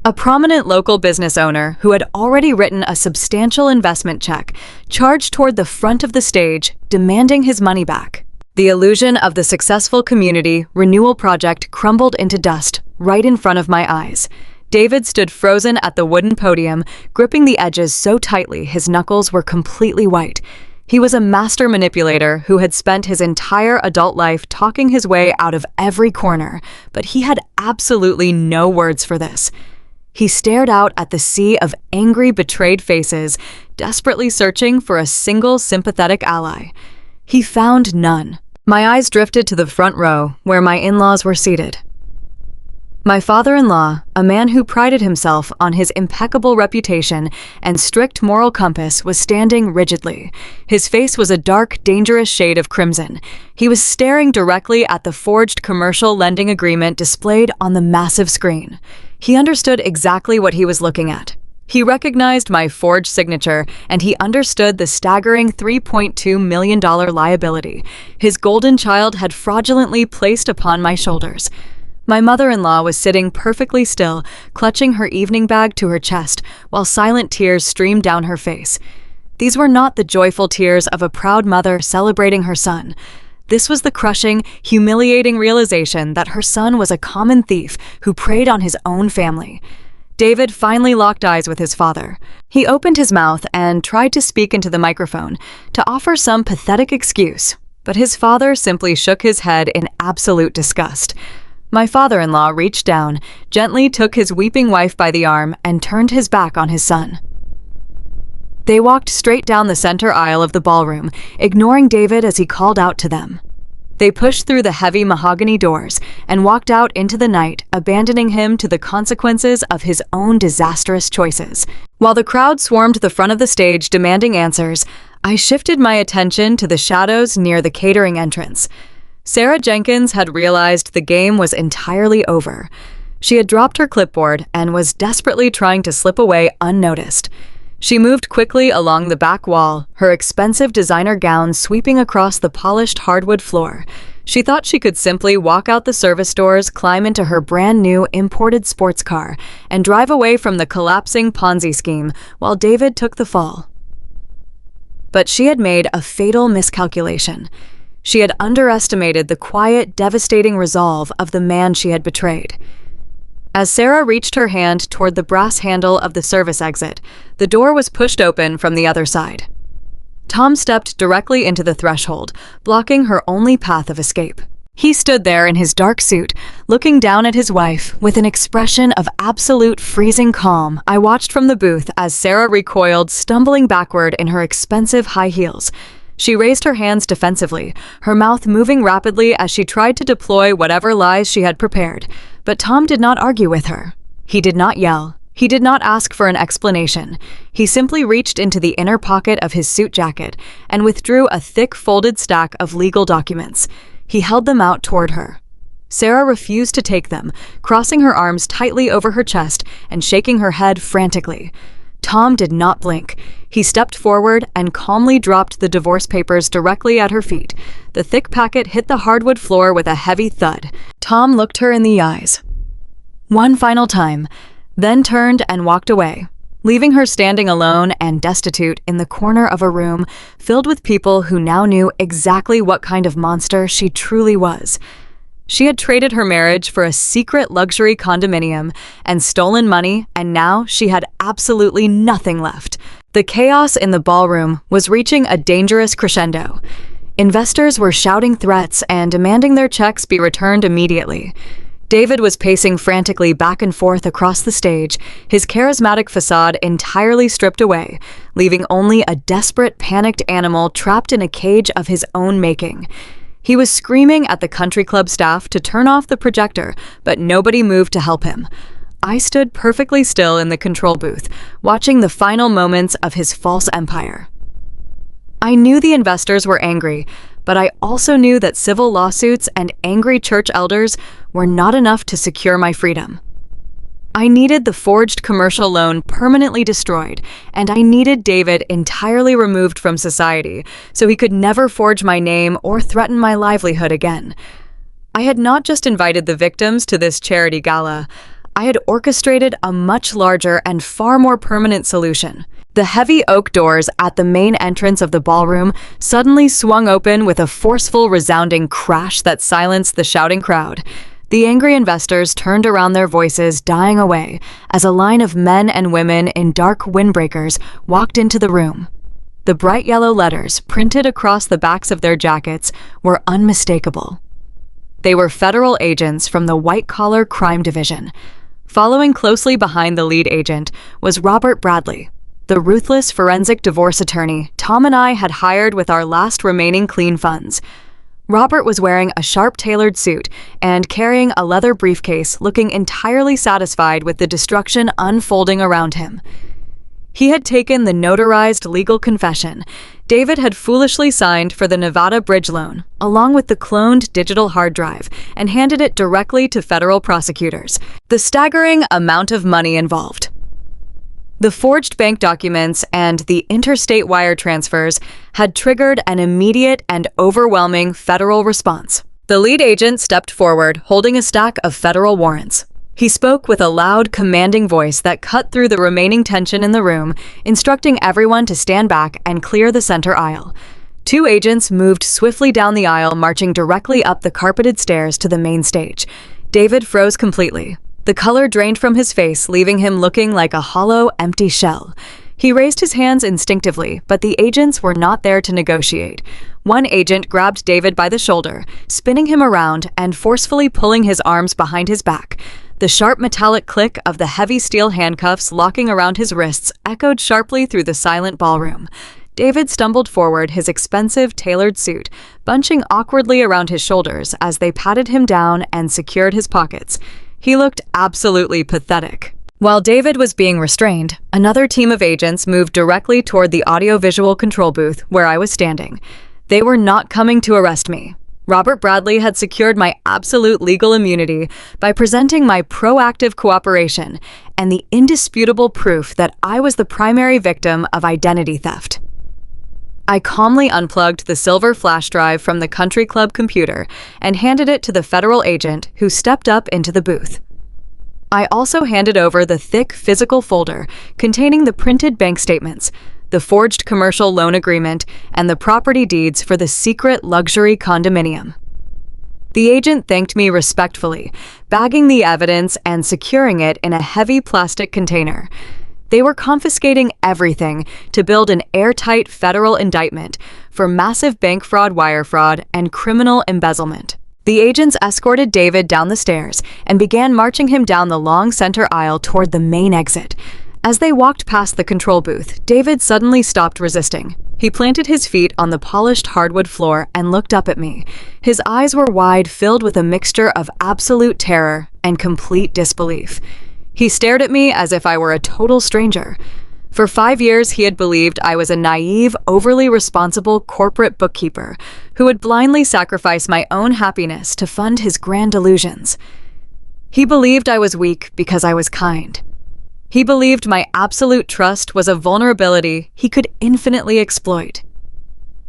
A prominent local business owner, who had already written a substantial investment check, charged toward the front of the stage, demanding his money back. The illusion of the successful community renewal project crumbled into dust right in front of my eyes. David stood frozen at the wooden podium, gripping the edges so tightly his knuckles were completely white. He was a master manipulator who had spent his entire adult life talking his way out of every corner, but he had absolutely no words for this. He stared out at the sea of angry, betrayed faces, desperately searching for a single sympathetic ally. He found none. My eyes drifted to the front row, where my in-laws were seated. My father-in-law, a man who prided himself on his impeccable reputation and strict moral compass, was standing rigidly. His face was a dark, dangerous shade of crimson. He was staring directly at the forged commercial lending agreement displayed on the massive screen. He understood exactly what he was looking at. He recognized my forged signature, and he understood the staggering $3.2 million liability his golden child had fraudulently placed upon my shoulders. My mother-in-law was sitting perfectly still, clutching her evening bag to her chest, while silent tears streamed down her face. These were not the joyful tears of a proud mother celebrating her son. This was the crushing, humiliating realization that her son was a common thief who preyed on his own family. David finally locked eyes with his father. He opened his mouth and tried to speak into the microphone, to offer some pathetic excuse, but his father simply shook his head in absolute disgust. My father-in-law reached down, gently took his weeping wife by the arm, and turned his back on his son. They walked straight down the center aisle of the ballroom, ignoring David as he called out to them. They pushed through the heavy mahogany doors and walked out into the night, abandoning him to the consequences of his own disastrous choices. While the crowd swarmed the front of the stage demanding answers, I shifted my attention to the shadows near the catering entrance. Sarah Jenkins had realized the game was entirely over. She had dropped her clipboard and was desperately trying to slip away unnoticed. She moved quickly along the back wall, her expensive designer gown sweeping across the polished hardwood floor. She thought she could simply walk out the service doors, climb into her brand-new imported sports car, and drive away from the collapsing Ponzi scheme while David took the fall. But she had made a fatal miscalculation. She had underestimated the quiet, devastating resolve of the man she had betrayed. As Sarah reached her hand toward the brass handle of the service exit, the door was pushed open from the other side. Tom stepped directly into the threshold, blocking her only path of escape. He stood there in his dark suit, looking down at his wife with an expression of absolute freezing calm. I watched from the booth as Sarah recoiled, stumbling backward in her expensive high heels. She raised her hands defensively, her mouth moving rapidly as she tried to deploy whatever lies she had prepared. But Tom did not argue with her. He did not yell. He did not ask for an explanation. He simply reached into the inner pocket of his suit jacket and withdrew a thick folded stack of legal documents. He held them out toward her. Sarah refused to take them, crossing her arms tightly over her chest and shaking her head frantically. Tom did not blink. He stepped forward and calmly dropped the divorce papers directly at her feet. The thick packet hit the hardwood floor with a heavy thud. Tom looked her in the eyes one final time, then turned and walked away, leaving her standing alone and destitute in the corner of a room filled with people who now knew exactly what kind of monster she truly was. She had traded her marriage for a secret luxury condominium and stolen money, and now she had absolutely nothing left. The chaos in the ballroom was reaching a dangerous crescendo. Investors were shouting threats and demanding their checks be returned immediately. David was pacing frantically back and forth across the stage, his charismatic facade entirely stripped away, leaving only a desperate, panicked animal trapped in a cage of his own making. He was screaming at the country club staff to turn off the projector, but nobody moved to help him. I stood perfectly still in the control booth, watching the final moments of his false empire. I knew the investors were angry, but I also knew that civil lawsuits and angry church elders were not enough to secure my freedom. I needed the forged commercial loan permanently destroyed, and I needed David entirely removed from society so he could never forge my name or threaten my livelihood again. I had not just invited the victims to this charity gala. I had orchestrated a much larger and far more permanent solution. The heavy oak doors at the main entrance of the ballroom suddenly swung open with a forceful, resounding crash that silenced the shouting crowd. The angry investors turned around, their voices dying away as a line of men and women in dark windbreakers walked into the room. The bright yellow letters printed across the backs of their jackets were unmistakable. They were federal agents from the white-collar crime division. Following closely behind the lead agent was Robert Bradley, the ruthless forensic divorce attorney Tom and I had hired with our last remaining clean funds. Robert was wearing a sharp-tailored suit and carrying a leather briefcase, looking entirely satisfied with the destruction unfolding around him. He had taken the notarized legal confession David had foolishly signed for the Nevada bridge loan, along with the cloned digital hard drive, and handed it directly to federal prosecutors. The staggering amount of money involved, the forged bank documents, and the interstate wire transfers had triggered an immediate and overwhelming federal response. The lead agent stepped forward, holding a stack of federal warrants. He spoke with a loud, commanding voice that cut through the remaining tension in the room, instructing everyone to stand back and clear the center aisle. Two agents moved swiftly down the aisle, marching directly up the carpeted stairs to the main stage. David froze completely. The color drained from his face, leaving him looking like a hollow, empty shell. He raised his hands instinctively, but the agents were not there to negotiate. One agent grabbed David by the shoulder, spinning him around and forcefully pulling his arms behind his back. The sharp metallic click of the heavy steel handcuffs locking around his wrists echoed sharply through the silent ballroom. David stumbled forward, his expensive tailored suit bunching awkwardly around his shoulders as they patted him down and secured his pockets. He looked absolutely pathetic. While David was being restrained, another team of agents moved directly toward the audiovisual control booth where I was standing. They were not coming to arrest me. Robert Bradley had secured my absolute legal immunity by presenting my proactive cooperation and the indisputable proof that I was the primary victim of identity theft. I calmly unplugged the silver flash drive from the country club computer and handed it to the federal agent who stepped up into the booth. I also handed over the thick physical folder containing the printed bank statements, the forged commercial loan agreement, and the property deeds for the secret luxury condominium. The agent thanked me respectfully, bagging the evidence and securing it in a heavy plastic container. They were confiscating everything to build an airtight federal indictment for massive bank fraud, wire fraud, and criminal embezzlement. The agents escorted David down the stairs and began marching him down the long center aisle toward the main exit. As they walked past the control booth, David suddenly stopped resisting. He planted his feet on the polished hardwood floor and looked up at me. His eyes were wide, filled with a mixture of absolute terror and complete disbelief. He stared at me as if I were a total stranger. For 5 years, he had believed I was a naive, overly responsible corporate bookkeeper who would blindly sacrifice my own happiness to fund his grand delusions. He believed I was weak because I was kind. He believed my absolute trust was a vulnerability he could infinitely exploit.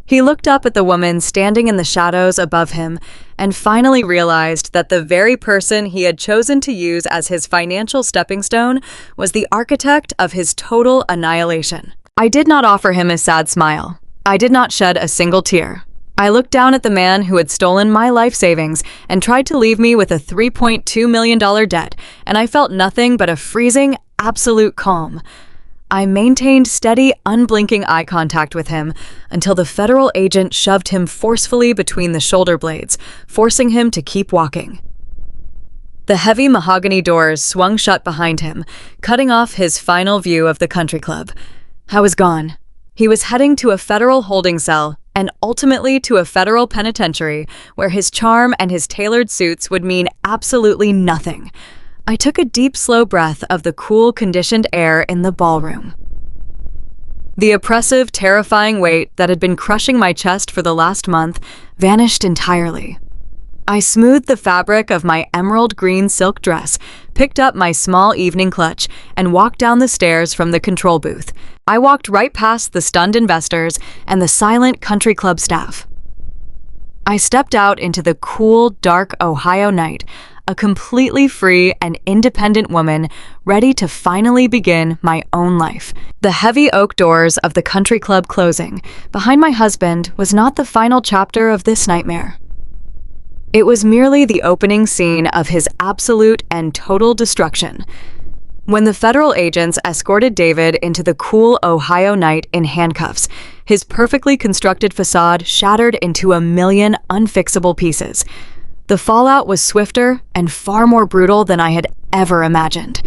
He looked up at the woman standing in the shadows above him and finally realized that the very person he had chosen to use as his financial stepping stone was the architect of his total annihilation. I did not offer him a sad smile. I did not shed a single tear. I looked down at the man who had stolen my life savings and tried to leave me with a $3.2 million debt, and I felt nothing but a freezing, absolute calm. I maintained steady, unblinking eye contact with him until the federal agent shoved him forcefully between the shoulder blades, forcing him to keep walking. The heavy mahogany doors swung shut behind him, cutting off his final view of the country club. I was gone. He was heading to a federal holding cell and ultimately to a federal penitentiary where his charm and his tailored suits would mean absolutely nothing. I took a deep, slow breath of the cool, conditioned air in the ballroom. The oppressive, terrifying weight that had been crushing my chest for the last month vanished entirely. I smoothed the fabric of my emerald green silk dress, picked up my small evening clutch, and walked down the stairs from the control booth. I walked right past the stunned investors and the silent country club staff. I stepped out into the cool, dark Ohio night, a completely free and independent woman ready to finally begin my own life. The heavy oak doors of the country club closing behind my husband was not the final chapter of this nightmare. It was merely the opening scene of his absolute and total destruction. When the federal agents escorted David into the cool Ohio night in handcuffs, his perfectly constructed facade shattered into a million unfixable pieces. The fallout was swifter and far more brutal than I had ever imagined.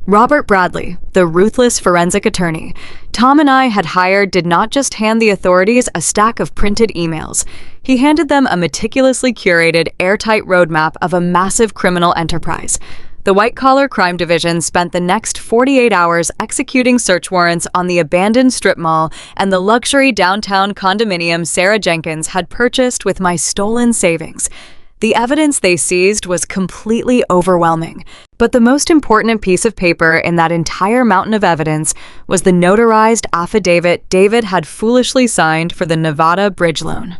Robert Bradley, the ruthless forensic attorney Tom and I had hired, did not just hand the authorities a stack of printed emails. He handed them a meticulously curated, airtight roadmap of a massive criminal enterprise. The white-collar crime division spent the next 48 hours executing search warrants on the abandoned strip mall and the luxury downtown condominium Sarah Jenkins had purchased with my stolen savings. The evidence they seized was completely overwhelming, but the most important piece of paper in that entire mountain of evidence was the notarized affidavit David had foolishly signed for the Nevada bridge loan.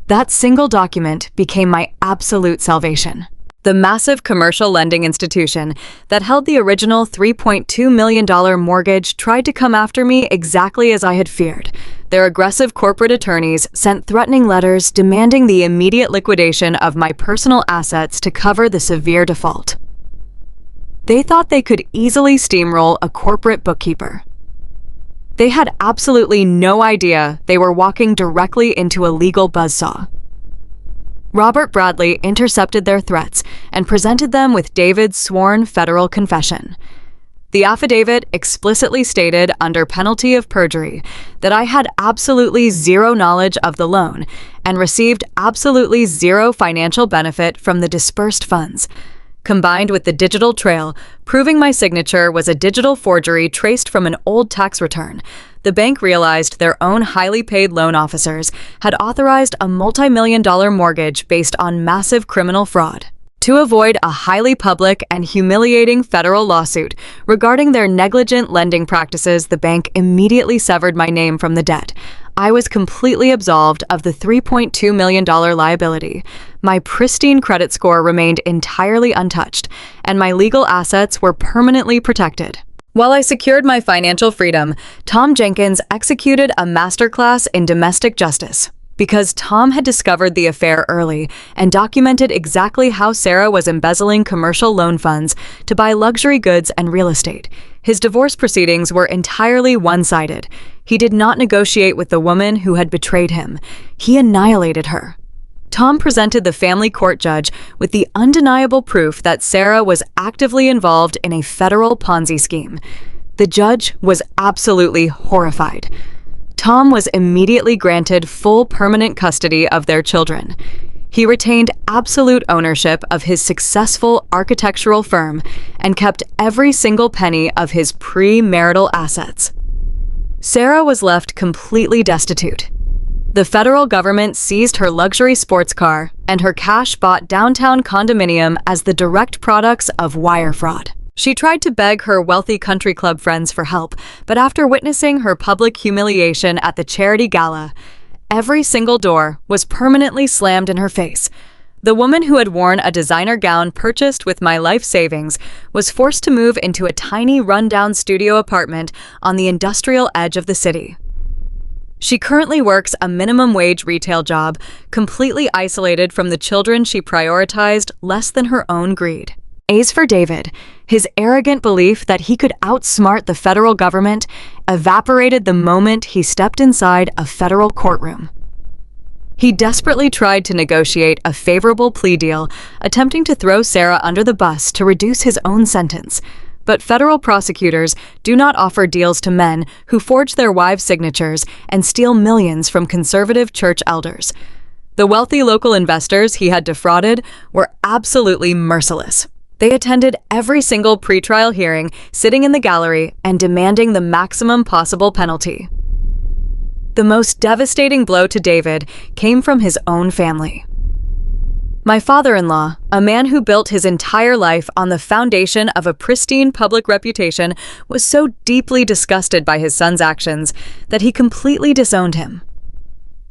That single document became my absolute salvation. The massive commercial lending institution that held the original $3.2 million mortgage tried to come after me exactly as I had feared. Their aggressive corporate attorneys sent threatening letters demanding the immediate liquidation of my personal assets to cover the severe default. They thought they could easily steamroll a corporate bookkeeper. They had absolutely no idea they were walking directly into a legal buzzsaw. Robert Bradley intercepted their threats and presented them with David's sworn federal confession. The affidavit explicitly stated, under penalty of perjury, that I had absolutely zero knowledge of the loan and received absolutely zero financial benefit from the dispersed funds. Combined with the digital trail, proving my signature was a digital forgery traced from an old tax return, the bank realized their own highly paid loan officers had authorized a multi-million-dollar mortgage based on massive criminal fraud. To avoid a highly public and humiliating federal lawsuit regarding their negligent lending practices, the bank immediately severed my name from the debt. I was completely absolved of the $3.2 million liability. My pristine credit score remained entirely untouched, and my legal assets were permanently protected. While I secured my financial freedom, Tom Jenkins executed a masterclass in domestic justice. Because Tom had discovered the affair early and documented exactly how Sarah was embezzling commercial loan funds to buy luxury goods and real estate, his divorce proceedings were entirely one-sided. He did not negotiate with the woman who had betrayed him. He annihilated her. Tom presented the family court judge with the undeniable proof that Sarah was actively involved in a federal Ponzi scheme. The judge was absolutely horrified. Tom was immediately granted full permanent custody of their children. He retained absolute ownership of his successful architectural firm and kept every single penny of his premarital assets. Sarah was left completely destitute. The federal government seized her luxury sports car and her cash-bought downtown condominium as the direct products of wire fraud. She tried to beg her wealthy country club friends for help, but after witnessing her public humiliation at the charity gala, every single door was permanently slammed in her face. The woman who had worn a designer gown purchased with my life savings was forced to move into a tiny rundown studio apartment on the industrial edge of the city. She currently works a minimum wage retail job, completely isolated from the children she prioritized less than her own greed. As for David, his arrogant belief that he could outsmart the federal government evaporated the moment he stepped inside a federal courtroom. He desperately tried to negotiate a favorable plea deal, attempting to throw Sarah under the bus to reduce his own sentence. But federal prosecutors do not offer deals to men who forge their wives' signatures and steal millions from conservative church elders. The wealthy local investors he had defrauded were absolutely merciless. They attended every single pretrial hearing, sitting in the gallery and demanding the maximum possible penalty. The most devastating blow to David came from his own family. My father-in-law, a man who built his entire life on the foundation of a pristine public reputation, was so deeply disgusted by his son's actions that he completely disowned him.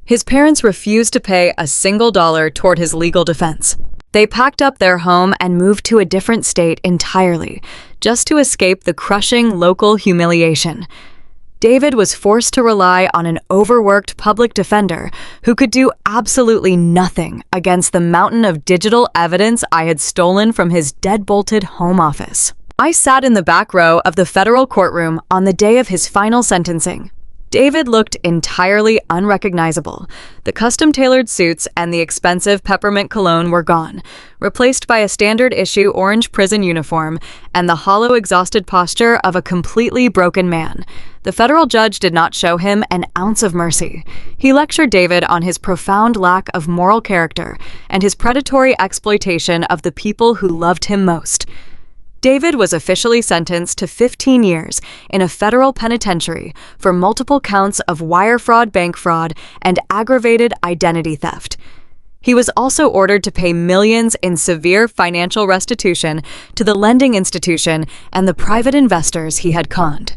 His parents refused to pay a single dollar toward his legal defense. They packed up their home and moved to a different state entirely, just to escape the crushing local humiliation. David was forced to rely on an overworked public defender who could do absolutely nothing against the mountain of digital evidence I had stolen from his dead-bolted home office. I sat in the back row of the federal courtroom on the day of his final sentencing. David looked entirely unrecognizable. The custom-tailored suits and the expensive peppermint cologne were gone, replaced by a standard-issue orange prison uniform and the hollow, exhausted posture of a completely broken man. The federal judge did not show him an ounce of mercy. He lectured David on his profound lack of moral character and his predatory exploitation of the people who loved him most. David was officially sentenced to 15 years in a federal penitentiary for multiple counts of wire fraud, bank fraud, and aggravated identity theft. He was also ordered to pay millions in severe financial restitution to the lending institution and the private investors he had conned.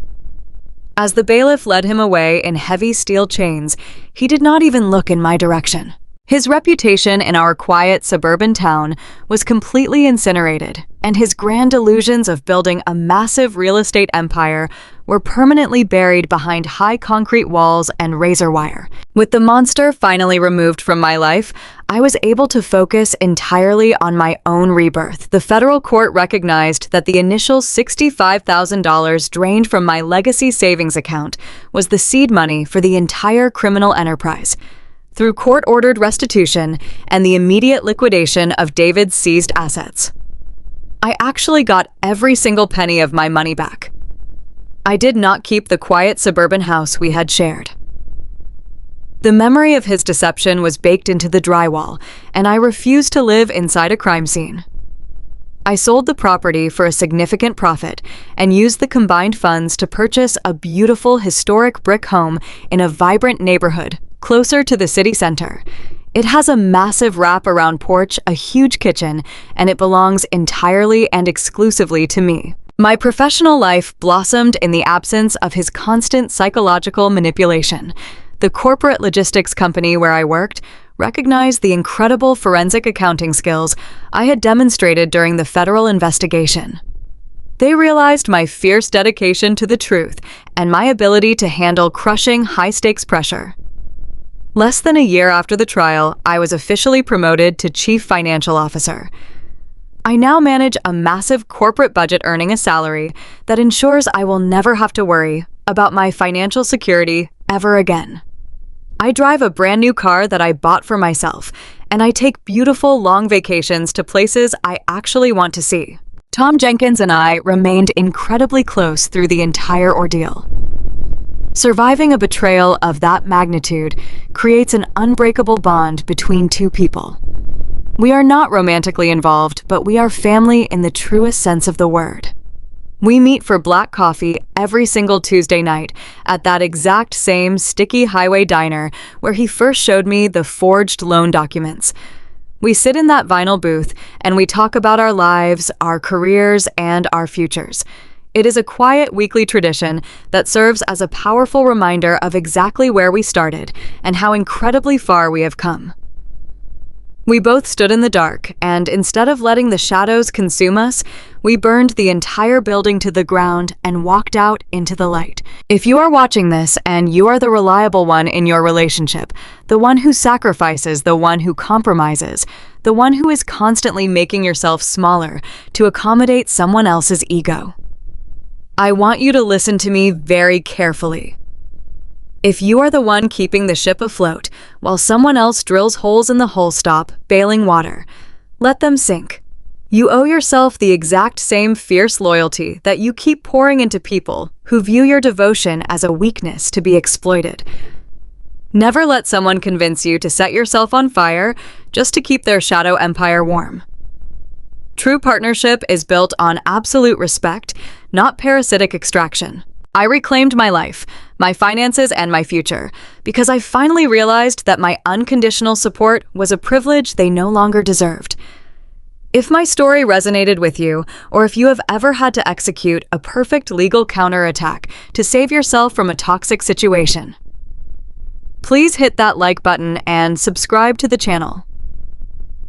As the bailiff led him away in heavy steel chains, he did not even look in my direction. His reputation in our quiet suburban town was completely incinerated, and his grand illusions of building a massive real estate empire were permanently buried behind high concrete walls and razor wire. With the monster finally removed from my life, I was able to focus entirely on my own rebirth. The federal court recognized that the initial $65,000 drained from my legacy savings account was the seed money for the entire criminal enterprise. Through court-ordered restitution and the immediate liquidation of David's seized assets, I actually got every single penny of my money back. I did not keep the quiet suburban house we had shared. The memory of his deception was baked into the drywall, and I refused to live inside a crime scene. I sold the property for a significant profit and used the combined funds to purchase a beautiful historic brick home in a vibrant neighborhood closer to the city center. It has a massive wrap-around porch, a huge kitchen, and it belongs entirely and exclusively to me. My professional life blossomed in the absence of his constant psychological manipulation. The corporate logistics company where I worked recognized the incredible forensic accounting skills I had demonstrated during the federal investigation. They realized my fierce dedication to the truth and my ability to handle crushing high-stakes pressure. Less than a year after the trial, I was officially promoted to Chief Financial Officer. I now manage a massive corporate budget, earning a salary that ensures I will never have to worry about my financial security ever again. I drive a brand new car that I bought for myself, and I take beautiful long vacations to places I actually want to see. Tom Jenkins and I remained incredibly close through the entire ordeal. Surviving a betrayal of that magnitude creates an unbreakable bond between two people. We are not romantically involved, but we are family in the truest sense of the word. We meet for black coffee every single Tuesday night at that exact same sticky highway diner where he first showed me the forged loan documents. We sit in that vinyl booth and we talk about our lives, our careers, and our futures. It is a quiet weekly tradition that serves as a powerful reminder of exactly where we started and how incredibly far we have come. We both stood in the dark, and instead of letting the shadows consume us, we burned the entire building to the ground and walked out into the light. If you are watching this and you are the reliable one in your relationship, the one who sacrifices, the one who compromises, the one who is constantly making yourself smaller to accommodate someone else's ego, I want you to listen to me very carefully. If you are the one keeping the ship afloat while someone else drills holes in the hull stop, bailing water, let them sink. You owe yourself the exact same fierce loyalty that you keep pouring into people who view your devotion as a weakness to be exploited. Never let someone convince you to set yourself on fire just to keep their shadow empire warm. True partnership is built on absolute respect, not parasitic extraction. I reclaimed my life, my finances, and my future because I finally realized that my unconditional support was a privilege they no longer deserved. If my story resonated with you, or if you have ever had to execute a perfect legal counterattack to save yourself from a toxic situation, please hit that like button and subscribe to the channel.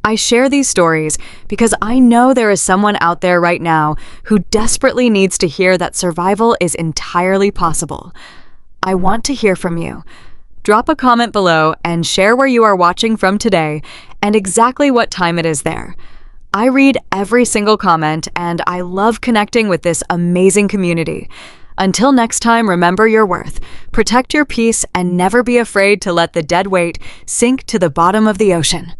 I share these stories because I know there is someone out there right now who desperately needs to hear that survival is entirely possible. I want to hear from you. Drop a comment below and share where you are watching from today and exactly what time it is there. I read every single comment and I love connecting with this amazing community. Until next time, remember your worth, protect your peace, and never be afraid to let the dead weight sink to the bottom of the ocean.